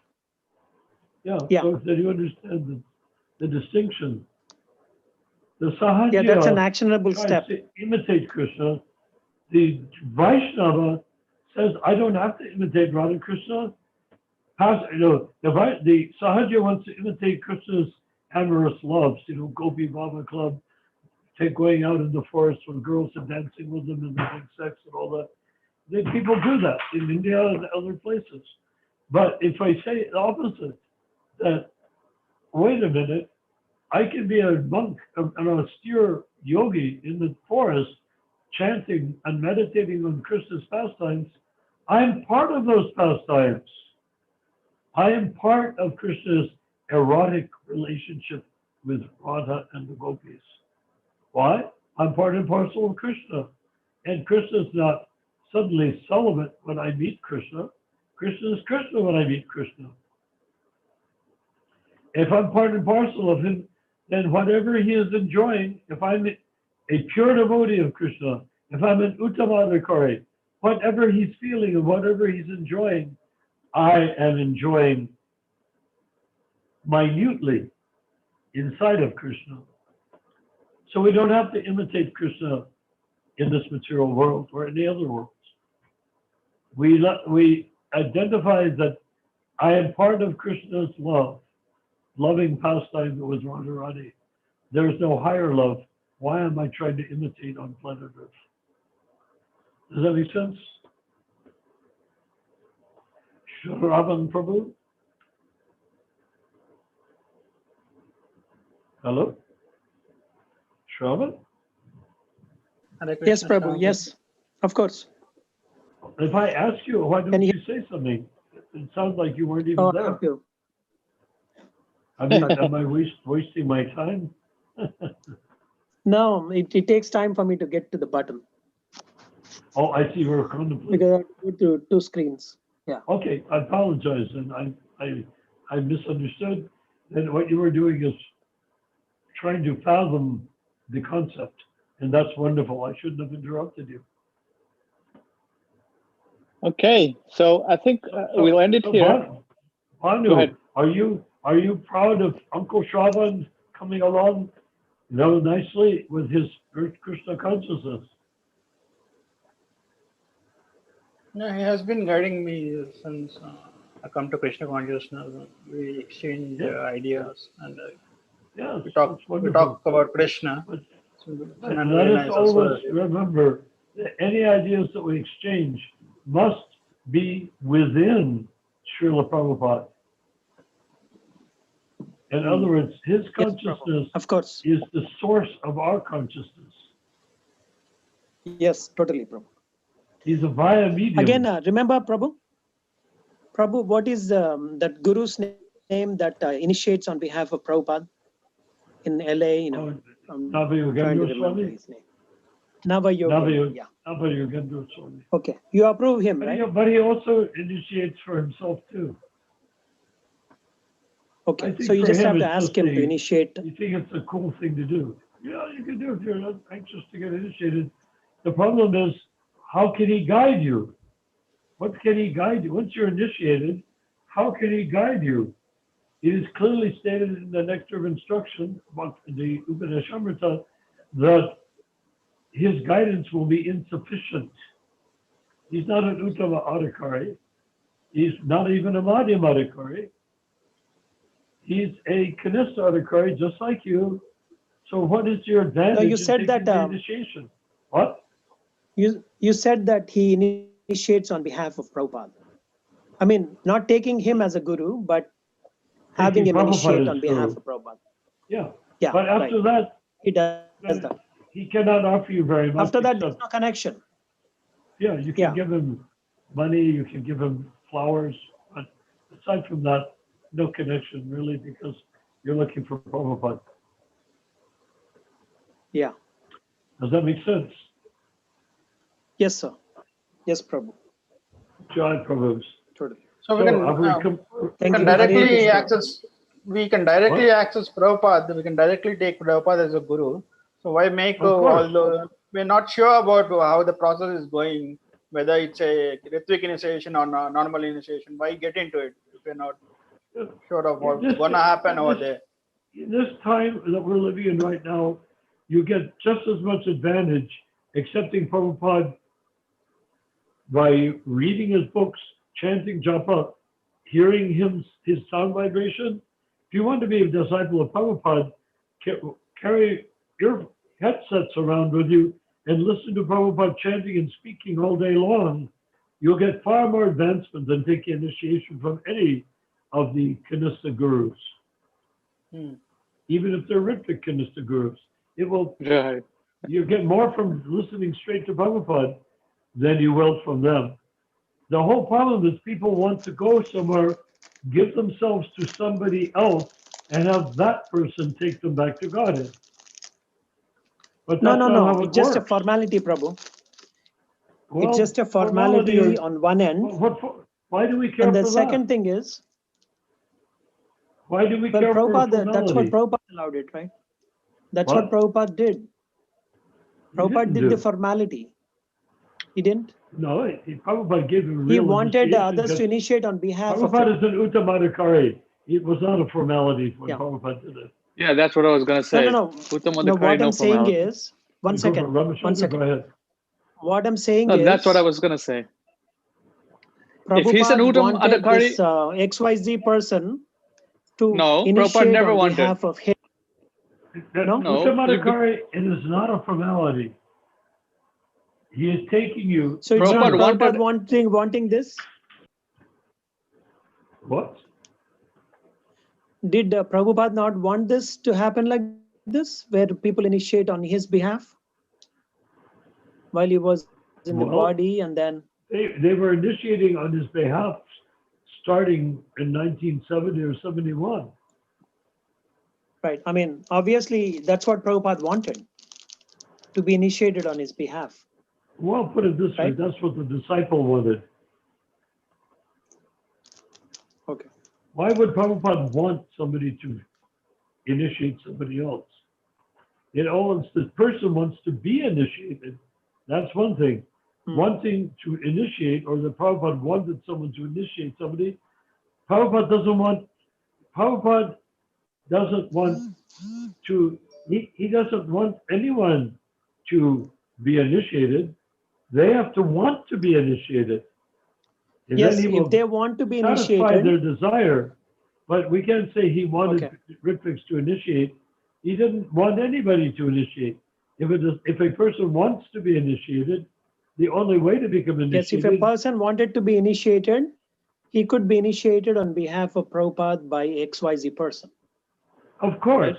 Yeah. Yeah. So did you understand the distinction? The Yeah, that's an Sahajya actionable tries step. to imitate Krishna. The Vaishnava says, I don't have to imitate Radha Krishna. The Sahajya wants to imitate Krishna's amorous loves, Gopi Baba Club, going out in the forest with girls and dancing with them and having sex and all that. People do that in India and other places. But if I say the opposite, that, wait a minute, I can be a monk, an austere yogi in the forest, chanting and meditating on Krishna's pastimes. I'm part of those pastimes. I am part of Krishna's erotic relationship with Radha and the gopis. Why? I'm part and parcel of Krishna. And Krishna's not suddenly celibate when I meet Krishna. Krishna is Krishna when I meet Krishna. If I'm part and parcel of him, then whatever he is enjoying, if I'm a pure devotee of Krishna, if I'm an Uttamadhikari, whatever he's feeling and whatever he's enjoying, I am enjoying minutely inside of Krishna. So we don't have to imitate Krishna in this material world or any other worlds. We identify that I am part of Krishna's loving pastime that was Radharani. There is no higher love. Why am I trying to imitate on planet Earth? Does that make sense? Shravan Prabhu? Hello? Shravan? Hare Yes, Krishna, Prabhu. Shravan. Yes, of course. If I ask you, why don't Can you- you say something? It sounds like you weren't even Oh, there. thank you. I mean, am I wasting my time? No, it takes time for me to get to the button Oh, I see. We're contemplating. because I have to go to two screens. Yeah. Okay, I apologize, and I misunderstood. And what you were doing is trying to fathom the concept, and that's wonderful. I shouldn't have interrupted you. Okay, so I think we'll end it here. Bhanu, Go ahead. are you proud of Uncle Shravan coming along nicely with his Krishna consciousness? Yeah, he has been guiding me since I come to Krishna consciousness. We exchange ideas and Yes, we talk about Krishna. But, It's been but really let us nice always also. remember that any ideas that we exchange must be within Srila Prabhupada. In other words, his consciousness Of course. is the source of our consciousness. Yes, totally, Prabhu. He's a via medium. Again, remember, Prabhu? Prabhu, what is that guru's name that initiates on behalf of Prabhupada in LA? I'm trying to remember Swami? his name. Navayogendra, yeah. Navayogendra Swami. Okay, you approve him, right? But he also initiates for himself too. Okay, think so you for just him have to it's ask just him to initiate. You think it's a cool thing to do. Yeah, you can do it if you're not anxious to get initiated. The problem is, how can he guide you? What can he guide you? Once you're initiated, how can he guide you? It is clearly stated in the Nectar of Instruction about the Upanishadamrita that his guidance will be insufficient. He's not an Uttama Adhikari. He's not even a Madhyama Adhikari. He's a Kanista Adhikari, just like you. So what is your advantage No, you in said taking that the initiation? What? you said that he initiates on behalf of Prabhupada. I mean, not taking him as a guru, but having him initiate on behalf of Prabhupada. Yeah. Yeah, But after that, he does that. he cannot offer you very much. After that, there's no connection. Yeah, you can give him money, you can give him flowers, but aside from that, no connection really, because you're looking for Prabhupada. Yeah. Does that make sense? Yes, sir. Yes, Prabhu. Jai Prabhus. Totally. So we can directly access. We can directly access Prabhupada. We can directly take Prabhupada as a guru. So why make although we're not sure about how the process is going, whether it's a Ritvik initiation or normal initiation, why get into it if we're not sure of what's going to happen over there? In this time that we're living in right now, you get just as much advantage accepting Prabhupada by reading his books, chanting japa, hearing his sound vibration. If you want to be a disciple of Prabhupada, carry your headsets around with you and listen to Prabhupada chanting and speaking all day long. You'll get far more advancement than taking initiation from any of the Kanista gurus. Even if they're Ritvik Kanista gurus. It will, you get more from listening straight to Prabhupada than you will from them. The whole problem is people want to go somewhere, give themselves to somebody else, and have that person take them back to Godhead. But that's not how it It's just a works. formality, Prabhu. Well, it's just a formality on one end. Why do we care and the for second that? thing is, why do we care for Prabhupada, that's what formality? Prabhupada allowed it, right? That's What? what Prabhupada did. Prabhupada did do. the formality. He didn't. No, Prabhupada gave him He real wanted initiation others to because initiate on behalf of Prabhupada him. is an Uttamadhikari. It was not a formality when Prabhupada did it. Yeah, that's what I was going to say. No, what I'm saying is, one second. Ramachandra, go ahead. What I'm saying No, is, that's what I was going to say. Prabhupada If he's an wanted Adhikari, this XYZ person to no, Prabhupada initiate never on wanted. behalf of him. No, Uttamadhikari, it is not a formality. He is taking you. So it's not Prabhupada Prabhupada wanting this? What? Did Prabhupada not want this to happen like this, where people initiate on his behalf while he was in the body, and then They were initiating on his behalf starting in 1970 or 71. right? I mean, obviously that's what Prabhupada wanted, to be initiated on his behalf. Well, put it this way, Right. that's what the disciple wanted. Okay. Why would Prabhupada want somebody to initiate somebody else? The person wants to be initiated. That's one thing. Wanting to initiate, or the Prabhupada wanted someone to initiate somebody. Prabhupada doesn't want to, he doesn't want anyone to be initiated. They have to want to be initiated. And Yes, then he will if they want to be satisfy initiated, their desire. But we can't say he wanted Ritviks to initiate. He didn't want anybody to initiate. If a person wants to be initiated, the only way to become yes, initiated. if a person wanted to be initiated, he could be initiated on behalf of Prabhupada by XYZ person. Of course.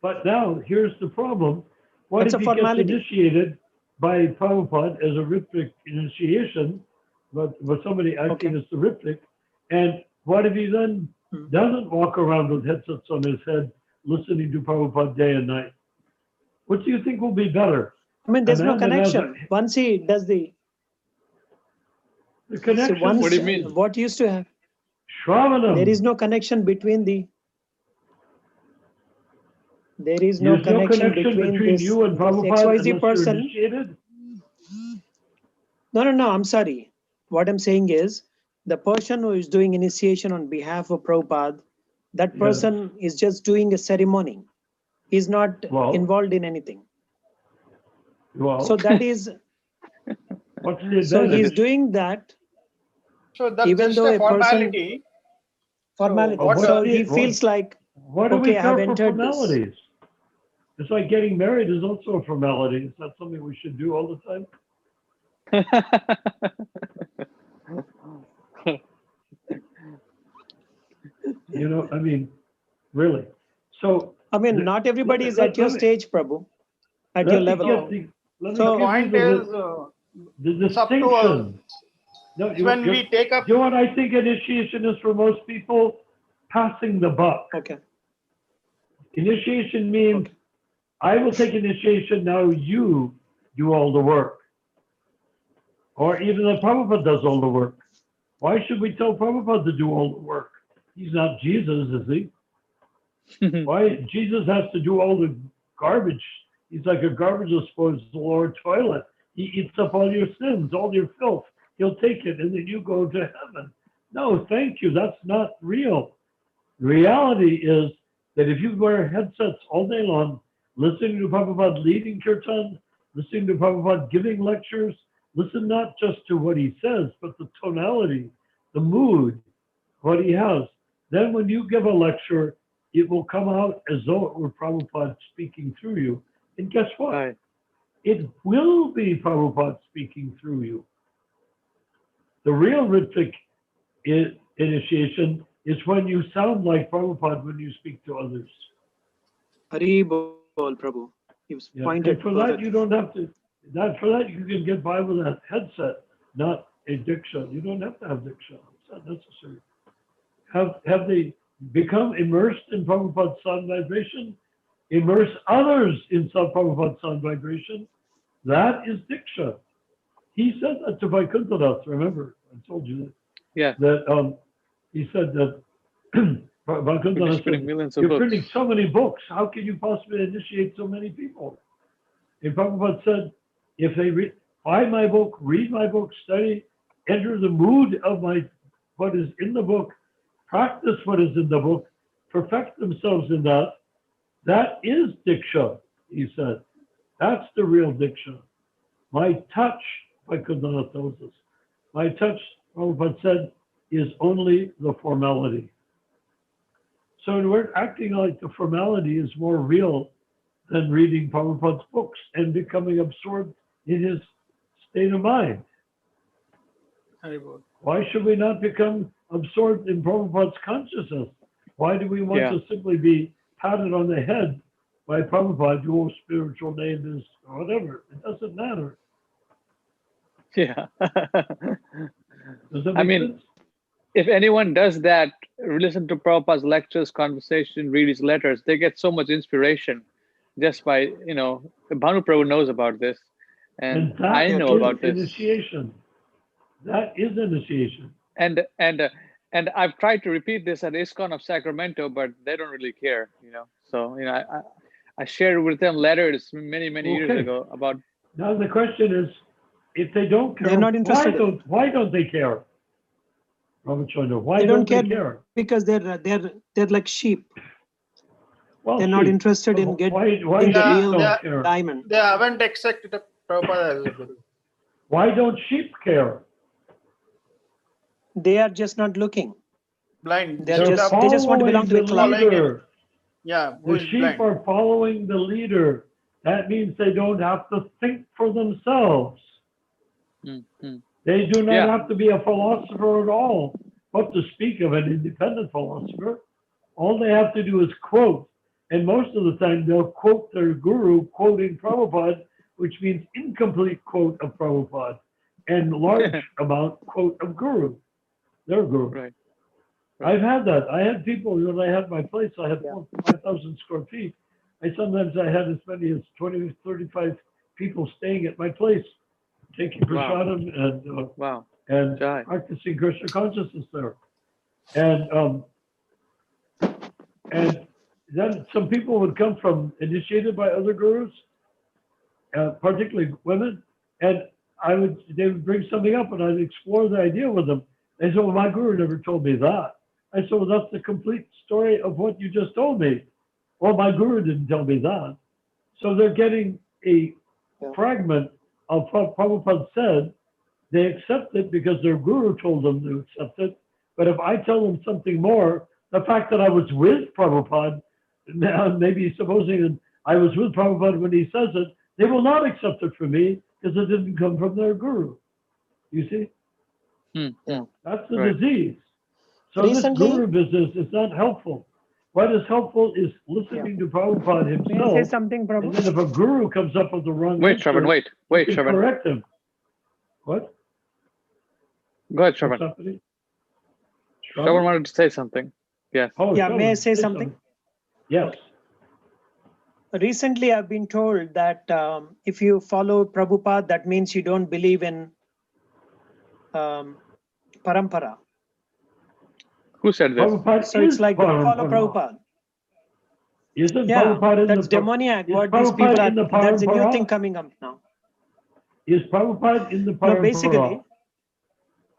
But now here's the problem. What That's if a he gets formality. initiated by Prabhupada as a Ritvik initiation, but somebody acting as the Ritvik, and what if he then doesn't walk around with headsets on his head listening to Prabhupada day and night? What do you think will be better? I mean, there's no man that has connection. Once he does the connection. So once, What do you mean? What used to have? Shravanam. There is no connection between the. There is no There's no connection connection between between this, you and this Prabhupada XYZ unless you're person. initiated? No. I'm sorry. What I'm saying is, the person who is doing initiation on behalf of Prabhupada, that person is just doing a ceremony. He's not involved in anything. Well, so that is. What's the So advantage? he's doing that. So that's Even just though a a person- formality. Formality. So what So are- he feels like, What do we okay, I have care for entered this. formalities? It's like getting married is also a formality. Is that something we should do all the time? You know, I mean, really. So I mean, not everybody is at your stage, Prabhu, at your level. Let me The give you point is, the it's up to us. distinction. No, When we take up, you know what I think initiation is for most people? Passing the buck. Okay. Initiation means I will take initiation, now you do all the work. Or even the Prabhupada does all the work. Why should we tell Prabhupada to do all the work? He's not Jesus, is he? Why? Jesus has to do all the garbage. He's like a garbage disposal or a toilet. He eats up all your sins, all your filth. He'll take it and then you go to heaven. No, thank you. That's not real. The reality is that if you wear headsets all day long, listening to Prabhupada leading kirtan, listening to Prabhupada giving lectures, listen not just to what he says, but the tonality, the mood, what he has. Then when you give a lecture, it will come out as though it were Prabhupada speaking through you. And guess what? Right. It will be Prabhupada speaking through you. The real Ritvik initiation is when you sound like Prabhupada when you speak to others. Hari Bol, Prabhu. He was pointed. And for that, you don't have to, for that, you can get by with a headset, not a diksha. You don't have to have diksha. It's not necessary. Have they become immersed in Prabhupada's sound vibration? Immerse others in Prabhupada's sound vibration. That is diksha. He said that to Vaikuntha, remember? I told you that. Yeah. That he said that Vaikuntha said, millions of you're books. printing so many books. How can you possibly initiate so many people? And Prabhupada said, if they buy my book, read my book, study, enter the mood of what is in the book, practice what is in the book, perfect themselves in that, that is diksha, he said. That's the real diksha. My touch, Vaikuntha tells us, my touch, Prabhupada said, is only the formality. So we're acting like the formality is more real than reading Prabhupada's books and becoming absorbed in his state of mind. Why should we not become absorbed in Prabhupada's consciousness? Why do we want to simply be patted on the head by Prabhupada, your spiritual name is whatever? It doesn't matter. Yeah. Does that I make mean, sense? if anyone does that, listen to Prabhupada's lectures, conversation, read his letters, they get so much inspiration just by, Bhanu Prabhu knows about this. And that I know is about this. initiation. That is initiation. And I've tried to repeat this at ISKCON of Sacramento, but they don't really care, So, I shared with them letters many years ago about. Now the question is, if they don't care, they're not interested. Why don't they care? Ramachandra, why they don't they care because they're like sheep. Well, they're not interested in getting the real diamond. They haven't accepted Prabhupada as a guru. Why don't sheep care? They are just not looking. Blind. They just want to belong to the club. Yeah, the sheep are following the leader. That means they don't have to think for themselves. Mm-hmm. They do not have to be a philosopher at all, but to speak of an independent philosopher. All they have to do is quote. And most of the time they'll quote their guru quoting Prabhupada, which means incomplete quote of Prabhupada and large amount quote of guru, their guru. Right. I've had that. I had people, when I had my place, I had 5,000 square feet. Sometimes I had as many as 20, 35 people staying at my place, taking prasadam and practicing Krishna consciousness there. And then some people would come from initiated by other gurus, particularly women, and they would bring something up and I'd explore the idea with them. They said, well, my guru never told me that. I said, well, that's the complete story of what you just told me. Well, my guru didn't tell me that. So they're getting a fragment of what Prabhupada said. They accept it because their guru told them to accept it. But if I tell them something more, the fact that I was with Prabhupada, now maybe supposing that I was with Prabhupada when he says it, they will not accept it from me because it didn't come from their guru. You see? That's the disease. So recently, this guru business is not helpful. What is helpful is listening to Prabhupada himself. May I say something, Prabhu? And then if a guru comes up with the wrong Wait, answer, Shravan, wait, Shravan. Correct him. What? Go ahead, Shravan. Shravan wanted to say something. Yes. Oh, yeah, may I say something? Yes. Recently, I've been told that if you follow Prabhupada, that means you don't believe in parampara. Who said this? So it's like don't follow Prabhupada. Isn't Prabhupada in that's demoniac. What these people are, that's a new thing coming up now. Is Prabhupada in the parampara? No, basically.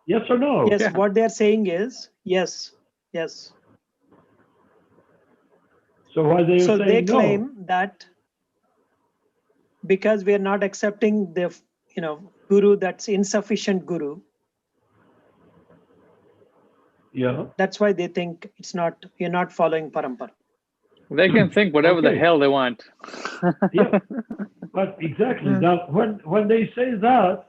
Yes or no? Yes, what they're saying is, yes. So why they so saying they no? claim that because we are not accepting the, guru, that's insufficient guru. Yeah. That's why they think you're not following parampara. They can think whatever the hell they want. Yeah, but exactly. Now, when they say that,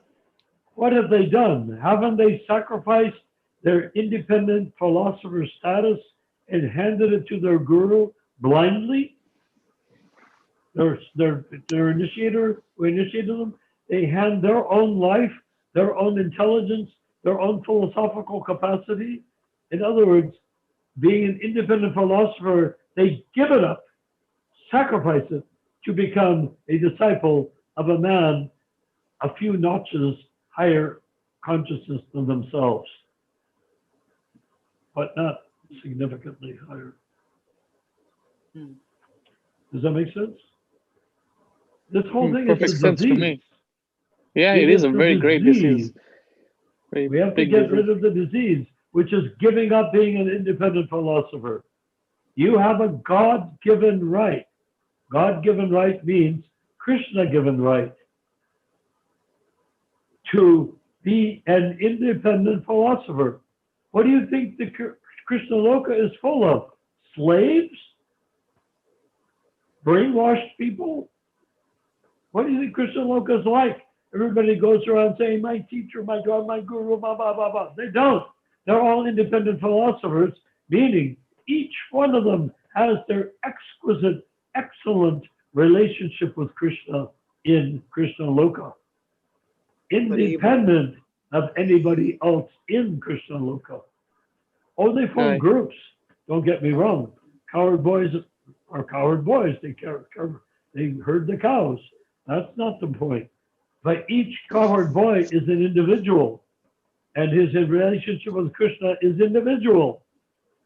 what have they done? Haven't they sacrificed their independent philosopher status and handed it to their guru blindly? Their initiator who initiated them, they hand their own life, their own intelligence, their own philosophical capacity. In other words, being an independent philosopher, they give it up, sacrifice it to become a disciple of a man a few notches higher consciousness than themselves, but not significantly higher. Does that make sense? This whole thing Perfect is a sense disease. to me. Yeah, it is a very great disease. We have to get rid of the disease, which is giving up being an independent philosopher. You have a God-given right. God-given right means Krishna-given right to be an independent philosopher. What do you think the Krishna Loka is full of? Slaves? Brainwashed people? What do you think Krishna Loka is like? Everybody goes around saying, my teacher, my God, my guru, blah, blah, blah, blah. They don't. They're all independent philosophers, meaning each one of them has their exquisite, excellent relationship with Krishna in Krishna Loka, independent of anybody else in Krishna Loka. Oh, they form Right. groups. Don't get me wrong. Cowherd boys are cowherd boys. They herd the cows. That's not the point. But each cowherd boy is an individual, and his relationship with Krishna is individual.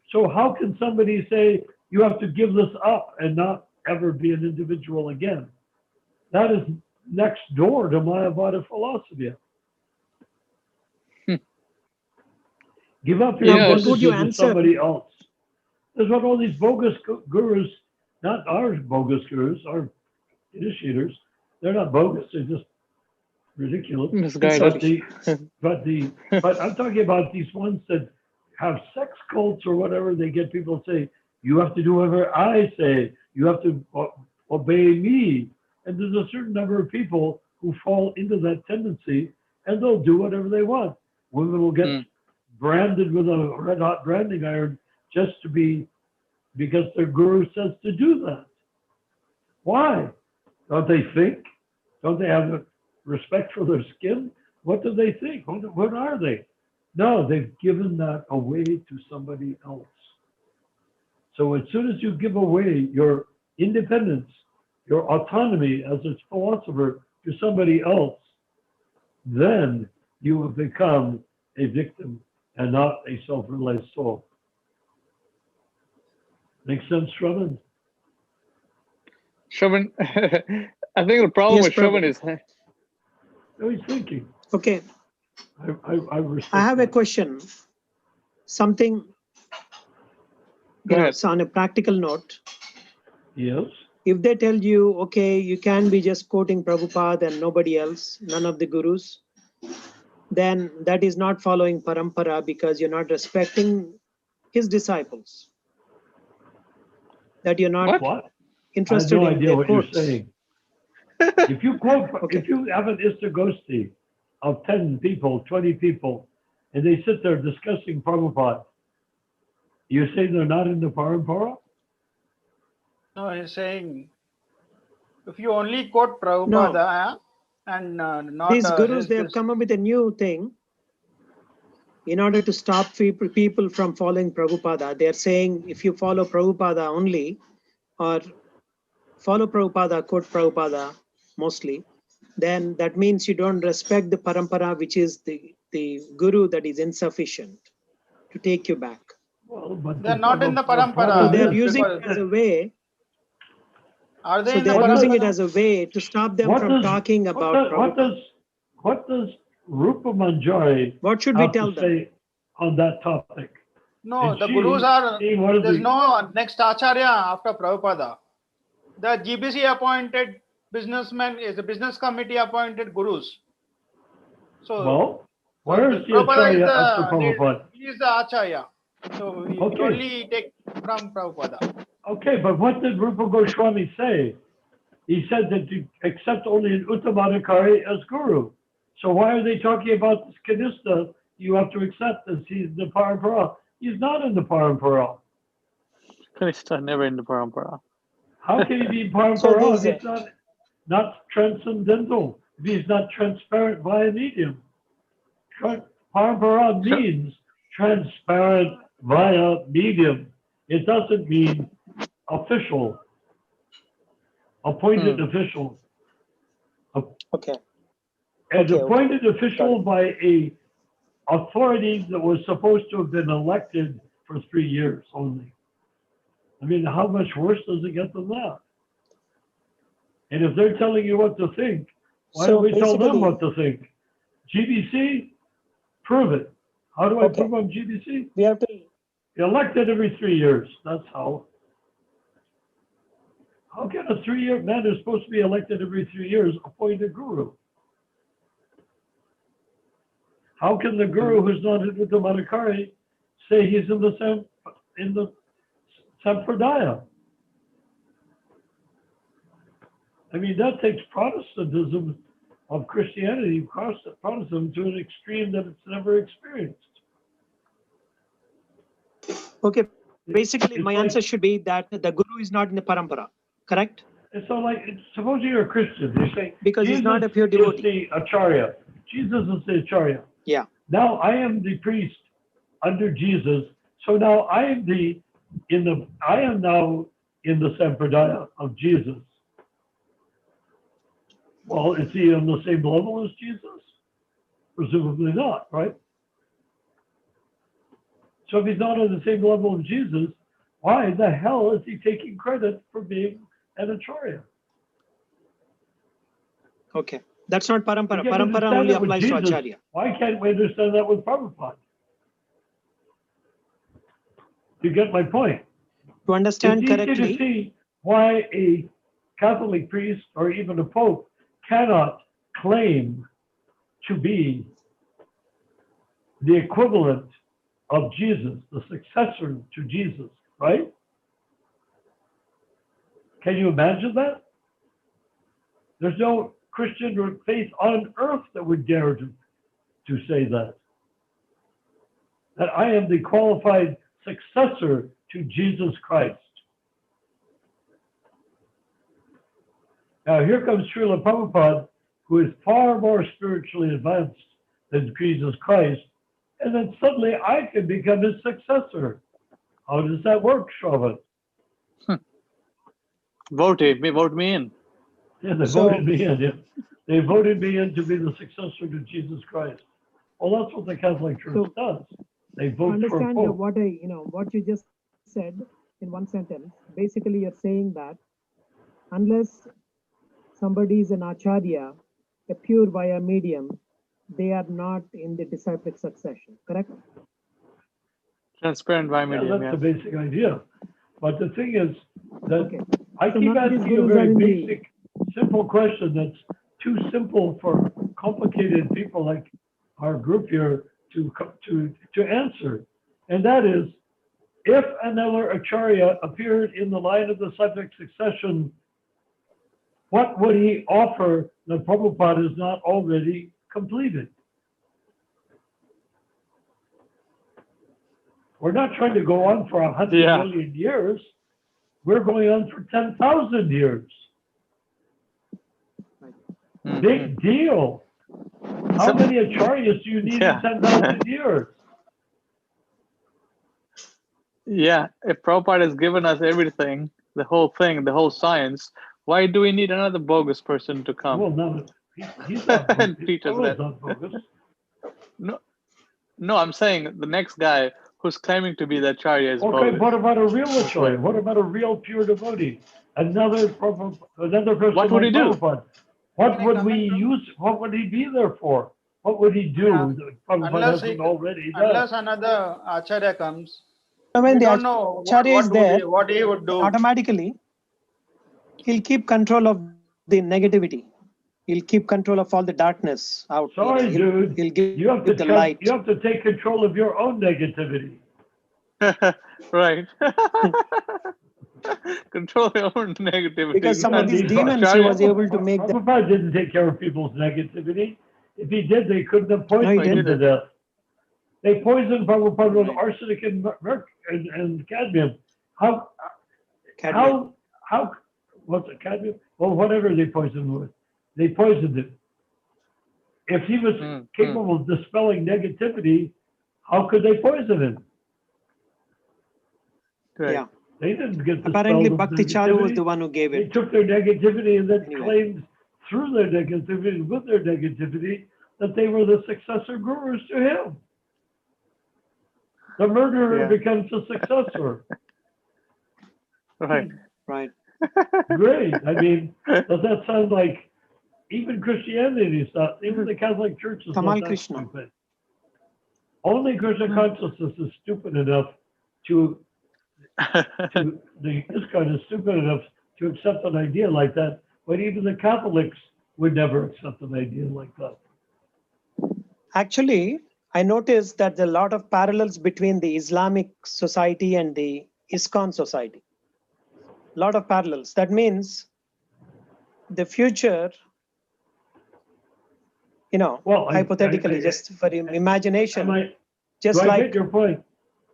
So how can somebody say you have to give this up and not ever be an individual again? That is next door to Mayavada philosophy. Give up your Yeah, what would you advantages to answer? somebody else. That's what all these bogus gurus, not our bogus gurus, our initiators, they're not bogus, they're just ridiculous. misguided. But I'm talking about these ones that have sex cults or whatever. They get people to say, you have to do whatever I say, you have to obey me. And there's a certain number of people who fall into that tendency, and they'll do whatever they want. Women will get branded with a red hot branding iron just to be, because their guru says to do that. Why? Don't they think? Don't they have respect for their skin? What do they think? What are they? No, they've given that away to somebody else. So as soon as you give away your independence, your autonomy as a philosopher to somebody else, then you have become a victim and not a self-realized soul. Make sense, Shravan? Shravan, I think the problem Yes, with Shravan Prabhu. is No, he's thinking. Okay, I respect I have a that. question. Something, Go ahead. so on a practical note, Yes. if they tell you, okay, you can be just quoting Prabhupada and nobody else, none of the gurus, then that is not following parampara because you're not respecting his disciples. That you're not What? I have interested no in idea their what quotes. you're saying. If you quote, Okay. if you have an Istagosti of 10 people, 20 people, and they sit there discussing Prabhupada, you say they're not in the parampara? No, he's saying if you only quote Prabhupada and not These gurus, his they have come up with a new thing. In order to stop people from following Prabhupada, they're saying if you follow Prabhupada only, or follow Prabhupada, quote Prabhupada mostly, then that means you don't respect the parampara, which is the guru that is insufficient to take you back. Well, but they're not in the So parampara. they're is, using because it as a way. are they So in the they're using it parampara? as a way to stop them what from does talking about Prabhupada. what does Rupa Manjari What should we have tell to them? say on that topic? No, And the gurus are, what is there's the, no next Acharya after Prabhupada. The GBC appointed businessman is a business committee appointed gurus. So, well, where is the Prabhupada is Acharya after the, Prabhupada? he is the Acharya. So we Okay. only take from Prabhupada. Okay, but what did Rupa Goswami say? He said that you accept only an Uttamadikari as guru. So why are they talking about this Kanista? You have to accept this. He's the parampara. He's not in the parampara. Kanishta never in the parampara. How can he be So parampara there's if he's not transcendental? If he's not transparent via medium? Parampara means transparent via medium. It doesn't mean official, appointed official. okay. An Okay, appointed official by a authority that was supposed to have been elected for 3 years only. I mean, how much worse does it get than that? And if they're telling you what to think, why So don't we tell them basically, what to think? GBC, prove it. How do I okay, prove I'm GBC? we have to. Elected every 3 years. That's how. How can a 3-year man who's supposed to be elected every 3 years appoint a guru? How can the guru who's not in the Madhukari say he's in the Sampradaya? I mean, that takes Protestantism of Christianity, Protestantism, to an extreme that it's never experienced. Okay, basically It's my like, answer should be that the guru is not in the parampara, correct? it's so like, suppose you're a Christian, they say, Because he's Jesus not a pure is devotee. the Acharya. Jesus is the Acharya. Yeah. Now I am the priest under Jesus. So now I am now in the Sampradaya of Jesus. Well, is he on the same level as Jesus? Presumably not, right? So if he's not on the same level of Jesus, why the hell is he taking credit for being an Acharya? Okay. That's not parampara. We can Parampara understand only that with applies to Jesus. Acharya. Why can't we understand that with Prabhupada? You get my point? To understand It's easy to correctly, see why a Catholic priest or even a pope cannot claim to be the equivalent of Jesus, the successor to Jesus, right? Can you imagine that? There's no Christian or faith on earth that would dare to say that. That I am the qualified successor to Jesus Christ. Now here comes Srila Prabhupada, who is far more spiritually advanced than Jesus Christ, and then suddenly I can become his successor. How does that work, Shravan? Vote me in. Yeah, they So- voted me in. Yeah. They voted me in to be the successor to Jesus Christ. Well, that's what the Catholic Church So- does. They to vote for a understand pope. what you just said in one sentence, basically you're saying that unless somebody is an Acharya, a pure via medium, they are not in the disciplic succession, correct? Transparent by Yeah, medium. that's the basic idea. But the thing is that Okay. I So keep none of these asking a gurus are very in the- basic, simple question that's too simple for complicated people like our group here to answer. And that is, if another Acharya appeared in the line of disciplic succession, what would he offer that Prabhupada is not already completed? We're not trying to go on for 100 Yeah. million years. We're going on for 10,000 years. Mhm. Big deal. How So- many acharyas do you need Yeah. in 10,000 years? Yeah, if Prabhupada has given us everything, the whole thing, the whole science, why do we need another bogus person to come? Well, no, he's not And bogus. teach us Prabhupada's that. not bogus. No, I'm saying the next guy who's claiming to be the Acharya is Okay, bogus. what about a real acharya? What about a real pure devotee? Another person What would like he do? Prabhupada. What would we use? What would he be there for? What would he do that Prabhupada Unless hasn't already done? unless another acharya comes, So when we the don't know Acharya is there, what he would do. automatically he'll keep control of the negativity. He'll keep control of all the darkness out. Sorry, dude. He'll give You have to the light. you have to take control of your own negativity. Right. Control your own negativity. Because some of these Indeed, demons he Acharya- was able to make them. Prabhupada didn't take care of people's negativity. If he did, they couldn't have poisoned No, he him to didn't. death. They poisoned Prabhupada with Right. arsenic and and cadmium. How Cadmium. how what's it, cadmium? Well, whatever they poisoned with, they poisoned him. If he was capable of dispelling negativity, how could they poison him? Right. Yeah. They didn't get the Apparently, spell of Bhakti Charu was negativity. the one who gave They it. took their negativity and then Anyway. claimed through their negativity, with their negativity, that they were the successor gurus to him. The murderer Yeah. becomes the successor. Right. Right. Great. I mean, does that sound like even Christianity is not, even the Catholic Church is Tamal not that Krishna. stupid. Only Krishna consciousness is stupid enough to the ISKCON is stupid enough to accept an idea like that, but even the Catholics would never accept an idea like that. Actually, I noticed that there are a lot of parallels between the Islamic society and the ISKCON society. A lot of parallels. That means the future You know, Well, hypothetically, just for imagination, do just I like get your point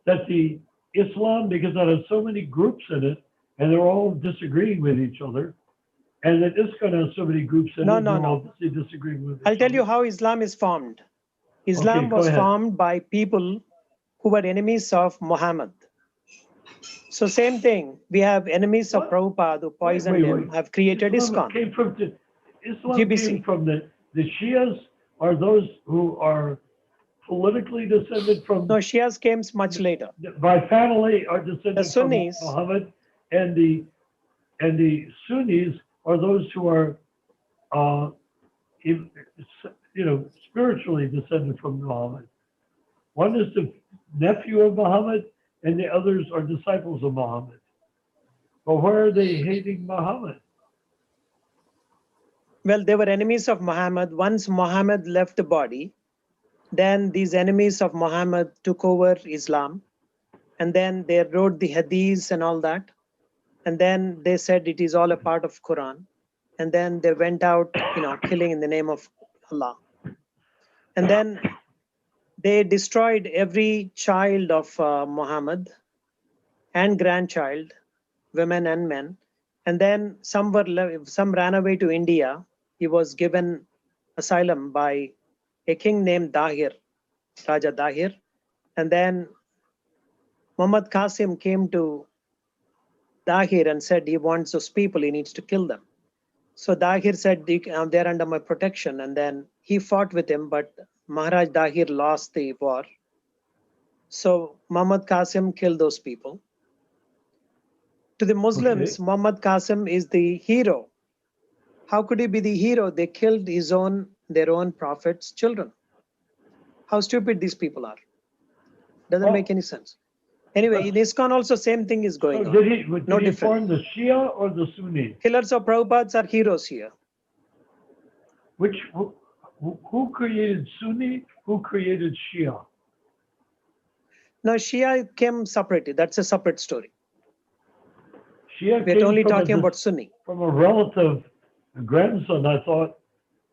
that the Islam, because it has so many groups in it, and they're all disagreeing with each other, and that ISKCON has so many groups in no, it, and no, they're no. all disagreeing with I'll each tell you other. how Islam is formed. Islam Okay, go was ahead. formed by people who were enemies of Muhammad. So same thing, we have enemies of What? Prabhupada who poisoned him, have created Islam ISKCON, came from Islam GBC. came from the Shias, are those who are politically descended from No, Shias came much later. by family are The descended from Sunnis, Muhammad, and the Sunnis are those who are you know, spiritually descended from Muhammad. One is the nephew of Muhammad, and the others are disciples of Muhammad. But why are they hating Muhammad? well, they were enemies of Muhammad. Once Muhammad left the body, then these enemies of Muhammad took over Islam, and then they wrote the hadiths and all that. And then they said it is all a part of Quran. And then they went out, you know, killing in the name of Allah. And then they destroyed every child of Muhammad and grandchild, women and men. And then some ran away to India. He was given asylum by a king named Dahir, Raja Dahir. And then Muhammad Qasim came to Dahir and said he wants those people, he needs to kill them. So Dahir said, they're under my protection. And then he fought with him, but Maharaj Dahir lost the war. So Muhammad Qasim killed those people. To the Muslims, Okay. Muhammad Qasim is the hero. How could he be the hero? They killed their own prophet's children. How stupid these people are. Doesn't make any sense. Anyway, in ISKCON also same thing is going So on. did No he different. form the Shia or the Sunni? Killers of Prabhupada are heroes here. Who created Sunni? Who created Shia? Now Shia came separately. That's a separate story. Shia We're came only from talking about Sunni. From a relative, a grandson, I thought,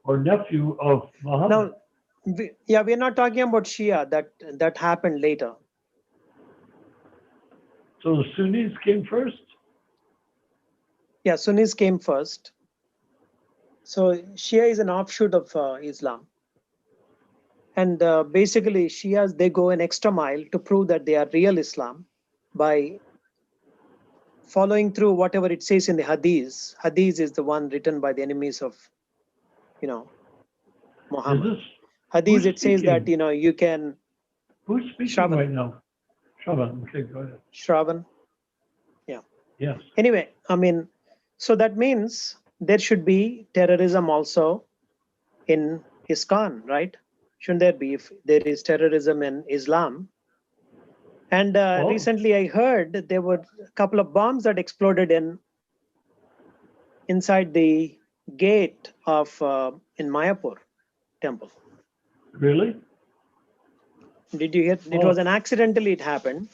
or nephew of Muhammad. Now, we're not talking about Shia. That happened later. So the Sunnis came first? Yeah, Sunnis came first. So Shia is an offshoot of Islam. And basically, Shias, they go an extra mile to prove that they are real Islam by following through whatever it says in the Hadith. Hadith is the one written by the enemies of, you know, Muhammad. Hadith, it says that, you know, you can... Who's speaking Shravan. right now? Shravan, okay, go ahead. Shravan. Yeah. Yes. Anyway, I mean, so that means there should be terrorism also in ISKCON, right? Shouldn't there be, if there is terrorism in Islam? And recently I heard there were a couple of bombs that exploded inside the gate of in Mayapur temple. Really? Did you hear? It was an accidentally it happened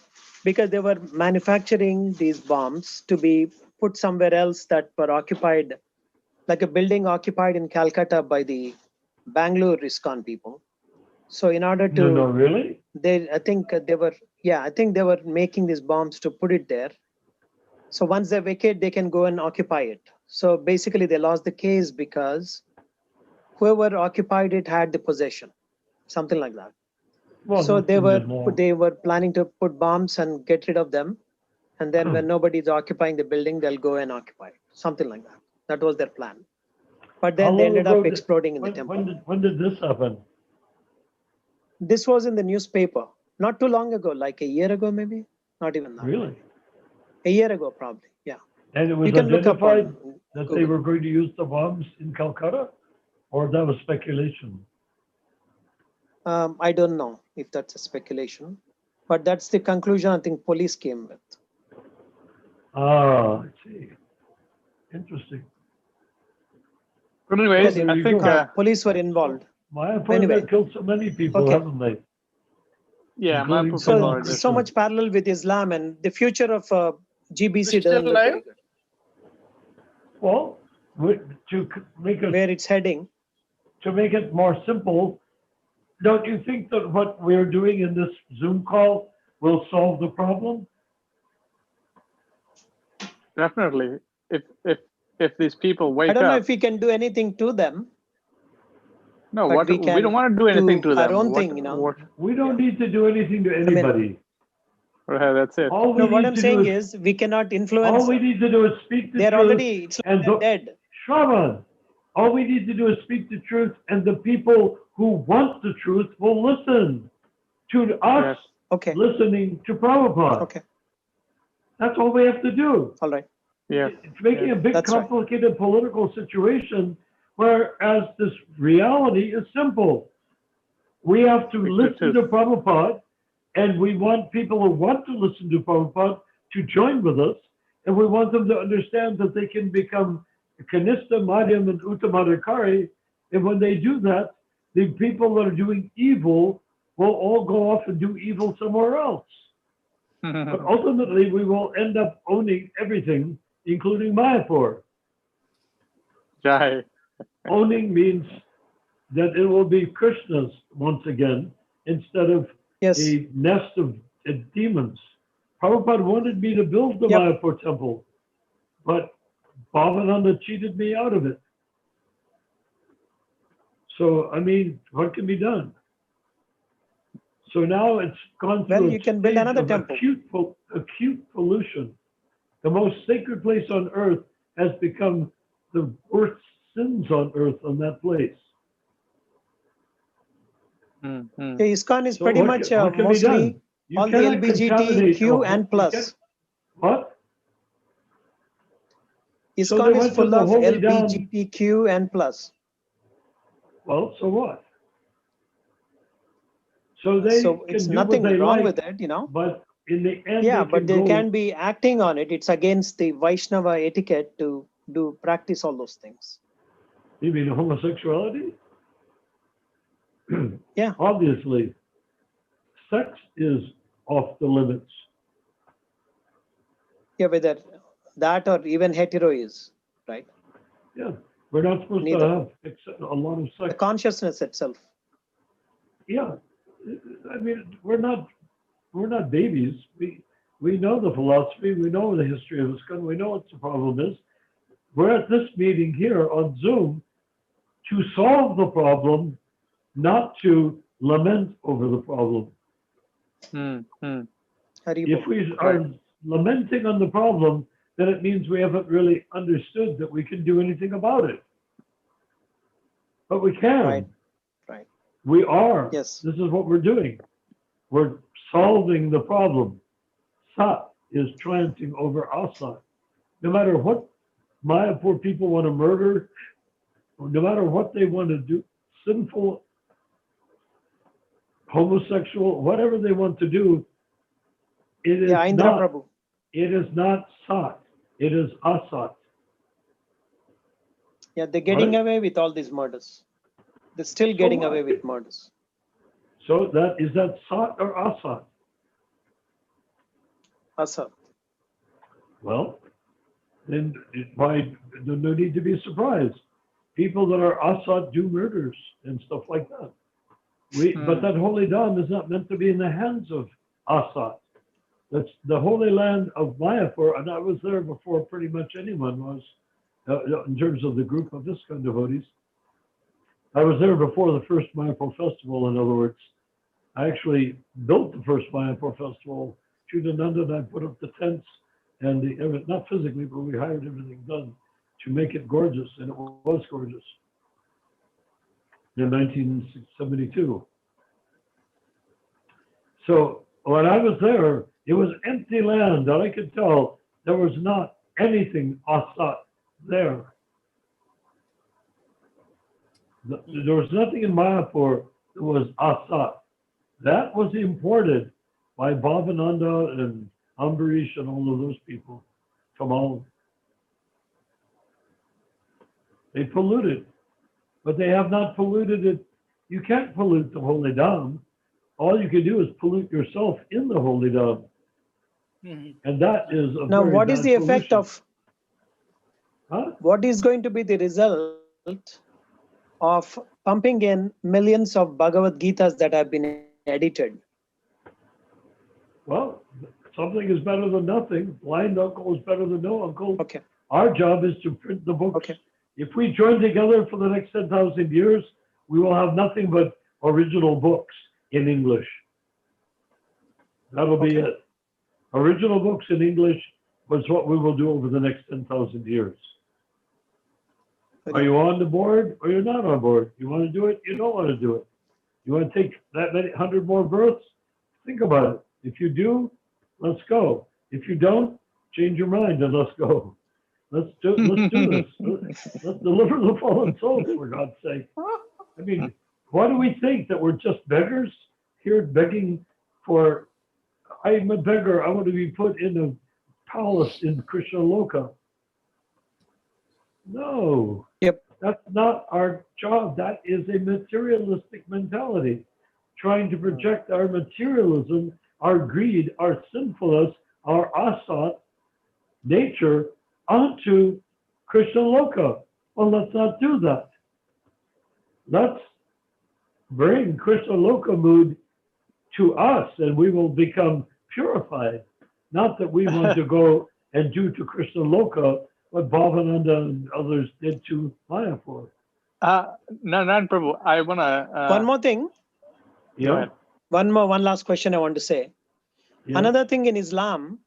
because they were manufacturing these bombs to be put somewhere else that were occupied, like a building occupied in Calcutta by the Bangalore ISKCON people. So in order to, No, really? I think they were making these bombs to put it there. So once they vacate, they can go and occupy it. So basically they lost the case because whoever occupied it had the possession, something like that. Well, so they no. were planning to put bombs and get rid of them. And then when nobody's occupying the building, they'll go and occupy it, something like that. That was their plan. But then they ended up exploding in the temple. When did this happen? This was in the newspaper, not too long ago, like a year ago, maybe, not even that. Really? A year ago, probably, yeah. And it was you can look up identified on that Google. they were going to use the bombs in Calcutta, or that was speculation? I don't know if that's a speculation, but that's the conclusion I think police came with. Ah, I see. Interesting. But anyways, Yeah, I think police were involved. Mayapur killed so many people, haven't they? Yeah, Including so much parallel with Islam, and the future of GBC doesn't look very good. Well, to make a where it's heading. to make it more simple, don't you think that what we're doing in this Zoom call will solve the problem? Definitely. If these people I wake don't know up, if we can do anything to them, no, but what we we don't can want to do anything do to our them. own What thing, what? We don't Yeah. need to do anything to I mean, anybody. Right, that's it. All we no, what need I'm to do saying is is we cannot all influence we them. need to do is speak the They're truth, already, it's like and they're dead. Shravan, all we need to do is speak the truth, and the people who want the truth will listen to us Yes. Okay, listening to Prabhupada. okay, That's all we have to do. all right. Yes. It's making Yes. a big, That's right. complicated political situation, whereas this reality is simple. We have to Speak the listen truth. to Prabhupada, and we want people who want to listen to Prabhupada to join with us, and we want them to understand that they can become Kanista, Madhyam, and Uttamadhikari, and when they do that, the people that are doing evil will all go off and do evil somewhere else. But ultimately, we will end up owning everything, including Mayapur. Jai. Owning means that it will be Krishna's once again, instead of Yes. a nest of demons. Prabhupada wanted me to build the Yep. Mayapur temple, but Bhavananda cheated me out of it. So, I mean, what can be done? So now it's gone Well, through you a can build stage another of temple. acute pollution. The most sacred place on earth has become the worst sins on earth on that place. Mm-hmm. Yeah, ISKCON is So pretty what much can be mostly done? You all the cannot contaminate LBGTQ a and you plus. can't- What? So they ISKCON is went to full the of holy Dham. LBGTQ and plus. Well, so what? So they So it's can do what nothing they wrong like, with it, you know. but in the end, Yeah, they but can they go. can be acting on it. It's against the Vaishnava etiquette to do practice all those things. You mean homosexuality? Yeah. Obviously, sex is off the limits. Yeah, whether that or even hetero is, right? Yeah, we're not supposed Neither. to have a lot of The sex. consciousness itself. Yeah, I mean, we're not babies. We know the philosophy. We know the history of ISKCON. We know what the problem is. We're at this meeting here on Zoom to solve the problem, not to lament over the problem. Mm-hmm. If we are lamenting on the problem, then it means we haven't really understood that we can do anything about it. But we can. Right. Right. We are. Yes. This is what we're doing. We're solving the problem. Sat is triumphing over Asat. No matter what Mayapur people want to murder, no matter what they want to do, sinful, homosexual, whatever they want to do, it is Yeah, Indra not. Prabhu. It is not Sat. It is Asat. Yeah, they're getting Right? away with all these murders. They're still So getting what? away with murders. So is that Sat or Asat? Asat. Well, then why there's no need to be surprised. People that are Asat do murders and stuff like that. But that holy Dham is not meant to be in the hands of Asat. That's the holy land of Mayapur, and I was there before pretty much anyone was, in terms of the group of ISKCON devotees. I was there before the first Mayapur festival, in other words. I actually built the first Mayapur festival. Chudananda and I put up the tents, and not physically, but we hired everything done to make it gorgeous, and it was gorgeous in 1972. So when I was there, it was empty land, and I could tell there was not anything Asat there. There was nothing in Mayapur that was Asat. That was imported by Bhavananda and Ambarish and all of those people. Kamal. They polluted, but they have not polluted it. You can't pollute the holy Dham. All you can do is pollute yourself in the holy Dham. And that is a Now, very what is bad the effect pollution. of, Huh? what is going to be the result of pumping in millions of Bhagavad Gitas that have been edited. Well, something is better than nothing. Blind uncle is better than no uncle. Okay. Our job is to print the books. Okay. If we join together for the next 10,000 years, we will have nothing but original books in English. That'll be it. Original books in English was what we will do over the next 10,000 years. Are you on the board or you're not on board? You want to do it? You don't want to do it. You want to take that many 100 more births? Think about it. If you do, let's go. If you don't, change your mind and let's go. Let's do this. Let's deliver the fallen souls, for God's sake. I mean, why do we think that we're just beggars here begging for, I'm a beggar, I want to be put in a palace in Krishna Loka? No. Yep. That's not our job. That is a materialistic mentality, trying to project our materialism, our greed, our sinfulness, our asat nature onto Krishna Loka. Well, let's not do that. Let's bring Krishna Loka mood to us and we will become purified. Not that we want to go and do to Krishna Loka what Bhavananda and others did to Mayapur. Nan Prabhu, I want to... One more thing. Yeah. One last question I want to say. Yeah. Another thing in Islam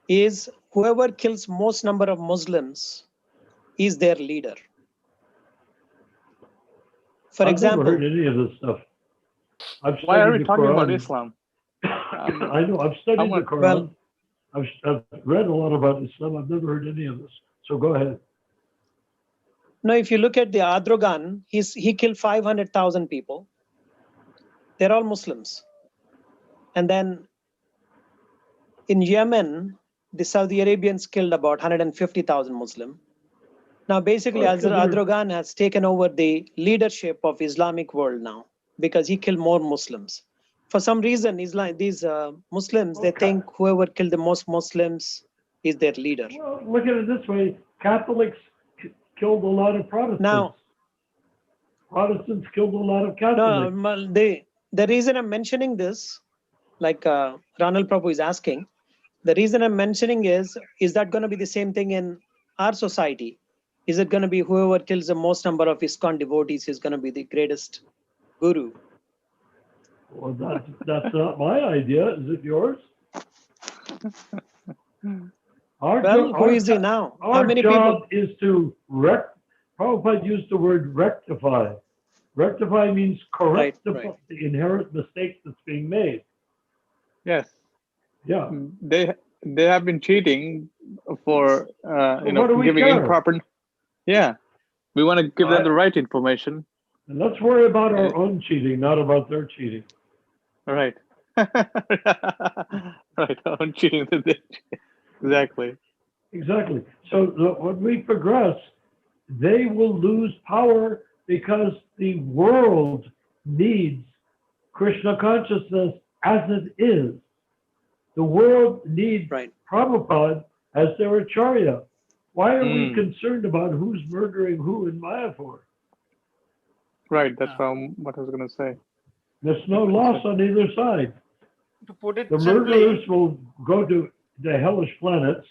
is whoever kills most number of Muslims is their leader. For example, I've never heard any of this stuff. Why are we talking about Islam? I know, I've studied the Quran. I've read a lot about Islam. I've never heard any of this. So go ahead. No, if you look at the Adrogan, he killed 500,000 people. They're all Muslims. And then in Yemen, the Saudi Arabians killed about 150,000 Muslims. Now, basically, Adrogan has taken over the leadership of Islamic world now because he killed more Muslims. For some reason, these Muslims, they think whoever killed the most Muslims is their leader. Well, look at it this way. Catholics killed a lot of Protestants. Now, Protestants killed a lot of Catholics. No, the reason I'm mentioning this, like Ranal Prabhu is asking, the reason I'm mentioning is that going to be the same thing in our society? Is it going to be whoever kills the most number of ISKCON devotees is going to be the greatest guru? Well, that's not my idea. Is it yours? Who is he now? How many job people? is to Prabhupada used the word rectify. Rectify means correct the inherent mistake that's being made. Yes. Yeah. They have been cheating for giving improper. Yeah. We want to give them the right information. And let's worry about our own cheating, not about their cheating. Right. Right. Own cheating. Exactly. Exactly. So when we progress, they will lose power because the world needs Krishna consciousness as it is. The world needs Prabhupada as their Acharya. Why are we concerned about who's murdering who in Mayapur? Right, that's what I was going to say. There's no loss on either side. To put it the simply, murderers will go to the hellish planets,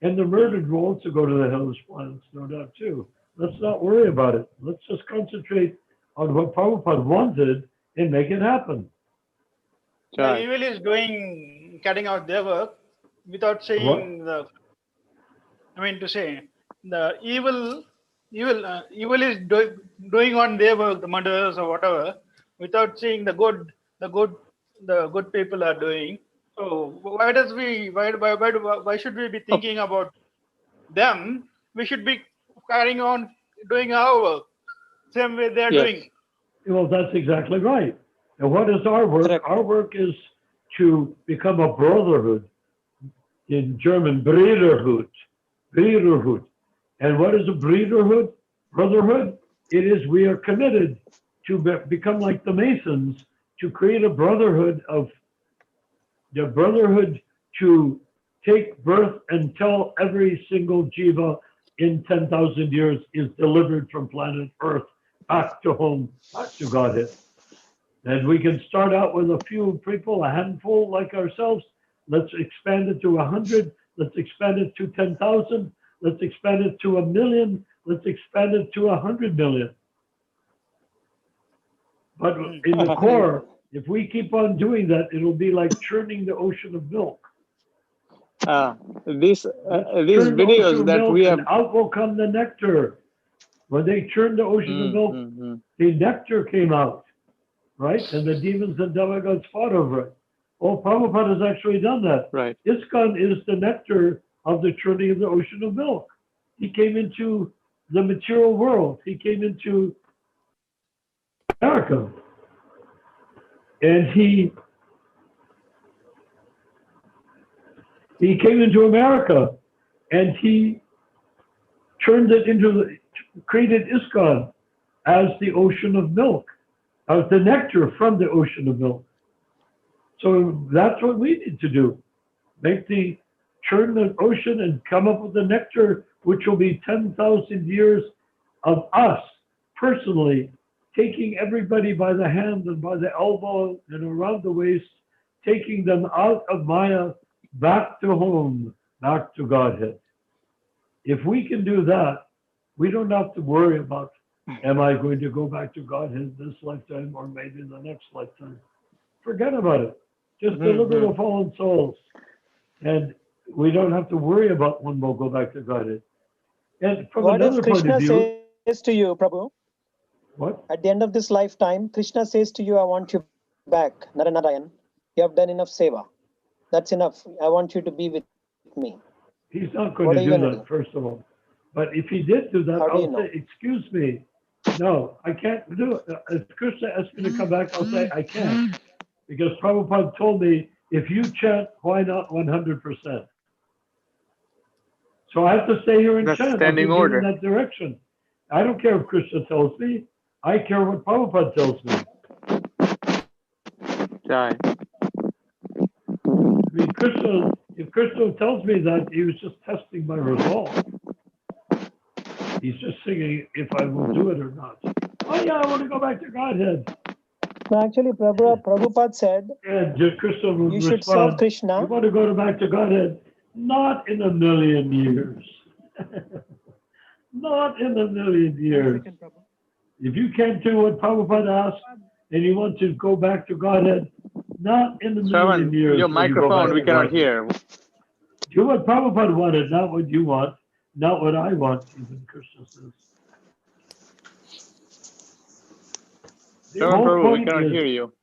and the murdered will also go to the hellish planets, no doubt, too. Let's not worry about it. Let's just concentrate on what Prabhupada wanted and make it happen. the evil is carrying out their work without saying the evil is doing on their work, the murderers or whatever, without saying the good people are doing. So why should we be thinking about them? We should be carrying on doing our work, same way they are doing. Well, that's exactly right. And what is our work? Our work is to become a brotherhood. In German, Brüderhood. And what is a brotherhood? It is we are committed to become like the Masons, to create a brotherhood to take birth and tell every single jiva in 10,000 years is delivered from planet Earth back to home, back to Godhead. And we can start out with a few people, a handful like ourselves. Let's expand it to 100. Let's expand it to 10,000. Let's expand it to 1,000,000. Let's expand it to 100 million. But in the core, if we keep on doing that, it'll be like churning the ocean of milk. These Churn the videos ocean of that milk we have. and out will come the nectar. When they churned the ocean of milk, the nectar came out, right? And the demons and demigods fought over it. Oh, Prabhupada has actually done that. Right. ISKCON is the nectar of the churning of the ocean of milk. He came into the material world. He came into America. And he came into America and he turned it into created ISKCON as the ocean of milk, as the nectar from the ocean of milk. So that's what we need to do. Churn the ocean and come up with the nectar, which will be 10,000 years of us personally taking everybody by the hand and by the elbow and around the waist, taking them out of Maya, back to home, back to Godhead. If we can do that, we don't have to worry about, am I going to go back to Godhead this lifetime or maybe the next lifetime? Forget about it. Just deliver the fallen souls. And we don't have to worry about when we'll go back to Godhead. And from What another if Krishna point of view, says to you, Prabhu, what? at the end of this lifetime, Krishna says to you, I want you back, Naranarayan. You have done enough seva. That's enough. I want you to be with me. He's not going to do that, first of all. But if he did do that, I'll say, excuse me. No, I can't do it. If Krishna asks me to come back, I'll say, I can't. Because Prabhupada told me, if you chant, why not 100%? So I have to stay here and chant. Standing order. In that direction. I don't care if Krishna tells me. I care what Prabhupada tells me. Jai. I mean, if Krishna tells me that, he was just testing my resolve. He's just singing if I will do it or not. Oh yeah, I want to go back to Godhead. No, actually, Prabhupada said, and Krishna would you should serve Krishna. You want to go back to Godhead? Not in 1,000,000 years. Not in 1,000,000 years. If you can't do what Prabhupada asked and you want to go back to Godhead, not in 1,000,000 years. Your microphone, we cannot hear. Do what Prabhupada wanted, not what you want, not what I want, even Krishna says. Prabhu, we cannot hear you.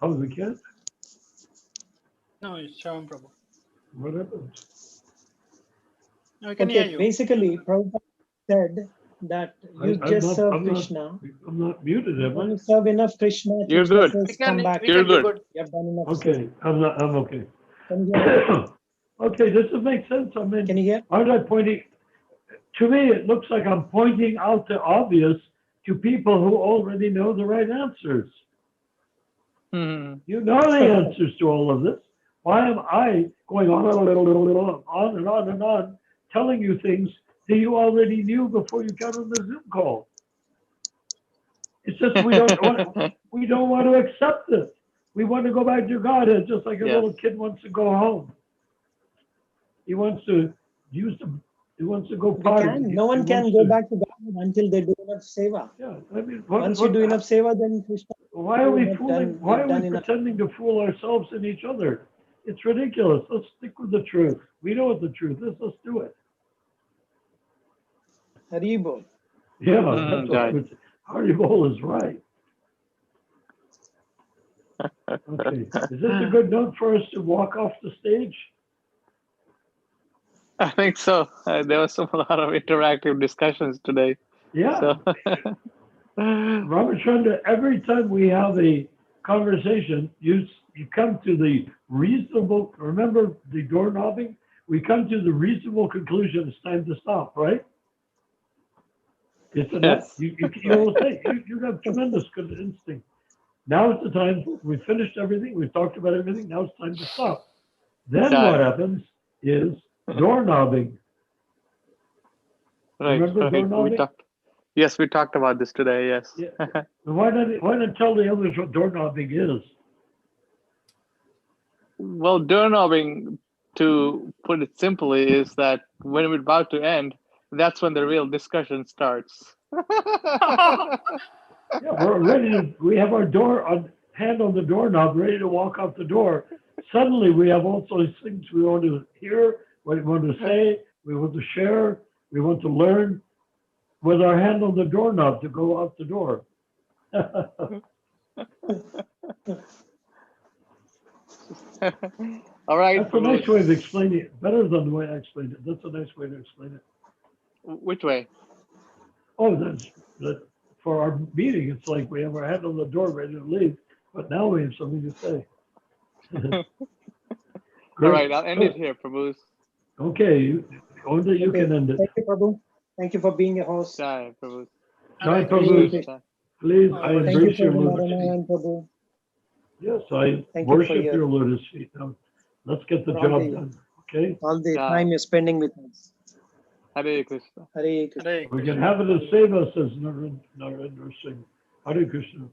Oh, we can't? No, it's Shavan Prabhu. What happened? No, we can hear you. Basically, Prabhupada said that you just serve Krishna. I'm not muted, am I? When you serve enough Krishna, You're good. Come back. You're good. You have done enough. Okay, I'm okay. Can you hear? Okay, this will make sense. I mean, Can you hear? aren't I pointing? To me, it looks like I'm pointing out the obvious to people who already know the right answers. You know the answers to all of this. Why am I going on and on and on, telling you things that you already knew before you got on the Zoom call? It's just we don't want to accept it. We want to go back to Godhead, just like a little kid wants to go home. He wants to go party. No one can go back to God until they do enough seva. Yeah, I mean, once you do enough seva, then Krishna. Why are we fooling? Why are we pretending to fool ourselves and each other? It's ridiculous. Let's stick with the truth. We know what the truth is. Let's do it. Haribol. Yeah, that's what Haribol is right. Okay, is this a good note for us to walk off the stage? I think so. There was a lot of interactive discussions today. Yeah. So. Ramachandra, every time we have a conversation, you come to the reasonable, remember the door knobbing? We come to the reasonable conclusion it's time to stop, right? It's enough. You will say, you have tremendous good instinct. Now is the time, we finished everything, we talked about everything, now it's time to stop. Then what happens is door knobbing. Right, Remember right. We doorknobbing? talked. Yes, we talked about this today. Yes. Yeah. Why not tell the others what doorknobbing is? Well, doorknobbing, to put it simply, is that when we're about to end, that's when the real discussion starts. Yeah, we're ready to. We have our hand on the doorknob, ready to walk out the door. Suddenly, we have all those things we want to hear, what we want to say, we want to share, we want to learn, with our hand on the doorknob to go out the door. All right. That's a nice way of explaining it. Better than the way I explained it. That's a nice way to explain it. Which way? Oh, that for our meeting, it's like we have our hand on the door ready to leave, but now we have something to say. All right, I'll end it here, Prabhu. Okay, only you Okay. can end it. Thank you, Prabhu. Thank you for being a host. Jai Prabhu. Jai Hare Prabhu, Krishna. please, I Thank you embrace for your the lotus feet. Narayan, Prabhu. Yes, I Thank you for worship your your lotus feet. Now, let's get the for all job the done, okay? all the Jai. time you're spending with us. Hare Krishna. Hare Krishna. Hare We Krishna. can have it to save us, as Narendra Singh. Hare Krishna.